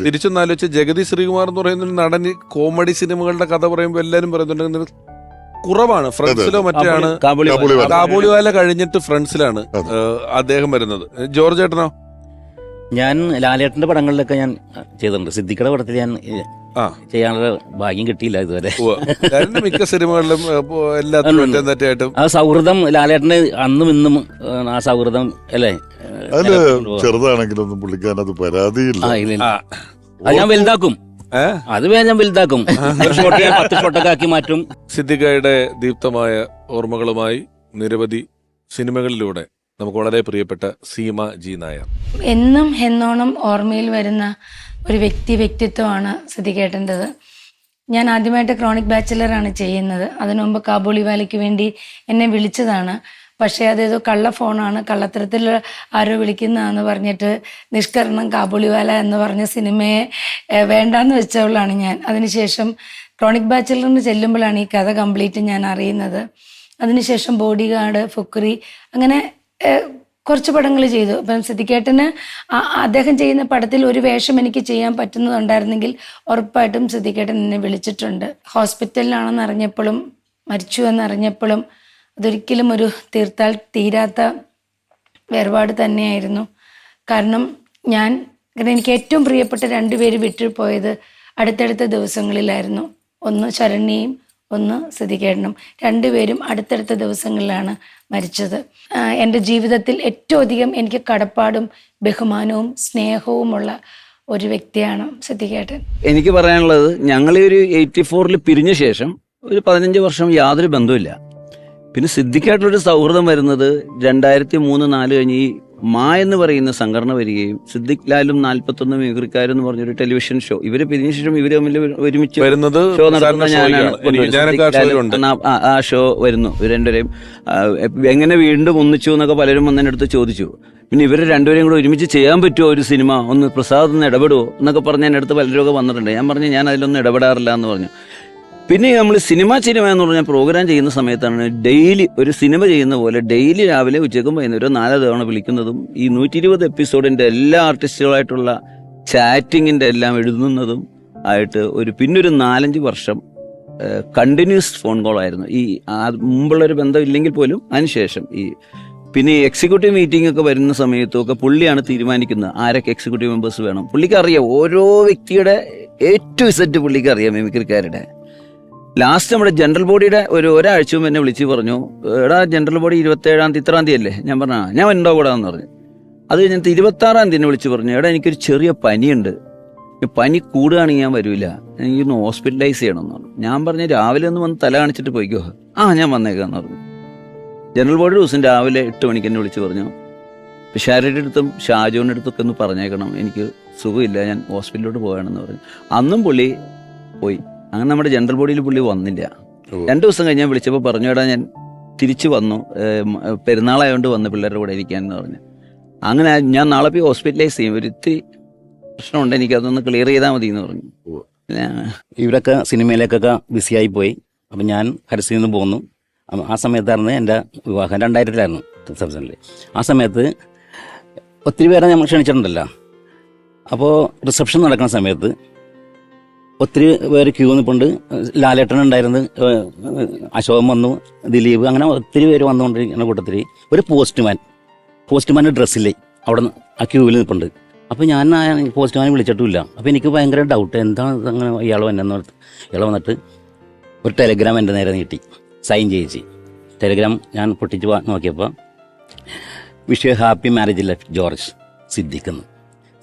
തിരിച്ചൊന്ന് ആലോചിച്ച്, ജഗതി ശ്രീകുമാർ എന്ന് പറയുന്ന ഒരു നടന് കോമഡി സിനിമകളുടെ കഥ പറയുമ്പോൾ എല്ലാരും പറയുന്നുണ്ട് കുറവാണ്. ഫ്രണ്ട്സിലോ മറ്റാണ്, കാബൂളിവാല കഴിഞ്ഞിട്ട് ഫ്രണ്ട്സിലാണ് അദ്ദേഹം വരുന്നത്. ജോർജ് ചേട്ടനോ? ഞാൻ ലാലേട്ടന്റെ പടങ്ങളിലൊക്കെ ഞാൻ ചെയ്തിട്ടുണ്ട്. സിദ്ദിഖയുടെ പടത്തിൽ ഞാൻ ചെയ്യാനുള്ള ഭാഗ്യം കിട്ടിയില്ല ഇതുവരെ. മിക്ക സിനിമകളിലും എല്ലാത്തിലും ആ സൗഹൃദം ലാലേട്ടന് അന്നും ഇന്നും ആ സൗഹൃദം അല്ലേ. അതില് ചെറുതാണെങ്കിലും പുള്ളിക്കാൻ അത് പരാതിയില്ല. അത് ഞാൻ വലുതാക്കും. അത് ഞാൻ വലുതാക്കും. 10 ഷോട്ടൊക്കെ ആക്കി മാറ്റും. സിദ്ദിഖയുടെ ദീപ്തമായ ഓർമ്മകളുമായി നിരവധി സിനിമകളിലൂടെ നമുക്ക് വളരെ പ്രിയപ്പെട്ട സീമ ജി നായർ. എന്നും എന്നോണം ഓർമ്മയിൽ വരുന്ന ഒരു വ്യക്തിത്വമാണ് സിദ്ദിഖേട്ടൻ്റെത്. ഞാൻ ആദ്യമായിട്ട് ക്രോണിക് ബാച്ചിലറാണ് ചെയ്യുന്നത്. അതിനു മുമ്പ് കാബൂളിവാലയ്ക്ക് വേണ്ടി എന്നെ വിളിച്ചതാണ്. പക്ഷേ അതേതോ കള്ള ഫോണാണ്, കള്ളത്തരത്തിൽ ആരോ വിളിക്കുന്നതാണെന്ന് പറഞ്ഞിട്ട് നിഷ്കരണം കാബൂളിവാല എന്ന് പറഞ്ഞ സിനിമയെ വേണ്ടാന്ന് വെച്ചവളാണ് ഞാൻ. അതിനുശേഷം ക്രോണിക് ബാച്ചിലറിന് ചെല്ലുമ്പോഴാണ് ഈ കഥ കംപ്ലീറ്റ് ഞാൻ അറിയുന്നത്. അതിനുശേഷം ബോഡി ഗാർഡ്, ഫുക്രി, അങ്ങനെ കുറച്ച് പടങ്ങൾ ചെയ്തു. അപ്പം സിദ്ദിഖേട്ടന് അദ്ദേഹം ചെയ്യുന്ന പടത്തിൽ ഒരു വേഷം എനിക്ക് ചെയ്യാൻ പറ്റുന്നതുണ്ടായിരുന്നെങ്കിൽ ഉറപ്പായിട്ടും സിദ്ദിഖേട്ടൻ എന്നെ വിളിച്ചിട്ടുണ്ട്. ഹോസ്പിറ്റലിലാണെന്ന് അറിഞ്ഞപ്പോഴും മരിച്ചു എന്നറിഞ്ഞപ്പോഴും അതൊരിക്കലും ഒരു തീർത്താൽ തീരാത്ത വേർപാട് തന്നെയായിരുന്നു. കാരണം എനിക്ക് ഏറ്റവും പ്രിയപ്പെട്ട 2 പേര് വിട്ടുപോയത് അടുത്തടുത്ത ദിവസങ്ങളിലായിരുന്നു. ഒന്ന് ശരണ്യയും ഒന്ന് സിദ്ദിഖേട്ടനും. 2 പേരും അടുത്തടുത്ത ദിവസങ്ങളിലാണ് മരിച്ചത്. എൻ്റെ ജീവിതത്തിൽ ഏറ്റവും അധികം എനിക്ക് കടപ്പാടും ബഹുമാനവും സ്നേഹവുമുള്ള ഒരു വ്യക്തിയാണ് സിദ്ദിഖേട്ടൻ. എനിക്ക് പറയാനുള്ളത്, ഞങ്ങളെ ഒരു 84 പിരിഞ്ഞ ശേഷം ഒരു 15 വർഷം യാതൊരു ബന്ധവുമില്ല. പിന്നെ സിദ്ദിഖായിട്ടുള്ളൊരു സൗഹൃദം വരുന്നത് 2003-4 കഴിഞ്ഞ് ഈ എന്ന് പറയുന്ന സംഘടന വരികയും സിദ്ദിഖ് ലാലും 41 മിമിക്രിക്കാരും എന്ന് പറഞ്ഞൊരു ടെലിവിഷൻ ഷോ ഇവര് പിരിഞ്ഞ ശേഷം ഇവര് തമ്മിൽ ഒരുമിച്ച് ഷോ നടത്തുന്ന ഞാനാണ്. ആ ഷോ വരുന്നു. ഇവർ രണ്ടുപേരെയും എങ്ങനെ വീണ്ടും ഒന്നിച്ചു എന്നൊക്കെ പലരും വന്നതിൻ്റെ അടുത്ത് ചോദിച്ചു. പിന്നെ ഇവർ രണ്ടുപേരെയും കൂടെ ഒരുമിച്ച് ചെയ്യാൻ പറ്റുമോ ഒരു സിനിമ, ഒന്ന് പ്രസാദ് ഒന്ന് ഇടപെടുമോ എന്നൊക്കെ പറഞ്ഞ് എൻ്റെ അടുത്ത് പലരൊക്കെ വന്നിട്ടുണ്ട്. ഞാൻ പറഞ്ഞു ഞാൻ അതിലൊന്നും ഇടപെടാറില്ല എന്ന് പറഞ്ഞു. പിന്നെ നമ്മൾ സിനിമ എന്ന് പറഞ്ഞാൽ പ്രോഗ്രാം ചെയ്യുന്ന സമയത്താണ് ഡെയിലി ഒരു സിനിമ ചെയ്യുന്ന പോലെ ഡെയിലി രാവിലെ ഉച്ചയ്ക്കും വൈകുന്നേരം 4 തവണ വിളിക്കുന്നതും ഈ 120 എപ്പിസോഡിൻ്റെ എല്ലാ ആർട്ടിസ്റ്റുകളായിട്ടുള്ള ചാറ്റിങ്ങിൻ്റെ എല്ലാം എഴുതുന്നതും ആയിട്ട് പിന്നൊരു 4-5 വർഷം കണ്ടിന്യൂസ് ഫോൺ കോളായിരുന്നു. ഈ മുമ്പുള്ളൊരു ബന്ധം ഇല്ലെങ്കിൽ പോലും അതിനുശേഷം പിന്നെ ഈ എക്സിക്യൂട്ടീവ് മീറ്റിംഗ് ഒക്കെ വരുന്ന സമയത്തൊക്കെ പുള്ളിയാണ് തീരുമാനിക്കുന്നത് ആരൊക്കെ എക്സിക്യൂട്ടീവ് മെമ്പേഴ്സ് വേണം. പുള്ളിക്ക് അറിയാം ഓരോ വ്യക്തിയുടെ A to Z പുള്ളിക്ക് അറിയാം മിമിക്രിക്കാരുടെ. ലാസ്റ്റ് നമ്മുടെ ജനറൽ ബോഡിയുടെ ഒരാഴ്ച മുമ്പ് എന്നെ വിളിച്ച് പറഞ്ഞു, എടാ ജനറൽ ബോഡി 27-ാം തീയതി 3-ാം തീയതി അല്ലേ? ഞാൻ പറഞ്ഞു ഞാൻ ഉണ്ടോ കൂടാ എന്ന് പറഞ്ഞു. അത് കഴിഞ്ഞിട്ട് 26-ാം തീയതി എന്നെ വിളിച്ച് പറഞ്ഞു, എടാ എനിക്കൊരു ചെറിയ പനിയുണ്ട്, പനി കൂടുകയാണെങ്കിൽ ഞാൻ വരില്ല, എനിക്കൊന്ന് ഹോസ്പിറ്റലൈസ് ചെയ്യണമെന്ന് പറഞ്ഞു. ഞാൻ പറഞ്ഞു രാവിലെ ഒന്ന് വന്ന് തല കാണിച്ചിട്ട് പോയിക്കോ. ഞാൻ വന്നേക്കാന്ന് പറഞ്ഞു. ജനറൽ ബോഡി ദിവസം രാവിലെ 8 മണിക്ക് എന്നെ വിളിച്ച് പറഞ്ഞു, പിഷാരയുടെ അടുത്തും ഷാജോന്റെ അടുത്തൊക്കെ ഒന്ന് പറഞ്ഞേക്കണം, എനിക്ക് സുഖമില്ല, ഞാൻ ഹോസ്പിറ്റലിലോട്ട് പോകണമെന്ന് പറഞ്ഞു. അന്നും പുള്ളി പോയി. അങ്ങനെ നമ്മുടെ ജനറൽ ബോഡിയിൽ പുള്ളി വന്നില്ല. 2 ദിവസം കഴിഞ്ഞ് ഞാൻ വിളിച്ചപ്പോൾ പറഞ്ഞു, എടാ ഞാൻ തിരിച്ചു വന്നു, പെരുന്നാളായതുകൊണ്ട് വന്ന് പിള്ളേരുടെ കൂടെ ഇരിക്കാനെന്ന് പറഞ്ഞു. അങ്ങനെ ഞാൻ നാളെ പോയി ഹോസ്പിറ്റലൈസ് ചെയ്യും, ഒരിത്തിരി പ്രശ്നമുണ്ട്, എനിക്ക് അതൊന്ന് ക്ലിയർ ചെയ്താൽ മതി എന്ന് പറഞ്ഞു. ഇവരൊക്കെ സിനിമയിലേക്കൊക്കെ ബിസിയായി പോയി. അപ്പം ഞാൻ ഹരിസിൽ നിന്ന് പോന്നു. ആ സമയത്തായിരുന്നു എൻ്റെ വിവാഹം, 2000-ലായിരുന്നു, 2000-ൽ. ആ സമയത്ത് ഒത്തിരി പേരെ നമ്മൾ ക്ഷണിച്ചിട്ടുണ്ടല്ലോ. അപ്പോൾ റിസപ്ഷൻ നടക്കുന്ന സമയത്ത് ഒത്തിരി പേര് ക്യൂ നിൽപ്പുണ്ട്. ലാലേട്ടൻ ഉണ്ടായിരുന്നു, അശോകൻ വന്നു, ദിലീപ്, അങ്ങനെ ഒത്തിരി പേര് വന്നുകൊണ്ടിരിക്കുന്ന കൂട്ടത്തിൽ ഒരു പോസ്റ്റ്മാൻ്റെ ഡ്രസ്സില്ലേ അവിടെ ആ ക്യൂവിൽ നിൽപ്പുണ്ട്. അപ്പോൾ ഞാൻ പോസ്റ്റ്മാനെ വിളിച്ചിട്ടുമില്ല. അപ്പോൾ എനിക്ക് ഭയങ്കര ഡൗട്ട്, എന്താണ് അങ്ങനെ ഇയാൾ വന്നെന്ന് പറഞ്ഞിട്ട് ഇയാൾ വന്നിട്ട് ഒരു ടെലഗ്രാം എൻ്റെ നേരെ നീട്ടി, സൈൻ ചെയ്യിച്ച്. ടെലഗ്രാം ഞാൻ പൊട്ടിച്ച് നോക്കിയപ്പോൾ wish you happy marriage life George സിദ്ദിഖെന്ന്.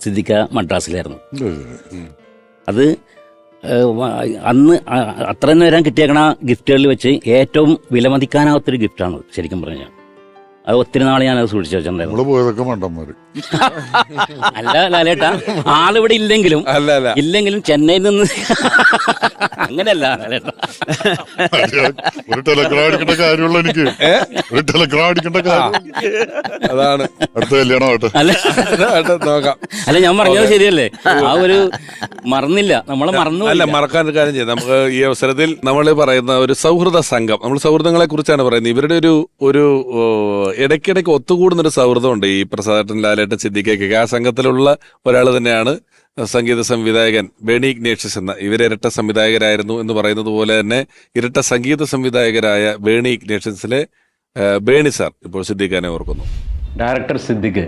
സിദ്ദിഖ മദ്രാസിലായിരുന്നു. അത് അന്ന് അത്രയും നേരം കിട്ടിയേക്കണ ഗിഫ്റ്റുകളിൽ വെച്ച് ഏറ്റവും വിലമതിക്കാനാവാത്തൊരു ഗിഫ്റ്റാണ് ശരിക്കും പറഞ്ഞാൽ. അത് ഒത്തിരി നാളെ ഞാനത് സൂക്ഷിച്ചു വെച്ചിട്ടുണ്ടായിരുന്നു. പോയതൊക്കെ മണ്ടന്മാര്. അല്ല ലാലേട്ടാ, ആളിവിടെ ഇല്ലെങ്കിലും ചെന്നൈയിൽ നിന്ന് അങ്ങനെയല്ല ലാലേട്ടാ. ഒരു ടെലഗ്രാം അടിക്കേണ്ട കാര്യമുള്ള എനിക്ക്, ഒരു ടെലഗ്രാം അടിക്കേണ്ട കാര്യം. അതാണ് അടുത്ത കല്യാണം നോക്കാം. അല്ല, ഞാൻ പറഞ്ഞത് ശരിയല്ലേ? ആ ഒരു മറന്നില്ല, നമ്മളെ മറന്നു. അല്ല, മറക്കാൻ ഒരു കാര്യം ചെയ്യും. നമുക്ക് ഈ അവസരത്തിൽ നമ്മൾ പറയുന്ന ഒരു സൗഹൃദ സംഘം, നമ്മൾ സൗഹൃദങ്ങളെ കുറിച്ചാണ് പറയുന്നത്. ഇവരുടെ ഒരു ഇടയ്ക്കിടയ്ക്ക് ഒത്തുകൂടുന്നൊരു സൗഹൃദമുണ്ട് ഈ പ്രസാദേട്ടൻ, ലാലേട്ടൻ, സിദ്ദിഖയ്ക്കൊക്കെ. ആ സംഘത്തിലുള്ള ഒരാൾ തന്നെയാണ് സംഗീത സംവിധായകൻ ബേണി ഇഗ്നേഷ്യസ് എന്ന. ഇവർ ഇരട്ട സംവിധായകരായിരുന്നു എന്ന് പറയുന്നത് പോലെ തന്നെ ഇരട്ട സംഗീത സംവിധായകരായ ബേണി ഇഗ്നേഷ്യസിലെ ബേണി സാർ ഇപ്പോൾ സിദ്ദിഖിനെ ഓർക്കുന്നു. ഡയറക്ടർ സിദ്ദിഖ്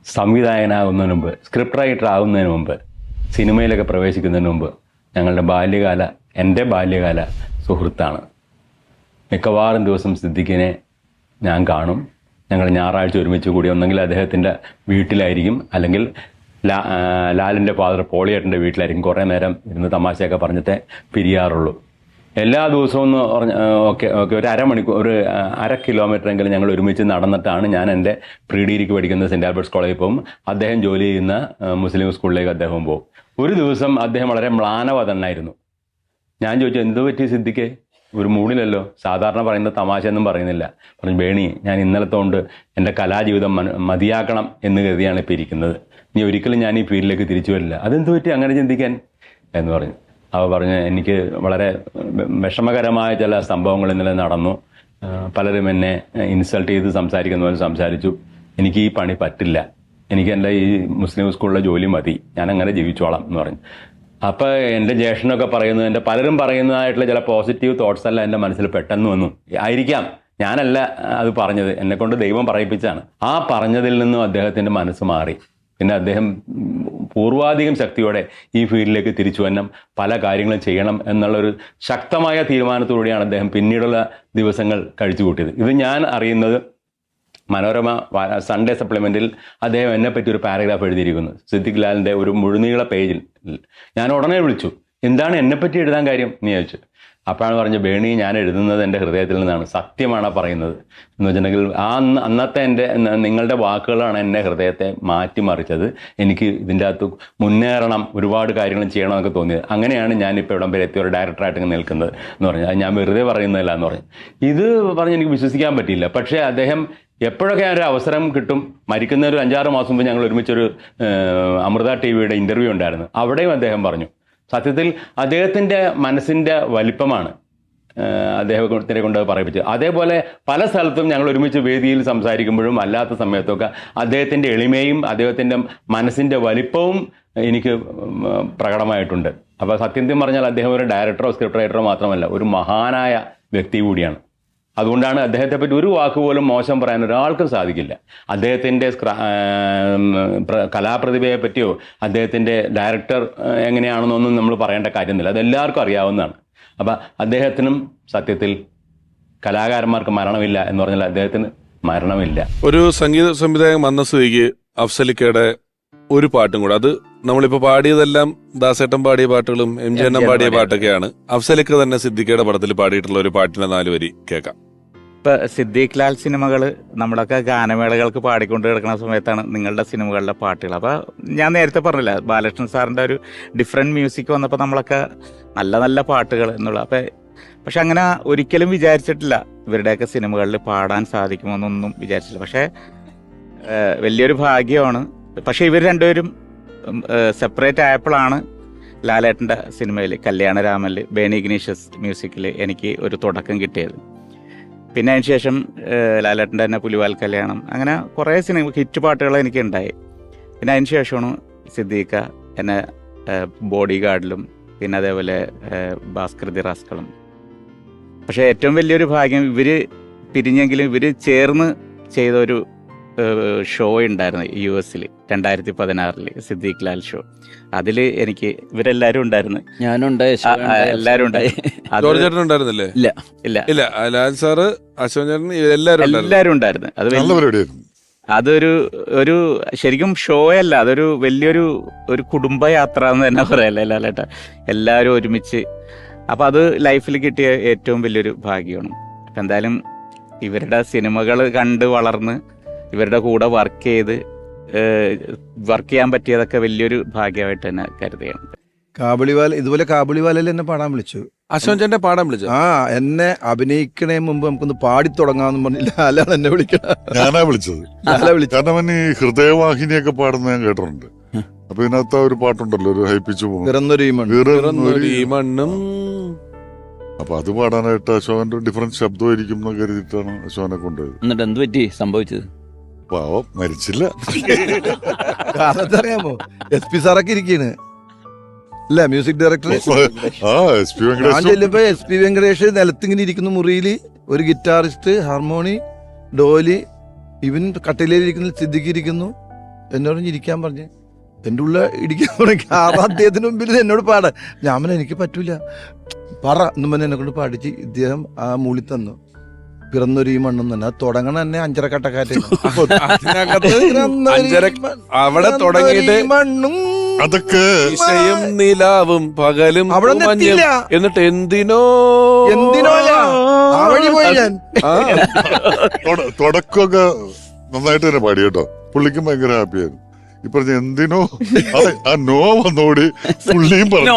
സംവിധായകനാകുന്നതിന് മുമ്പ്, സ്ക്രിപ്റ്റ് റൈറ്റർ ആകുന്നതിന് മുമ്പ്, സിനിമയിലൊക്കെ പ്രവേശിക്കുന്നതിന് മുമ്പ് എൻ്റെ ബാല്യകാല സുഹൃത്താണ്. മിക്കവാറും ദിവസം സിദ്ദിഖിനെ ഞാൻ കാണും. ഞങ്ങൾ ഞായറാഴ്ച ഒരുമിച്ച് കൂടി ഒന്നെങ്കിൽ അദ്ദേഹത്തിൻ്റെ വീട്ടിലായിരിക്കും, അല്ലെങ്കിൽ ലാലിൻ്റെ ഫാദർ പോളിയേട്ടൻ്റെ വീട്ടിലായിരിക്കും. കുറേ നേരം ഇരുന്ന് തമാശയൊക്കെ പറഞ്ഞിട്ടേ പിരിയാറുള്ളൂ. എല്ലാ ദിവസവും എന്ന് പറഞ്ഞ ഓക്കെ ഒരു അരമണിക്കൂർ, ഒരു 1/2 കിലോമീറ്ററെങ്കിലും ഞങ്ങൾ ഒരുമിച്ച് നടന്നിട്ടാണ് ഞാൻ എൻ്റെ പ്രീ ഡിഗ്രിക്ക് പഠിക്കുന്ന സെൻറ്റ് ആൽബർട്ട്സ് കോളേജിൽ പോകും. അദ്ദേഹം ജോലി ചെയ്യുന്ന മുസ്ലിം സ്കൂളിലേക്ക് അദ്ദേഹം പോകും. ഒരു ദിവസം അദ്ദേഹം വളരെ മ്ലാനവതനായിരുന്നു. ഞാൻ ചോദിച്ചു, എന്ത് പറ്റി സിദ്ദിഖേ? ഒരു മൂഡിലല്ലോ, സാധാരണ പറയുന്ന തമാശയൊന്നും പറയുന്നില്ല. പറഞ്ഞു, ബേണി, ഞാൻ ഇന്നലത്തെ കൊണ്ട് എൻ്റെ കലാജീവിതം മതിയാക്കണം എന്ന് കരുതിയാണ് ഇപ്പോൾ ഇരിക്കുന്നത്. ഇനി ഒരിക്കലും ഞാൻ ഈ ഫീൽഡിലേക്ക് തിരിച്ചു വരില്ല. അതെന്ത് പറ്റി അങ്ങനെ ചിന്തിക്കാൻ എന്ന് പറഞ്ഞു. അവ പറഞ്ഞ്, എനിക്ക് വളരെ വിഷമകരമായ ചില സംഭവങ്ങൾ ഇന്നലെ നടന്നു. പലരും എന്നെ ഇൻസൾട്ട് ചെയ്ത് സംസാരിക്കുന്ന പോലെ സംസാരിച്ചു. എനിക്ക് ഈ പണി പറ്റില്ല, എനിക്ക് എൻ്റെ ഈ മുസ്ലിം സ്കൂളിലെ ജോലി മതി, ഞാൻ അങ്ങനെ ജീവിച്ചോളാം എന്ന് പറഞ്ഞു. അപ്പോൾ എൻ്റെ ജ്യേഷ്ഠനൊക്കെ പറയുന്നത്, എൻ്റെ പലരും പറയുന്നതായിട്ടുള്ള ചില പോസിറ്റീവ് തോട്ട്സ് എല്ലാം എൻ്റെ മനസ്സിൽ പെട്ടെന്ന് വന്നു. ആയിരിക്കാം, ഞാനല്ല അത് പറഞ്ഞത്, എന്നെക്കൊണ്ട് ദൈവം പറയിപ്പിച്ചാണ്. ആ പറഞ്ഞതിൽ നിന്നും അദ്ദേഹത്തിൻ്റെ മനസ്സ് മാറി. പിന്നെ അദ്ദേഹം പൂർവാധികം ശക്തിയോടെ ഈ ഫീൽഡിലേക്ക് തിരിച്ചു വരണം, പല കാര്യങ്ങളും ചെയ്യണം എന്നുള്ളൊരു ശക്തമായ തീരുമാനത്തോടെയാണ് അദ്ദേഹം പിന്നീടുള്ള ദിവസങ്ങൾ കഴിച്ചു കൂട്ടിയത്. ഇത് ഞാൻ അറിയുന്നത് മനോരമ സൺഡേ സപ്ലിമെൻറ്റിൽ അദ്ദേഹം എന്നെപ്പറ്റി ഒരു പാരഗ്രാഫ് എഴുതിയിരിക്കുന്നു, സിദ്ദിഖ് ലാലിൻ്റെ ഒരു മുഴുനീള പേജിൽ. ഞാൻ ഉടനെ വിളിച്ചു, എന്താണ് എന്നെപ്പറ്റി എഴുതാൻ കാര്യം എന്ന് ചോദിച്ചു. അപ്പോഴാണ് പറഞ്ഞു, ബേണി, ഞാൻ എഴുതുന്നത് എൻ്റെ ഹൃദയത്തിൽ നിന്നാണ്, സത്യമാണ് പറയുന്നത് എന്ന് വെച്ചിട്ടുണ്ടെങ്കിൽ അന്നത്തെ നിങ്ങളുടെ വാക്കുകളാണ് എൻ്റെ ഹൃദയത്തെ മാറ്റിമറിച്ചത്. എനിക്ക് ഇതിൻ്റെ അകത്ത് മുന്നേറണം, ഒരുപാട് കാര്യങ്ങൾ ചെയ്യണമെന്നൊക്കെ തോന്നിയത്. അങ്ങനെയാണ് ഞാനിപ്പോൾ ഇവിടം വരെ എത്തിയ ഒരു ഡയറക്ടറായിട്ട് നിൽക്കുന്നത് എന്ന് പറഞ്ഞു. അത് ഞാൻ വെറുതെ പറയുന്നതല്ല എന്ന് പറഞ്ഞു. ഇത് പറഞ്ഞ് എനിക്ക് വിശ്വസിക്കാൻ പറ്റിയില്ല. പക്ഷേ അദ്ദേഹം എപ്പോഴൊക്കെ ഒരു അവസരം കിട്ടും, മരിക്കുന്ന ഒരു 5-6 മാസം മുമ്പ് ഞങ്ങൾ ഒരുമിച്ചൊരു അമൃത TV ഇൻ്റർവ്യൂ ഉണ്ടായിരുന്നു. അവിടെയും അദ്ദേഹം പറഞ്ഞു, സത്യത്തിൽ അദ്ദേഹത്തിൻ്റെ മനസ്സിൻ്റെ വലിപ്പമാണ് അദ്ദേഹത്തിനെ കൊണ്ട് പറയിപ്പിച്ചത്. അതേപോലെ പല സ്ഥലത്തും ഞങ്ങൾ ഒരുമിച്ച് വേദിയിൽ സംസാരിക്കുമ്പോഴും അല്ലാത്ത സമയത്തൊക്കെ അദ്ദേഹത്തിൻ്റെ എളിമയും അദ്ദേഹത്തിൻ്റെ മനസ്സിൻ്റെ വലിപ്പവും എനിക്ക് പ്രകടമായിട്ടുണ്ട്. അപ്പോൾ സത്യം പറഞ്ഞാൽ അദ്ദേഹം ഒരു ഡയറക്ടറോ സ്ക്രിപ്റ്റ് റൈറ്ററോ മാത്രമല്ല, ഒരു മഹാനായ വ്യക്തി കൂടിയാണ്. അതുകൊണ്ടാണ് അദ്ദേഹത്തെ പറ്റി ഒരു വാക്കുപോലും മോശം പറയാൻ ഒരാൾക്കും സാധിക്കില്ല. അദ്ദേഹത്തിൻ്റെ കലാപ്രതിഭയെ പറ്റിയോ അദ്ദേഹത്തിൻ്റെ ഡയറക്ടർ എങ്ങനെയാണെന്നൊന്നും നമ്മൾ പറയേണ്ട കാര്യമൊന്നുമില്ല, അതെല്ലാവർക്കും അറിയാവുന്നതാണ്. അപ്പം അദ്ദേഹത്തിനും സത്യത്തിൽ കലാകാരന്മാർക്ക് മരണമില്ല എന്ന് പറഞ്ഞാൽ അദ്ദേഹത്തിന് മരണമില്ല. ഒരു സംഗീത സംവിധായകൻ വന്ന സ്ഥിതിക്ക് അഫ്സലിക്കയുടെ ഒരു പാട്ടും കൂടെ, അത് നമ്മളിപ്പോൾ പാടിയതെല്ലാം ദാസേട്ടൻ പാടിയ പാട്ടുകളും MG അണ്ണൻ പാടിയ പാട്ടൊക്കെയാണ്. അഫ്സലിക്ക തന്നെ സിദ്ദിഖയുടെ പടത്തിൽ പാടിയിട്ടുള്ള ഒരു പാട്ടിന്റെ 4 വരി കേൾക്കാം. ഇപ്പം സിദ്ദീഖ് ലാൽ സിനിമകൾ നമ്മളൊക്കെ ഗാനമേളകൾക്ക് പാടിക്കൊണ്ട് കിടക്കുന്ന സമയത്താണ് നിങ്ങളുടെ സിനിമകളിലെ പാട്ടുകൾ. അപ്പോൾ ഞാൻ നേരത്തെ പറഞ്ഞില്ല, ബാലകൃഷ്ണൻ സാറിൻ്റെ ഒരു ഡിഫറെൻറ്റ് മ്യൂസിക് വന്നപ്പോൾ നമ്മളൊക്കെ നല്ല നല്ല പാട്ടുകൾ എന്നുള്ള. പക്ഷെ അങ്ങനെ ഒരിക്കലും വിചാരിച്ചിട്ടില്ല ഇവരുടെയൊക്കെ സിനിമകളിൽ പാടാൻ സാധിക്കുമെന്നൊന്നും വിചാരിച്ചില്ല. പക്ഷേ വലിയൊരു ഭാഗ്യമാണ്. പക്ഷേ ഇവർ രണ്ടുപേരും സെപ്പറേറ്റ് ആയപ്പോഴാണ് ലാലേട്ടൻ്റെ സിനിമയിൽ കല്യാണരാമനിൽ ബേണി ഇഗ്നീഷ്യസ് മ്യൂസിക്കിൽ എനിക്ക് ഒരു തുടക്കം കിട്ടിയത്. പിന്നെ അതിന് ശേഷം ലാലേട്ടൻ്റെ തന്നെ പുലിവാൽ കല്യാണം, അങ്ങനെ കുറേ സിനിമ ഹിറ്റ് പാട്ടുകൾ എനിക്ക് ഉണ്ടായി. പിന്നെ അതിന് ശേഷമാണ് സിദ്ദീഖ എന്നെ ബോഡി ഗാർഡിലും പിന്നെ അതേപോലെ ഭാസ്കൃതി റാസ്കളും. പക്ഷേ ഏറ്റവും വലിയൊരു ഭാഗ്യം ഇവർ പിരിഞ്ഞെങ്കിലും ഇവർ ചേർന്ന് ചെയ്ത ഒരു ഷോ ഉണ്ടായിരുന്നു US 2016 സിദ്ദീഖ് ലാൽ ഷോ. അതിൽ എനിക്ക് ഇവരെല്ലാവരും ഉണ്ടായിരുന്നു. ഞാനുണ്ടായി, എല്ലാവരും ഉണ്ടായി. ജോർജ് ചേട്ടൻ ഉണ്ടായിരുന്നില്ലേ? ഇല്ല ഇല്ല ഇല്ല, ലാൽ സാറ്, അശോകൻ ചേട്ടൻ, എല്ലാവരും ഉണ്ടായിരുന്നു. അത് നല്ല പരിപാടിയായിരുന്നു. ഒരു ശരിക്കും ഷോ അല്ല, അതൊരു വലിയൊരു കുടുംബയാത്ര എന്ന് തന്നെ പറയാല്ലേ ലാലേട്ട. എല്ലാവരും ഒരുമിച്ച്. അപ്പം അത് ലൈഫിൽ കിട്ടിയ ഏറ്റവും വലിയൊരു ഭാഗ്യമാണ്. അപ്പം എന്തായാലും ഇവരുടെ സിനിമകൾ കണ്ട് വളർന്ന് ഇവരുടെ കൂടെ വർക്ക് ചെയ്യാൻ പറ്റിയതൊക്കെ വലിയൊരു ഭാഗ്യമായിട്ട് തന്നെ കരുതുകയാണ്. കാബുളിവാല, ഇതുപോലെ കാബുളിവാലയിൽ എന്നെ പാടാൻ വിളിച്ചു. അശോകൻ ചേട്ടനെ പാടാൻ വിളിച്ചു. എന്നെ അഭിനയിക്കണേ മുമ്പ് നമുക്കൊന്ന് പാടി തുടങ്ങാന്ന് പറഞ്ഞില്ല, ലാലാണ് എന്നെ വിളിക്കണം. ഞാനാ വിളിച്ചത്. കാരണം അവൻ ഈ ഹൃദയവാഹിനിയൊക്കെ പാടുന്ന ഞാൻ കേട്ടിട്ടുണ്ട്. അപ്പൊ ഇതിനകത്ത് ഒരു പാട്ടുണ്ടല്ലോ, ഒരു ഹൈപ്പിച്ചു മണ്ണും. അപ്പൊ അത് പാടാനായിട്ട് അശോകന്റെ ഡിഫറൻറ്റ് ശബ്ദമായിരിക്കും എന്ന് കരുതിയിട്ടാണ് അശോകനെ കൊണ്ടുപോയത്. എന്നിട്ട് എന്ത് പറ്റി സംഭവിച്ചത്? പാവം മരിച്ചില്ല. കാരണം അറിയാമോ, SP സാറൊക്കെ ഇരിക്കാണ് അല്ല, മ്യൂസിക് ഡയറക്ടർ. ഞാൻ ചെല്ലുമ്പോ SP വെങ്കടേഷ് നിലത്തിങ്ങനെ ഇരിക്കുന്ന മുറിയില് ഒരു ഗിറ്റാറിസ്റ്റ്, ഹാർമോണി, ഡോലി, ഇവൻ കട്ടിലേലിരിക്കുന്ന സിദ്ദിഖ് ഇരിക്കുന്നു. എന്നോട് ഇരിക്കാൻ പറഞ്ഞു. എൻ്റെ ഉള്ള ഇടിക്കാൻ തുടങ്ങി. അദ്ദേഹത്തിന് മുമ്പിൽ എന്നോട് പാടാൻ. ഞാൻ എനിക്ക് പറ്റൂല, പറ എന്നും പറഞ്ഞ് എന്നെ കൊണ്ട് പാടിച്ച് ഇദ്ദേഹം ആ മൂളി തന്നു. പിറന്നൊരു മണ്ണും തന്നെ അത് തുടങ്ങണ തന്നെ 5.5 കട്ടക്കാറ്റ്. അവിടെ തുടങ്ങിയിട്ട് മണ്ണും അതൊക്കെ നിലാവും പകലും അവിടെ എന്നിട്ട് എന്തിനോ ആ വഴി പോയി ഞാൻ. തുടക്കമൊക്കെ നന്നായിട്ട് തന്നെ പാടി കേട്ടോ. പുള്ളിക്കും ഭയങ്കര ഹാപ്പിയായിരുന്നു. ഇപ്പൊ എന്തിനോ ആ നോ വന്നോടി പുള്ളിയും പറഞ്ഞു.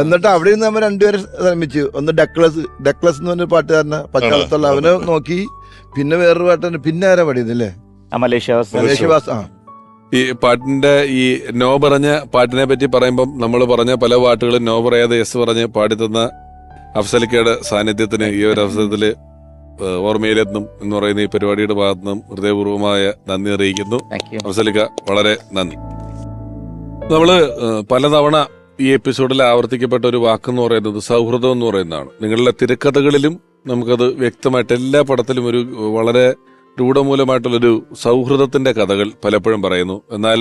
എന്നിട്ട് അവിടെ നിന്ന് നമ്മൾ രണ്ടുപേരും ശ്രമിച്ചു. ഒന്ന് ഡക്ലസ് എന്ന് പറഞ്ഞ പാട്ടുകാരനെ പച്ചാളത്തുള്ള അവനെ നോക്കി. പിന്നെ വേറൊരു പാട്ട്, പിന്നെ ആരാ പാടിയതല്ലേ, മലേഷ്യവാസ്. ഈ പാട്ടിന്റെ ഈ നോ പറഞ്ഞ പാട്ടിനെ പറ്റി പറയുമ്പം നമ്മൾ പറഞ്ഞ പല പാട്ടുകളും നോ പറയാതെ യെസ് പറഞ്ഞ് പാടിത്തന്ന അഫ്സലിക്കയുടെ സാന്നിധ്യത്തിന് ഈ ഒരു അവസരത്തില് ഓർമ്മയിലെത്തും എന്ന് പറയുന്ന ഈ പരിപാടിയുടെ ഭാഗത്തു നിന്നും ഹൃദയപൂർവ്വമായ നന്ദി അറിയിക്കുന്നു. അഫ്സലിക്ക, വളരെ നന്ദി. നമ്മള് പലതവണ ഈ എപ്പിസോഡിൽ ആവർത്തിക്കപ്പെട്ട ഒരു വാക്കെന്ന് പറയുന്നത് സൗഹൃദം എന്ന് പറയുന്നതാണ്. നിങ്ങളുടെ തിരക്കഥകളിലും നമുക്കത് വ്യക്തമായിട്ട് എല്ലാ പടത്തിലും ഒരു വളരെ രൂഢമൂലമായിട്ടുള്ളൊരു സൗഹൃദത്തിന്റെ കഥകൾ പലപ്പോഴും പറയുന്നു. എന്നാൽ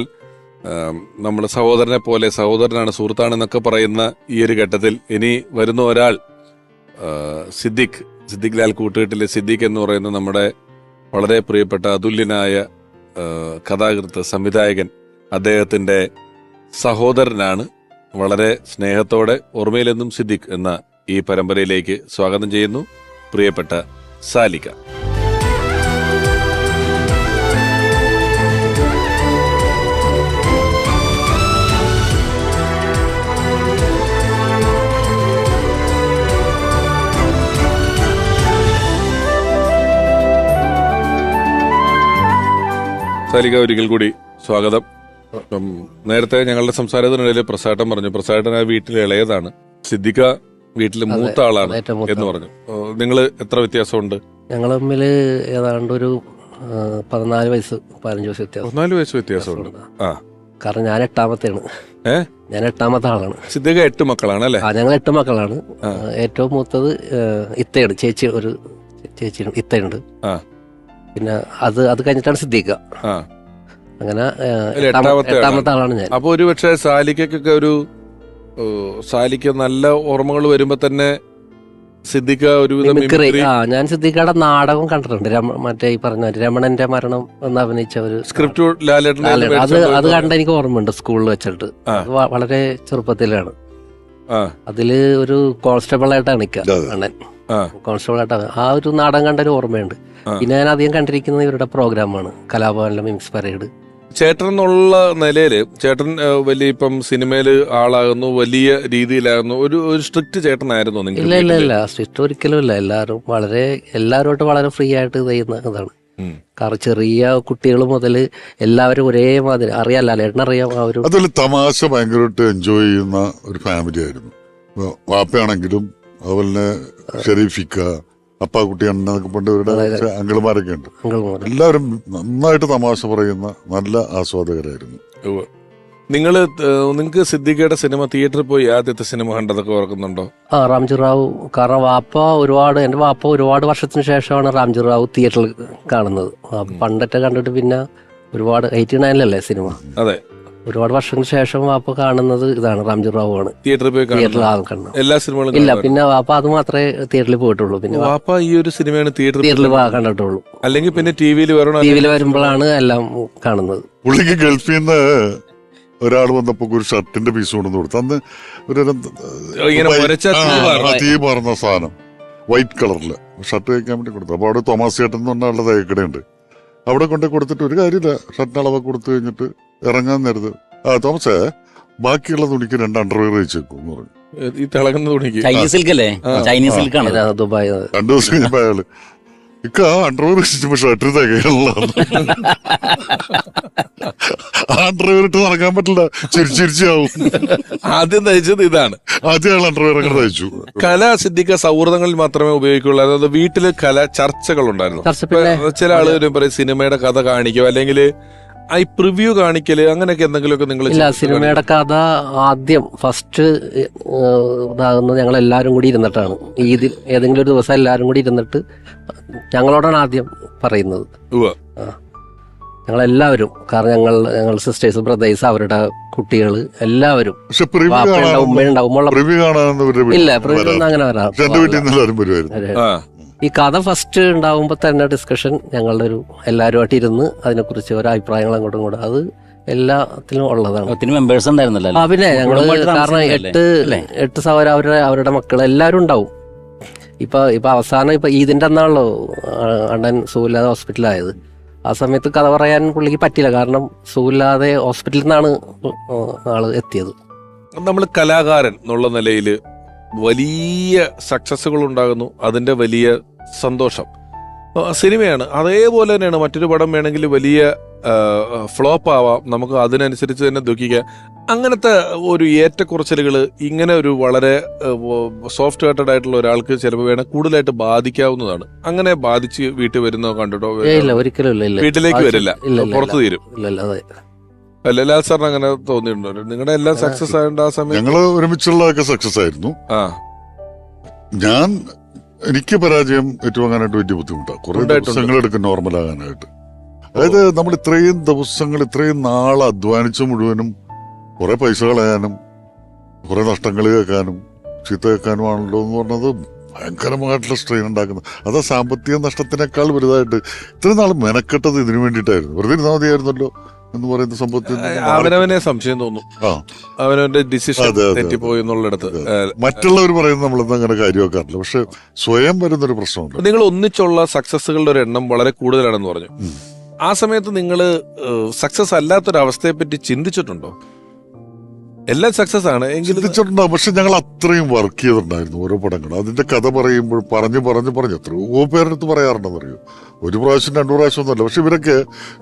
നമ്മൾ സഹോദരനെ പോലെ, സഹോദരനാണ്, സുഹൃത്താണെന്നൊക്കെ പറയുന്ന ഈ ഒരു ഘട്ടത്തിൽ ഇനി വരുന്ന ഒരാൾ സിദ്ദിഖ് ലാൽ കൂട്ടുകെട്ടിലെ സിദ്ദിഖ് എന്ന് പറയുന്ന നമ്മുടെ വളരെ പ്രിയപ്പെട്ട അതുല്യനായ കഥാകൃത്ത്, സംവിധായകൻ, അദ്ദേഹത്തിന്റെ സഹോദരനാണ്. വളരെ സ്നേഹത്തോടെ ഓർമ്മയിലെന്നും സിദ്ദിഖ് എന്ന ഈ പരമ്പരയിലേക്ക് സ്വാഗതം ചെയ്യുന്നു പ്രിയപ്പെട്ട സാലിക. സാലിക, ഒരിക്കൽ കൂടി സ്വാഗതം. നേരത്തെ ഞങ്ങളുടെ സംസാരത്തിനിടയിൽ പ്രസാദൻ പറഞ്ഞു, പ്രസാദൻ ആ വീട്ടിലെ ഇളയതാണ്, സിദ്ദിഖ വീട്ടിലെ മൂത്ത ആളാണ് എന്ന് പറഞ്ഞു. നിങ്ങൾ എത്ര വ്യത്യാസമുണ്ട്? ഞങ്ങൾ തമ്മിൽ ഏതാണ്ട് ഒരു 14 വയസ്സ് 15 വയസ്സ് വ്യത്യാസം. 14 വയസ്സ് വ്യത്യാസമുണ്ട്. കാരണം ഞാൻ 8ാമത്തെയാണ്. ഞാൻ 8ാമത്തെ ആളാണ്. സിദ്ദിഖ 8 മക്കളാണ് അല്ലേ? ഞങ്ങൾ 8 മക്കളാണ്. ഏറ്റവും മൂത്തത് ഇത്തയാണ്, ഒരു ചേച്ചി ഇത്തയുണ്ട്. പിന്നെ അത് കഴിഞ്ഞിട്ടാണ് സിദ്ദീഖ. അങ്ങനെ 8ാമത്തെ ആളാണ് ഞാൻ. അപ്പൊ ഒരു പക്ഷേ സാലിക്കൊക്കെ സാലിക്ക് നല്ല ഓർമ്മകൾ വരുമ്പോ തന്നെ സിദ്ദിഖ ഞാൻ സിദ്ദിഖയുടെ നാടകം കണ്ടിട്ടുണ്ട്. മറ്റേ ഈ പറഞ്ഞ രമണന്റെ മരണം എന്ന് അഭിനയിച്ച ഒരു സ്ക്രിപ്റ്റ് അത് കണ്ട എനിക്ക് ഓർമ്മയുണ്ട് സ്കൂളിൽ വെച്ചിട്ട്. വളരെ ചെറുപ്പത്തിലാണ്. അതില് ഒരു കോൺസ്റ്റബിൾ ആയിട്ടാണ് അണ്ണൻ, കോൺസ്റ്റബിൾ ആയിട്ടാണ്. ആ ഒരു നാടകം കണ്ട ഒരു ഓർമ്മയുണ്ട്. പിന്നെ ഞാൻ അധികം കണ്ടിരിക്കുന്നത് ഇവരുടെ പ്രോഗ്രാമാണ് കലാഭവനിലെ മിംസ് പരേഡ്. ചേട്ടൻ എന്നുള്ള നിലയില് ചേട്ടൻ വലിയ ഇപ്പം സിനിമയില് ആളാകുന്നു, വലിയ രീതിയിലാകുന്നു, ഒരു സ്ട്രിക്റ്റ് ചേട്ടനായിരുന്നു നിങ്ങൾ? ഇല്ല സ്ട്രിക്റ്റ് ഒരിക്കലും ഇല്ല. എല്ലാവരുമായിട്ട് വളരെ ഫ്രീ ആയിട്ട് ചെയ്യുന്ന ഇതാണ്. കാരണം ചെറിയ കുട്ടികൾ മുതൽ എല്ലാവരും ഒരേമാതിരി അറിയാം, ലാലേട്ടനറിയാം. ആ ഒരു അതുപോലെ തമാശ ഭയങ്കരമായിട്ട് എൻജോയ് ചെയ്യുന്ന ഒരു ഫാമിലി ആയിരുന്നു. വാപ്പയാണെങ്കിലും അതുപോലെ തന്നെ ഷെരീഫിക്ക, അപ്പാക്കുട്ടി അണ്ണനൊക്കെ പണ്ട് ഇവരുടെ അങ്കിളുമാരൊക്കെ ഉണ്ട്. എല്ലാവരും നന്നായിട്ട് തമാശ പറയുന്ന നല്ല ആസ്വാദകരായിരുന്നു. നിങ്ങൾക്ക് സിദ്ദിഖയുടെ സിനിമ തിയേറ്ററിൽ പോയി ആദ്യത്തെ സിനിമ കണ്ടതൊക്കെ ഓർക്കുന്നുണ്ടോ? റാംജി റാവു. കാരണം എന്റെ വാപ്പ ഒരുപാട് വർഷത്തിന് ശേഷമാണ് റാംജി റാവു തിയേറ്ററിൽ കാണുന്നത്. പണ്ടത്തെ കണ്ടിട്ട് പിന്നെ ഒരുപാട് 89-ലല്ലേ സിനിമ. അതെ, ഒരുപാട് വർഷങ്ങൾക്ക് ശേഷം വാപ്പ കാണുന്നത് ഇതാണ്, റാംജി റാവു ആണ് തിയേറ്ററിൽ പോയി കാണുന്നത്. എല്ലാ സിനിമകളും ഇല്ല, പിന്നെ വാപ്പ അത് മാത്രമേ തിയേറ്ററിൽ പോയിട്ടുള്ളൂ. പിന്നെ വാപ്പ ഈ ഒരു സിനിമയാണ് തിയേറ്ററിൽ കണ്ടിട്ടുള്ളൂ. അല്ലെങ്കിൽ പിന്നെ ടി വിയിൽ വരുമ്പോഴാണ് എല്ലാം കാണുന്നത്. പുള്ളിക്ക് ഗൾഫിൽ നിന്ന് ഒരാൾ വന്നപ്പോ ഒരു ഷർട്ടിന്റെ പീസ് കൊണ്ടുവന്ന് കൊടുത്തു. അന്ന് ഒരു തീ പറഞ്ഞ സാധനം വൈറ്റ് കളറില് ഷർട്ട് കഴിക്കാൻ വേണ്ടി കൊടുത്തു. അപ്പൊ അവിടെ തോമസ് ചേട്ടൻ എന്ന് പറഞ്ഞ ആളുടെ തയ്ക്കടയുണ്ട്. അവിടെ കൊണ്ട് കൊടുത്തിട്ട് ഒരു കാര്യമില്ല, ഷർട്ടിന് അളവ് കൊടുത്തു കഴിഞ്ഞിട്ട് ഇറങ്ങാൻ നേരത്ത് തോമസേ ബാക്കിയുള്ള തുണിക്ക് 2 അണ്ടർവെയർ വെച്ചേക്കും എന്ന് പറഞ്ഞു. ഈ തിളങ്ങുന്ന തുണിക്ക് ചൈനീസ് സിൽക്ക് അല്ലേ? ചൈനീസ് സിൽക്കാണ്. ദുബായ് 2 ദിവസം കഴിഞ്ഞപ്പോ അയാള് ഇക്ക അണ്ടർവെയർ വെച്ചിട്ട് ഷർട്ടിന് തികയുള്ള അണ്ടർവെയർ ഇട്ട് നടക്കാൻ പറ്റില്ല, ചിരിച്ചിരിച്ചാവും. ആദ്യം തയ്ച്ചത് ഇതാണ്. ആദ്യം അയാൾ അണ്ടർവെയർ അങ്ങനെ തയ്ച്ചു. കല സിദ്ദിഖ സൗഹൃദങ്ങളിൽ മാത്രമേ ഉപയോഗിക്കുള്ളൂ. അതായത് വീട്ടില് കല ചർച്ചകൾ ഉണ്ടായിരുന്നു. ചില ആളുകൾ പറയും സിനിമയുടെ കഥ കാണിക്കും, അല്ലെങ്കിൽ ഈ പ്രിവ്യൂ കാണിക്കല്, അങ്ങനെയൊക്കെ എന്തെങ്കിലുമൊക്കെ നിങ്ങൾ? ഇല്ല, സിനിമയുടെ കഥ ആദ്യം ഫസ്റ്റ് ഇതാകുന്നത് ഞങ്ങൾ എല്ലാവരും കൂടി ഇരുന്നിട്ടാണ്. ഈദിൽ ഏതെങ്കിലും ഒരു ദിവസം എല്ലാവരും കൂടി ഇരുന്നിട്ട് ഞങ്ങളോടാണ് ആദ്യം പറയുന്നത്. ഞങ്ങളെല്ലാവരും, കാരണം ഞങ്ങൾ സിസ്റ്റേഴ്സ്, ബ്രദേഴ്സ്, അവരുടെ കുട്ടികൾ എല്ലാവരും. ഇല്ല, പ്രിവ്യൂ ഒന്നും അങ്ങനെ വരാം. ഈ കഥ ഫസ്റ്റ് ഉണ്ടാവുമ്പോ തന്നെ ഡിസ്കഷൻ ഞങ്ങളുടെ എല്ലാവരുമായിട്ട് ഇരുന്ന് അതിനെക്കുറിച്ച് ഓരോ അഭിപ്രായങ്ങൾ അങ്ങോട്ടും കൂടെ, അത് എല്ലാത്തിലും ഉള്ളതാണ്. ഒത്തിരി മെമ്പേഴ്സ് ഉണ്ടായിരുന്നല്ലോ. പിന്നെ ഞങ്ങള് കാരണം 8 സഹോദര അവരുടെ മക്കൾ എല്ലാവരും ഉണ്ടാവും. ഇപ്പൊ അവസാനം ഈദിന്റെ അന്നാണല്ലോ അണ്ണൻ സുഖമില്ലാതെ ഹോസ്പിറ്റലായത്. ആ സമയത്ത് കഥ പറയാൻ പുള്ളിക്ക് പറ്റില്ല, കാരണം സുഖമില്ലാതെ ഹോസ്പിറ്റലിൽ നിന്നാണ് ആള് എത്തിയത്. നമ്മൾ കലാകാരൻ എന്നുള്ള നിലയിൽ വലിയ സക്സസ്സുകൾ ഉണ്ടാകുന്നു, അതിന്റെ വലിയ സന്തോഷം. സിനിമയാണ് അതേപോലെ തന്നെയാണ്. മറ്റൊരു പടം വേണമെങ്കിൽ വലിയ ഫ്ലോപ്പ് ആവാം, നമുക്ക് അതിനനുസരിച്ച് തന്നെ ദുഃഖിക്കാം. അങ്ങനത്തെ ഒരു ഏറ്റക്കുറച്ചിലുകൾ ഇങ്ങനെ ഒരു വളരെ സോഫ്റ്റ് ഹാർട്ടഡ് ആയിട്ടുള്ള ഒരാൾക്ക് ചിലപ്പോൾ വേണം കൂടുതലായിട്ട് ബാധിക്കാവുന്നതാണ്. അങ്ങനെ ബാധിച്ച് വീട്ടിൽ വരുന്നോ കണ്ടിട്ടോ? ഒരിക്കലും വീട്ടിലേക്ക് വരില്ല, പുറത്തു തീരും. ലാൽ സാറിന് അങ്ങനെ തോന്നിയിട്ടുണ്ടോ? നിങ്ങളുടെ എല്ലാം സക്സസ് ആയതുകൊണ്ട് ആ സമയം ഞങ്ങള് ഒരുമിച്ചുള്ളതൊക്കെ സക്സസ് ആയിരുന്നു. എനിക്ക് പരാജയം ഏറ്റുവാങ്ങാനായിട്ട് വലിയ ബുദ്ധിമുട്ടാണ്. കുറെ ദിവസങ്ങൾ എടുക്കും നോർമലാകാനായിട്ട്. അതായത് നമ്മൾ ഇത്രയും ദിവസങ്ങൾ ഇത്രയും നാൾ അധ്വാനിച്ച മുഴുവനും കുറെ പൈസ കളയാനും കുറെ നഷ്ടങ്ങൾ കേൾക്കാനും ചീത്ത കേൾക്കാനുമാണല്ലോ എന്ന് പറഞ്ഞത് ഭയങ്കരമായിട്ടുള്ള സ്ട്രെയിൻ ഉണ്ടാക്കുന്നത്. അത് സാമ്പത്തിക നഷ്ടത്തിനേക്കാൾ വലുതായിട്ട് ഇത്രയും നാൾ മെനക്കെട്ടത് ഇതിനു വേണ്ടിയിട്ടായിരുന്നു. വെറുതെ ഇരുന്നാൽ മതിയായിരുന്നല്ലോ എന്ന് പറയുന്ന സംഭവത്തിൽ അവനവനെ സംശയം തോന്നും, അവനവന്റെ ഡിസിഷൻ തെറ്റിപ്പോയി എന്നുള്ളിടത്ത്. മറ്റുള്ളവർ പറയുന്നത് നമ്മളൊന്നും അങ്ങനെ കാര്യമാക്കാറില്ല, പക്ഷെ സ്വയം വരുന്നൊരു പ്രശ്നമുണ്ട്. നിങ്ങൾ ഒന്നിച്ചുള്ള സക്സസ്സുകളുടെ ഒരു എണ്ണം വളരെ കൂടുതലാണെന്ന് പറഞ്ഞു. ആ സമയത്ത് നിങ്ങൾ സക്സസ് അല്ലാത്തൊരവസ്ഥയെ പറ്റി ചിന്തിച്ചിട്ടുണ്ടോ? എല്ലാം സക്സസ് ആണ് ചിന്തിച്ചിട്ടുണ്ടാവും, പക്ഷെ ഞങ്ങൾ അത്രയും വർക്ക് ചെയ്തിട്ടുണ്ടായിരുന്നു ഓരോ പടങ്ങൾ. അതിന്റെ കഥ പറയുമ്പോൾ പറഞ്ഞു എത്രയോ പേരെടുത്ത് പറയാറുണ്ടെന്ന് അറിയോ. 1 പ്രാവശ്യം 2 പ്രാവശ്യം ഒന്നുമല്ല. പക്ഷെ ഇവരൊക്കെ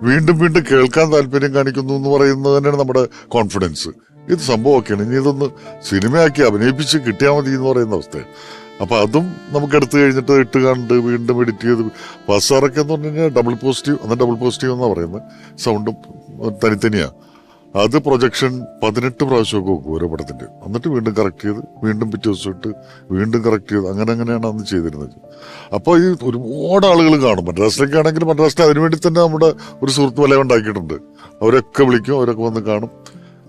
വീണ്ടും വീണ്ടും കേൾക്കാൻ താല്പര്യം കാണിക്കുന്നു എന്ന് പറയുന്നത് തന്നെയാണ് നമ്മുടെ കോൺഫിഡൻസ്. ഇത് സംഭവമൊക്കെയാണ്, ഇനി ഇതൊന്ന് സിനിമയാക്കി അഭിനയിപ്പിച്ച് കിട്ടിയാൽ മതി എന്ന് പറയുന്ന അവസ്ഥയാണ്. അപ്പൊ അതും നമുക്ക് എടുത്തു കഴിഞ്ഞിട്ട് ഇട്ട് കണ്ട് വീണ്ടും എഡിറ്റ് ചെയ്ത് പാസ്സാറൊക്കെ എന്ന് പറഞ്ഞു കഴിഞ്ഞാൽ ഡബിൾ പോസിറ്റീവ് എന്നാ പറയുന്നത്. സൗണ്ടും തനിത്തനിയാ. അത് പ്രൊജക്ഷൻ 18 പ്രാവശ്യമൊക്കെ വെക്കും ഓരോ പടത്തിന്റെ. എന്നിട്ട് വീണ്ടും കറക്റ്റ് ചെയ്ത് വീണ്ടും പിറ്റേ ദിവസം ഇട്ട് വീണ്ടും കറക്റ്റ് ചെയ്ത് അങ്ങനെയാണ് അന്ന് ചെയ്തിരുന്നത്. അപ്പോൾ ഈ ഒരുപാട് ആളുകൾ കാണും. മദ്രാസിലൊക്കെ ആണെങ്കിൽ മദ്രാസിൽ അതിനുവേണ്ടി തന്നെ നമ്മുടെ ഒരു സുഹൃത്ത് വലയം ഉണ്ടാക്കിയിട്ടുണ്ട്. അവരൊക്കെ വിളിക്കും, അവരൊക്കെ വന്ന് കാണും.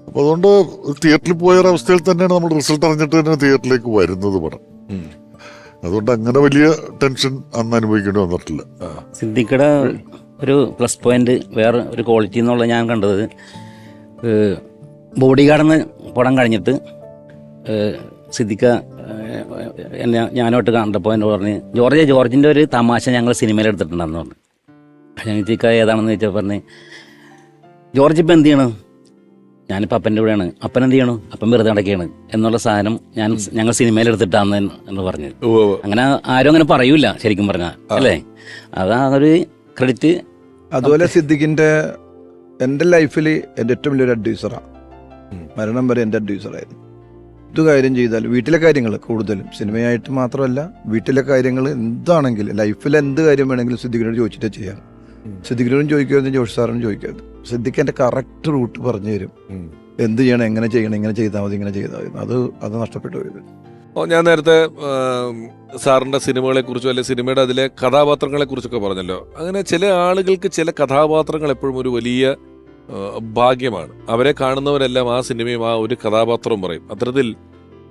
അപ്പൊ അതുകൊണ്ട് തിയേറ്ററിൽ പോയ അവസ്ഥയിൽ തന്നെയാണ് നമ്മൾ റിസൾട്ട് അറിഞ്ഞിട്ട് തന്നെ തിയേറ്ററിലേക്ക് വരുന്നത് പടം. അതുകൊണ്ട് അങ്ങനെ വലിയ ടെൻഷൻ അന്ന് അനുഭവിക്കേണ്ടി വന്നിട്ടില്ല. സിദ്ദിഖയുടെ ഒരു പ്ലസ് പോയിന്റ്, വേറെ ഒരു ക്വാളിറ്റി എന്നുള്ള ഞാൻ കണ്ടത്, ബോഡി ഗാർഡെന്ന് പടം കഴിഞ്ഞിട്ട് സിദ്ദിഖ ഞാനോട്ട് കണ്ടപ്പോൾ എന്നോട് പറഞ്ഞ് ജോർജിൻ്റെ ഒരു തമാശ ഞങ്ങൾ സിനിമയിൽ എടുത്തിട്ടുണ്ടെന്ന് പറഞ്ഞു. ഞാൻ ചിക്ക ഏതാണെന്ന് ചോദിച്ചാൽ പറഞ്ഞ് ജോർജ് ഇപ്പം എന്ത് ചെയ്യണം, ഞാനിപ്പോൾ അപ്പൻ്റെ കൂടെയാണ്, അപ്പൻ എന്ത് ചെയ്യണം, അപ്പൻ വെറുതെ നടക്കുകയാണ് എന്നുള്ള സാധനം ഞങ്ങൾ സിനിമയിൽ എടുത്തിട്ടാന്ന് എന്ന് പറഞ്ഞു. അങ്ങനെ ആരും അങ്ങനെ പറയൂല ശരിക്കും പറഞ്ഞാൽ, അല്ലേ? അതൊരു ക്രെഡിറ്റ് അതുപോലെ സിദ്ദിഖിന്റെ എൻ്റെ ലൈഫിൽ എൻ്റെ ഏറ്റവും വലിയൊരു അഡ്വൈസറാണ്. മരണം വരെ എൻ്റെ അഡ്വൈസറായിരുന്നു. എന്ത് കാര്യം ചെയ്താലും വീട്ടിലെ കാര്യങ്ങൾ കൂടുതലും സിനിമയായിട്ട് മാത്രമല്ല, വീട്ടിലെ കാര്യങ്ങൾ എന്താണെങ്കിലും ലൈഫിൽ എന്ത് കാര്യം വേണമെങ്കിലും സിദ്ദിഖിനോട് ചോദിച്ചിട്ടേ ചെയ്യാം. സിദ്ദിഖിനോടും ചോദിക്കരുത്, ജോഷ് സാറിനും ചോദിക്കരുത്. സിദ്ദിഖ് എൻ്റെ കറക്റ്റ് റൂട്ട് പറഞ്ഞു തരും. എന്ത് ചെയ്യണം, എങ്ങനെ ചെയ്യണം, ഇങ്ങനെ ചെയ്താൽ മതി, ഇങ്ങനെ ചെയ്താൽ മതി. അത് നഷ്ടപ്പെട്ടു പോയത്. ഞാൻ നേരത്തെ സാറിന്റെ സിനിമകളെ കുറിച്ചോ അല്ലെ സിനിമയുടെ അതിലെ കഥാപാത്രങ്ങളെ കുറിച്ചൊക്കെ പറഞ്ഞല്ലോ. അങ്ങനെ ചില ആളുകൾക്ക് ചില കഥാപാത്രങ്ങൾ എപ്പോഴും ഒരു വലിയ ഭാഗ്യമാണ്. അവരെ കാണുന്നവരെല്ലാം ആ സിനിമയും ആ ഒരു കഥാപാത്രവും പറയും. അത്തരത്തിൽ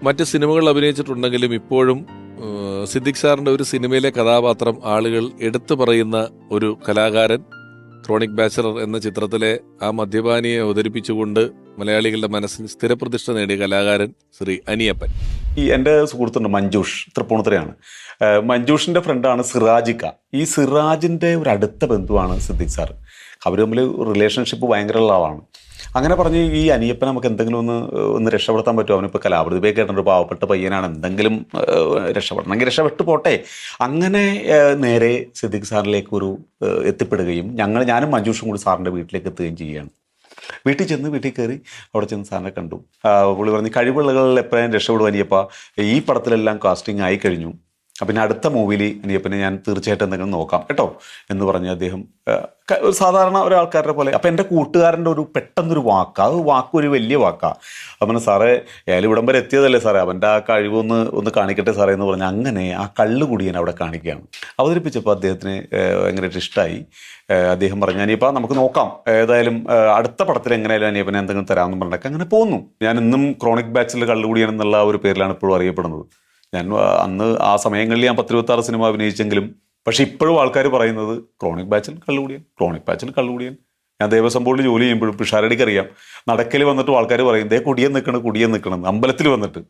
മറ്റ് സിനിമകൾ അഭിനയിച്ചിട്ടുണ്ടെങ്കിലും ഇപ്പോഴും സിദ്ദിഖ് സാറിന്റെ ഒരു സിനിമയിലെ കഥാപാത്രം ആളുകൾ എടുത്തു പറയുന്ന ഒരു കലാകാരൻ, ക്രോണിക് ബാച്ചലർ എന്ന ചിത്രത്തിലെ ആ മദ്യപാനിയെ അവതരിപ്പിച്ചുകൊണ്ട് മലയാളികളുടെ മനസ്സിൽ സ്ഥിരപ്രതിഷ്ഠ നേടിയ കലാകാരൻ ശ്രീ അനിയപ്പൻ. എൻ്റെ സുഹൃത്തുണ്ട് മഞ്ജൂഷ്, തൃപ്പൂണിത്തുറയാണ്. മഞ്ജൂഷിൻ്റെ ഫ്രണ്ടാണ് സിറാജിക്ക. ഈ സിറാജിൻ്റെ ഒരു അടുത്ത ബന്ധുവാണ് സിദ്ദിഖ് സാർ. അവർ തമ്മിൽ റിലേഷൻഷിപ്പ് ഭയങ്കര ഉള്ള ആളാണ്. അങ്ങനെ പറഞ്ഞ് ഈ അനിയപ്പനെ നമുക്ക് എന്തെങ്കിലും ഒന്ന് രക്ഷപ്പെടുത്താൻ പറ്റുമോ? അവനിപ്പോൾ കലാപ്രതിഭയൊക്കെ ആയിട്ടൊരു പാവപ്പെട്ട പയ്യനാണ്, എന്തെങ്കിലും രക്ഷപ്പെടണമെങ്കിൽ രക്ഷപ്പെട്ടു പോട്ടെ. അങ്ങനെ നേരെ സിദ്ദിഖ് സാറിലേക്ക് ഒരു എത്തിപ്പെടുകയും ഞാനും മഞ്ജൂഷും കൂടി സാറിൻ്റെ വീട്ടിലേക്ക് എത്തുകയും ചെയ്യുകയാണ്. വീട്ടിൽ കയറി അവിടെ ചെന്ന് സാറിനെ കണ്ടു. പുള്ളി പറഞ്ഞ് കഴിവുള്ളകളിൽ എപ്പോഴും രക്ഷപ്പെടും അനിയപ്പ, ഈ പടത്തിലെല്ലാം കാസ്റ്റിംഗ് ആയി കഴിഞ്ഞു, പിന്നെ അടുത്ത മൂവിയിൽ അനിയപ്പനെ ഞാൻ തീർച്ചയായിട്ടും എന്തെങ്കിലും നോക്കാം കേട്ടോ എന്ന് പറഞ്ഞ് അദ്ദേഹം ഒരു സാധാരണ ഒരാൾക്കാരുടെ പോലെ. അപ്പം എൻ്റെ കൂട്ടുകാരൻ്റെ ഒരു പെട്ടെന്നൊരു വാക്കൊരു വലിയ വാക്കാണ്. അപ്പം സാറേ അയാൾ ഇവിടം വരെ എത്തിയതല്ലേ സാറേ, അവൻ്റെ ആ കഴിവൊന്ന് കാണിക്കട്ടെ സാറേ എന്ന് പറഞ്ഞ് അങ്ങനെ ആ കള്ളുകുടിയൻ അവിടെ കാണിക്കുകയാണ്. അവതരിപ്പിച്ചപ്പോൾ അദ്ദേഹത്തിന് ഭയങ്കരമായിട്ട് ഇഷ്ടമായി. അദ്ദേഹം പറഞ്ഞു അനിയപ്പ നമുക്ക് നോക്കാം, ഏതായാലും അടുത്ത പടത്തിൽ എങ്ങനെയായാലും അനിയപ്പനെ എന്തെങ്കിലും തരാമെന്ന് പറഞ്ഞിട്ടൊക്കെ അങ്ങനെ പോന്നു. ഞാൻ ഇന്നും ക്രോണിക് ബാച്ചിൽ കള്ളുകുടിയൻ എന്നുള്ള ഒരു പേരിലാണ് ഇപ്പോഴും അറിയപ്പെടുന്നത്. ഞാൻ അന്ന് ആ സമയങ്ങളിൽ ഞാൻ 10-26 സിനിമ അഭിനയിച്ചെങ്കിലും പക്ഷെ ഇപ്പോഴും ആൾക്കാർ പറയുന്നത് ക്രോണിക് ബാച്ചിൽ കള്ളുകുടിയൻ. ഞാൻ ദേവസ്വം ബോർഡിൽ ജോലി ചെയ്യുമ്പോഴും പിഷാരടിക്ക് അറിയാം, നടക്കൽ വന്നിട്ടും ആൾക്കാർ പറയും ദേ കുടിയൻ നിൽക്കണം അമ്പലത്തിൽ വന്നിട്ട്.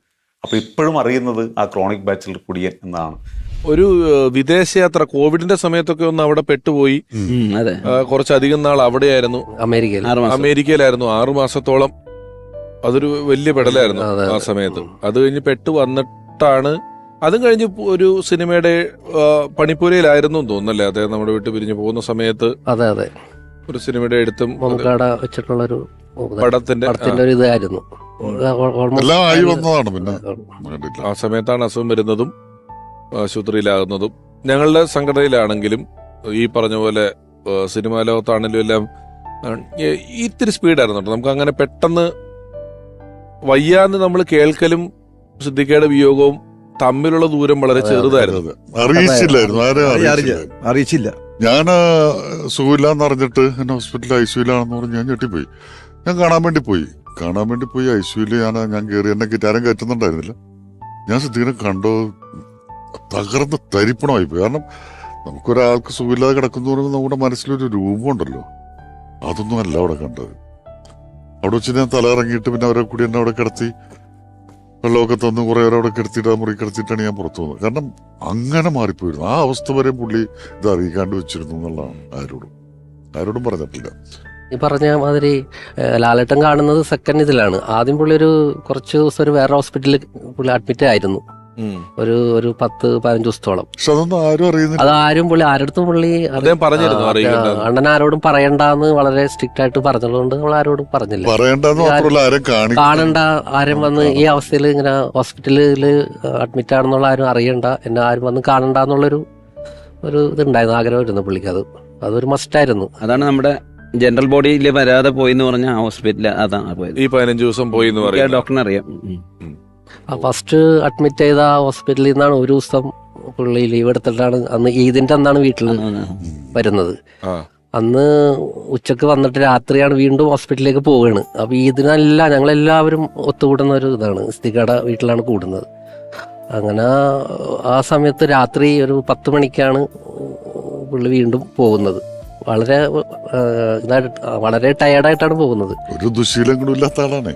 അപ്പോൾ ഇപ്പോഴും അറിയുന്നത് ആ ക്രോണിക് ബാച്ചിൽ കുടിയൻ എന്നാണ്. ഒരു വിദേശയാത്ര കോവിഡിന്റെ സമയത്തൊക്കെ ഒന്ന് അവിടെ പെട്ടുപോയി. കുറച്ചധികം നാൾ അവിടെയായിരുന്നു, അമേരിക്കയിലായിരുന്നു 6 മാസത്തോളം. അതൊരു വലിയ പെടലായിരുന്നു ആ സമയത്ത്. അത് കഴിഞ്ഞ് പെട്ടു വന്നിട്ടാണ്, അതും കഴിഞ്ഞ് ഒരു സിനിമയുടെ പണിപ്പുരയിലായിരുന്നു തോന്നുന്നല്ലേ അദ്ദേഹം നമ്മുടെ വീട്ടിൽ പിരിഞ്ഞു പോകുന്ന സമയത്ത്. അതെ അതെ, ഒരു സിനിമയുടെ എടുത്തും വെച്ചിട്ടുള്ള ഒരു പടത്തിന്റെ ഒരു ഇതായിരുന്നു. ആ സമയത്താണ് അസുഖം വരുന്നതും ആശുപത്രിയിലാകുന്നതും. ഞങ്ങളുടെ സംഘടനയിലാണെങ്കിലും ഈ പറഞ്ഞ പോലെ സിനിമാ ലോകത്താണെങ്കിലും എല്ലാം ഇത്തിരി സ്പീഡായിരുന്നു കേട്ടോ. നമുക്ക് അങ്ങനെ പെട്ടെന്ന് വയ്യാന്ന് നമ്മൾ കേൾക്കലും സിദ്ദിഖയുടെ വിയോഗവും തമ്മിലുള്ള ദൂരം വളരെ ചെറുതായിരുന്നു. അറിയിച്ചില്ല. ഞാൻ സുഖമില്ലാന്ന് അറിഞ്ഞിട്ട് എന്നെ ഹോസ്പിറ്റലിൽ ഐസിയുലാണെന്ന് പറഞ്ഞ് ഞാൻ ഞെട്ടിപ്പോയി. ഞാൻ കാണാൻ വേണ്ടി പോയി ഐസിയുല് ഞാൻ കയറി, എന്നെ ആരും കയറ്റുന്നുണ്ടായിരുന്നില്ല. ഞാൻ സിദ്ദിഖിനെ കണ്ടോ തകർന്ന് തരിപ്പണമായി പോയി. കാരണം നമുക്കൊരാൾക്ക് സുഖമില്ലാതെ കിടക്കുന്നു പറയുമ്പോൾ നമ്മുടെ മനസ്സിലൊരു രൂപമുണ്ടല്ലോ, അതൊന്നും അല്ല അവിടെ കണ്ടത്. അവിടെ വെച്ച് ഞാൻ തല ഇറങ്ങിയിട്ട് പിന്നെ അവരെ കൂടി എന്നെ അവിടെ കിടത്തി, വെള്ളമൊക്കെ തന്ന് കുറെ പേരെ അവിടെ കിടത്തിയിട്ട് ആ മുറി കിടത്തിയിട്ടാണ് ഞാൻ പുറത്തു പോകുന്നത്. കാരണം അങ്ങനെ മാറിപ്പോയിരുന്നു. ആ അവസ്ഥ വരെ പുള്ളി ഇത് അറിയിക്കാണ്ട് വെച്ചിരുന്നു എന്നുള്ളതാണ്. ആരോടും പറഞ്ഞിട്ടില്ല. ഈ പറഞ്ഞ മാതിരി ലാലേട്ടൻ കാണുന്നത് സെക്കൻഡ് ഇതിലാണ്. ആദ്യം പുള്ളി കുറച്ച് ദിവസം ഒരു വേറെ ഹോസ്പിറ്റലിൽ പുള്ളി അഡ്മിറ്റ് ആയിരുന്നു, ഒരു 10-15 ദിവസത്തോളം. അതാരും പുള്ളി ആരടുത്തും പുള്ളി അണ്ണൻ ആരോടും പറയണ്ടെന്ന് വളരെ സ്ട്രിക്റ്റ് ആയിട്ട് പറഞ്ഞതുകൊണ്ട് നമ്മൾ ആരോടും പറഞ്ഞില്ല. കാണണ്ട, ആരും വന്ന് ഈ അവസ്ഥയിൽ ഇങ്ങനെ ഹോസ്പിറ്റലിൽ അഡ്മിറ്റ് ആണെന്നുള്ള ആരും അറിയണ്ട, എന്നെ ആരും വന്ന് കാണണ്ടെന്നുള്ളൊരു ഇതുണ്ടായിരുന്നു, ആഗ്രഹമായിരുന്നു പുള്ളിക്ക്. അതൊരു മസ്റ്റായിരുന്നു. അതാണ് നമ്മുടെ ജനറൽ ബോഡിയിൽ വരാതെ പോയി എന്ന് പറഞ്ഞ ഹോസ്പിറ്റലിൽ അതാണ് പോയത്. ഈ 15 ദിവസം പോയി എന്ന് പറയാം, ഡോക്ടറിനെ അറിയാം. ഫസ്റ്റ് അഡ്മിറ്റ് ചെയ്ത ഹോസ്പിറ്റലിൽ നിന്നാണ് ഒരു ദിവസം പുള്ളി ലീവ് എടുത്തിട്ടാണ് അന്ന് ഈദിന്റെ അന്നാണ് വീട്ടിൽ വരുന്നത്. അന്ന് ഉച്ചക്ക് വന്നിട്ട് രാത്രിയാണ് വീണ്ടും ഹോസ്പിറ്റലിലേക്ക് പോവുകയാണ്. അപ്പൊ ഇതിനെല്ലാം ഞങ്ങളെല്ലാവരും ഒത്തുകൂടുന്ന ഒരു ഇതാണ്, സിദ്ദിഖയുടെ വീട്ടിലാണ് കൂടുന്നത്. അങ്ങനെ ആ സമയത്ത് രാത്രി ഒരു 10 മണിക്കാണ് പുള്ളി വീണ്ടും പോകുന്നത്. വളരെ ടയർഡായിട്ടാണ് പോകുന്നത്. ഒരു ദുശീലങ്ങളില്ലാത്ത ആളാണ്.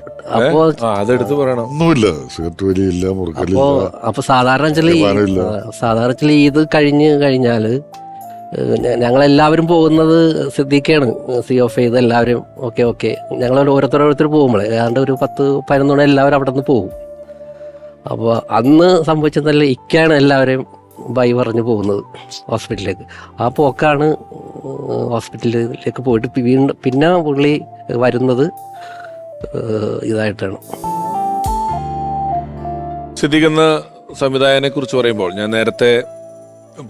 അപ്പൊ സാധാരണ ഇത് കഴിഞ്ഞാല് ഞങ്ങളെല്ലാവരും പോകുന്നത് സിദ്ദിഖാണ്, COF ചെയ്ത് എല്ലാവരും ഓക്കെ ഞങ്ങൾ ഓരോരുത്തർ പോകുമ്പോഴേ ഏതാണ്ട് ഒരു 10-11 എല്ലാവരും അവിടെ നിന്ന് പോകും. അപ്പോൾ അന്ന് സംഭവിച്ചതല്ല, ഇക്കാണ് എല്ലാവരെയും ബൈ പറഞ്ഞു പോകുന്നത് ഹോസ്പിറ്റലിലേക്ക്. ആ പോക്കാണ് ഹോസ്പിറ്റലിലേക്ക് പോയിട്ട് പിന്നെ പുള്ളി വരുന്നത് ഇതായിട്ടാണ്. സിദ്ദിഖ് എന്ന സംവിധായകനെ കുറിച്ച് പറയുമ്പോൾ ഞാൻ നേരത്തെ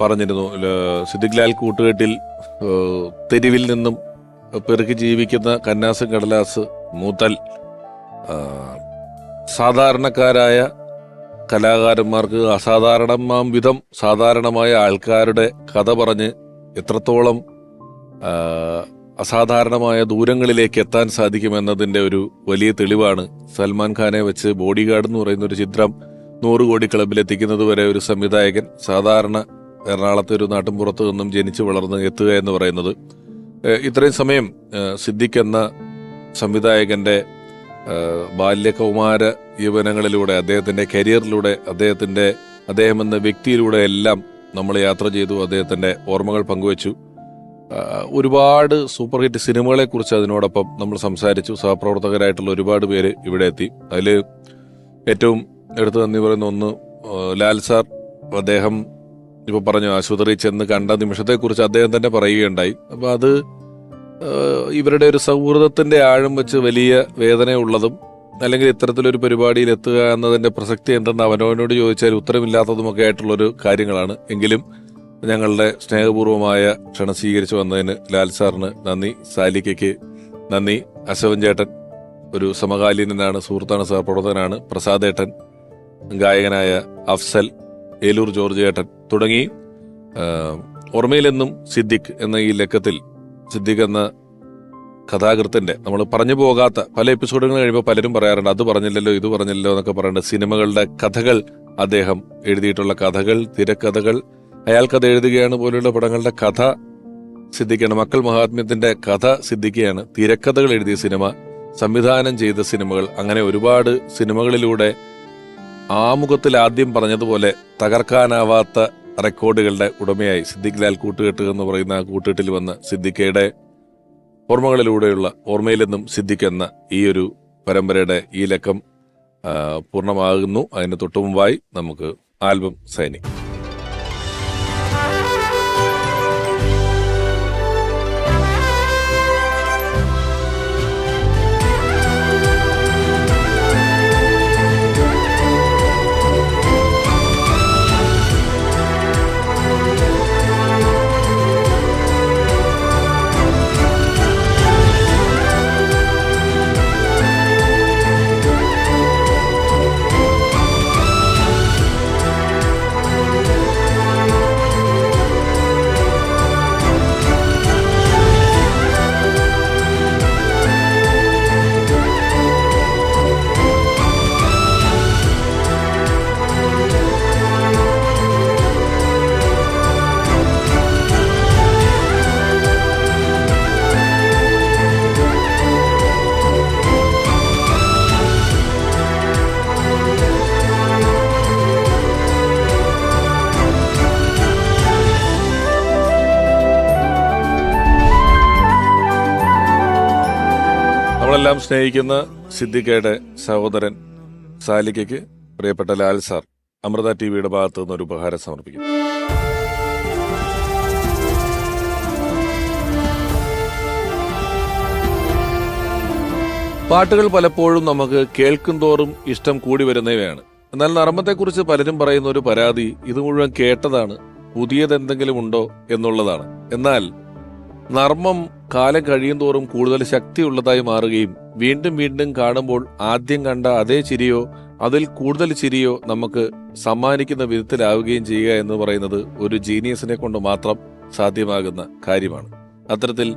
പറഞ്ഞിരുന്നു, സിദ്ദിഖ് ലാൽ കൂട്ടുകെട്ടിൽ തെരുവിൽ നിന്നും പെറുക്കി ജീവിക്കുന്ന കന്നാസ് കടലാസ് മുതൽ സാധാരണക്കാരായ കലാകാരന്മാർക്ക് അസാധാരണമാം വിധം സാധാരണമായ ആൾക്കാരുടെ കഥ പറഞ്ഞ് എത്രത്തോളം അസാധാരണമായ ദൂരങ്ങളിലേക്ക് എത്താൻ സാധിക്കുമെന്നതിൻ്റെ ഒരു വലിയ തെളിവാണ് സൽമാൻ ഖാനെ വെച്ച് ബോഡി ഗാർഡ് എന്ന് പറയുന്ന ഒരു ചിത്രം 100 കോടി ക്ലബിലെത്തിക്കുന്നത് വരെ ഒരു സംവിധായകൻ സാധാരണ എറണാകുളത്തെ ഒരു നാട്ടിൻപുറത്ത് നിന്നും ജനിച്ചു വളർന്ന് എത്തുക എന്ന് പറയുന്നത്. ഇത്രയും സമയം സിദ്ദിഖ് എന്ന സംവിധായകന്റെ ബാല്യകൗമാര യൗവനങ്ങളിലൂടെ, അദ്ദേഹത്തിന്റെ കരിയറിലൂടെ, അദ്ദേഹം എന്ന വ്യക്തിയിലൂടെ എല്ലാം നമ്മൾ യാത്ര ചെയ്തു, അദ്ദേഹത്തിന്റെ ഓർമ്മകൾ പങ്കുവച്ചു. ഒരുപാട് സൂപ്പർ ഹിറ്റ് സിനിമകളെ കുറിച്ച് അതിനോടൊപ്പം നമ്മൾ സംസാരിച്ചു. സഹപ്രവർത്തകരായിട്ടുള്ള ഒരുപാട് പേര് ഇവിടെ എത്തി. അതിൽ ഏറ്റവും എടുത്തു നന്ദി പറയുന്ന ഒന്ന് ലാൽ സാർ. അദ്ദേഹം ഇപ്പോൾ പറഞ്ഞു, ആശുപത്രിയിൽ ചെന്ന് കണ്ട നിമിഷത്തെക്കുറിച്ച് അദ്ദേഹം തന്നെ പറയുകയുണ്ടായി. അപ്പോൾ അത് ഇവരുടെ ഒരു സൗഹൃദത്തിന്റെ ആഴം വെച്ച് വലിയ വേദനയുള്ളതും, അല്ലെങ്കിൽ ഇത്തരത്തിലൊരു പരിപാടിയിൽ എത്തുക എന്നതിന്റെ പ്രസക്തി എന്തെന്ന് അവനവനോട് ചോദിച്ചാൽ ഉത്തരമില്ലാത്തതുമൊക്കെ ആയിട്ടുള്ളൊരു കാര്യങ്ങളാണ്. എങ്കിലും ഞങ്ങളുടെ സ്നേഹപൂർവമായ ക്ഷണം സ്വീകരിച്ചു വന്നതിന് ലാൽ സാറിന് നന്ദി, സാലിക്കയ്ക്ക് നന്ദി, അശോകൻ ചേട്ടൻ ഒരു സമകാലീനനാണ്, സുഹൃത്താണ്, സഹപ്രവർത്തകനാണ്, പ്രസാദേട്ടൻ, ഗായകനായ അഫ്സൽ, ഏലൂർ ജോർജ് ചേട്ടൻ തുടങ്ങി ഓർമ്മയിലെന്നും സിദ്ദിഖ് എന്ന ഈ ലക്കത്തിൽ സിദ്ദിഖ് എന്ന കഥാകൃത്തിന്റെ നമ്മൾ പറഞ്ഞു പോകാത്ത പല എപ്പിസോഡുകൾ കഴിയുമ്പോൾ പലരും പറയാറുണ്ട്, അത് പറഞ്ഞില്ലല്ലോ ഇത് പറഞ്ഞില്ലല്ലോ എന്നൊക്കെ പറയുന്നുണ്ട്. സിനിമകളുടെ കഥകൾ, അദ്ദേഹം എഴുതിയിട്ടുള്ള കഥകൾ, തിരക്കഥകൾ, അയാൾക്കത് എഴുതുകയാണ് പോലെയുള്ള പടങ്ങളുടെ കഥ സിദ്ദിഖാണ്. മക്കൾ മഹാത്മ്യത്തിന്റെ കഥ സിദ്ദിഖാണ്. തിരക്കഥകൾ എഴുതിയ സിനിമ, സംവിധാനം ചെയ്ത സിനിമകൾ, അങ്ങനെ ഒരുപാട് സിനിമകളിലൂടെ ആമുഖത്തിൽ ആദ്യം പറഞ്ഞതുപോലെ തകർക്കാനാവാത്ത റെക്കോർഡുകളുടെ ഉടമയായി സിദ്ദിഖ് ലാൽ കൂട്ടുകെട്ട് എന്ന് പറയുന്ന ആ കൂട്ടുകെട്ടിൽ വന്ന സിദ്ദിഖയുടെ ഓർമ്മകളിലൂടെയുള്ള ഓർമ്മയിലെന്നും സിദ്ദിഖ് എന്ന ഈ ഒരു പരമ്പരയുടെ ഈ ലക്കം പൂർണ്ണമാകുന്നു. അതിന് തൊട്ടുമുമ്പായി നമുക്ക് ആൽബം സൈനിങ്. നമ്മളെല്ലാം സ്നേഹിക്കുന്ന സിദ്ദിഖയുടെ സഹോദരൻ സാലിക്കയ്ക്ക് പ്രിയപ്പെട്ട ലാൽ സാർ അമൃത ടിവിയുടെ ഭാഗത്തു നിന്ന് ഒരു ഉപഹാരം സമർപ്പിക്കുന്നു. പാട്ടുകൾ പലപ്പോഴും നമുക്ക് കേൾക്കും തോറും ഇഷ്ടം കൂടി വരുന്നവയാണ്. എന്നാൽ നർമ്മത്തെക്കുറിച്ച് പലരും പറയുന്ന ഒരു പരാതി ഇത് മുഴുവൻ കേട്ടതാണ്, പുതിയതെന്തെങ്കിലും ഉണ്ടോ എന്നുള്ളതാണ്. എന്നാൽ നർമ്മം കാലം കഴിയും തോറും കൂടുതൽ ശക്തിയുള്ളതായി മാറുകയും വീണ്ടും വീണ്ടും കാണുമ്പോൾ ആദ്യം കണ്ട അതേ ചിരിയോ അതിൽ കൂടുതൽ ചിരിയോ നമുക്ക് സമ്മാനിക്കുന്ന വിധത്തിലാവുകയും ചെയ്യുക എന്ന് പറയുന്നത് ഒരു ജീനിയസിനെ കൊണ്ട് മാത്രം സാധ്യമാകുന്ന കാര്യമാണ്. അത്തരത്തിൽ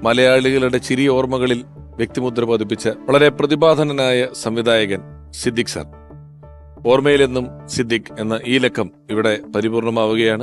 മലയാളികളുടെ ചിരി ഓർമ്മകളിൽ വ്യക്തിമുദ്ര പതിപ്പിച്ച വളരെ പ്രതിഭാധനനായ സംവിധായകൻ സിദ്ദിഖ് സാർ. ഓർമ്മയിലെന്നും സിദ്ദിഖ് എന്ന ഈ ലക്കം ഇവിടെ പരിപൂർണമാവുകയാണ്.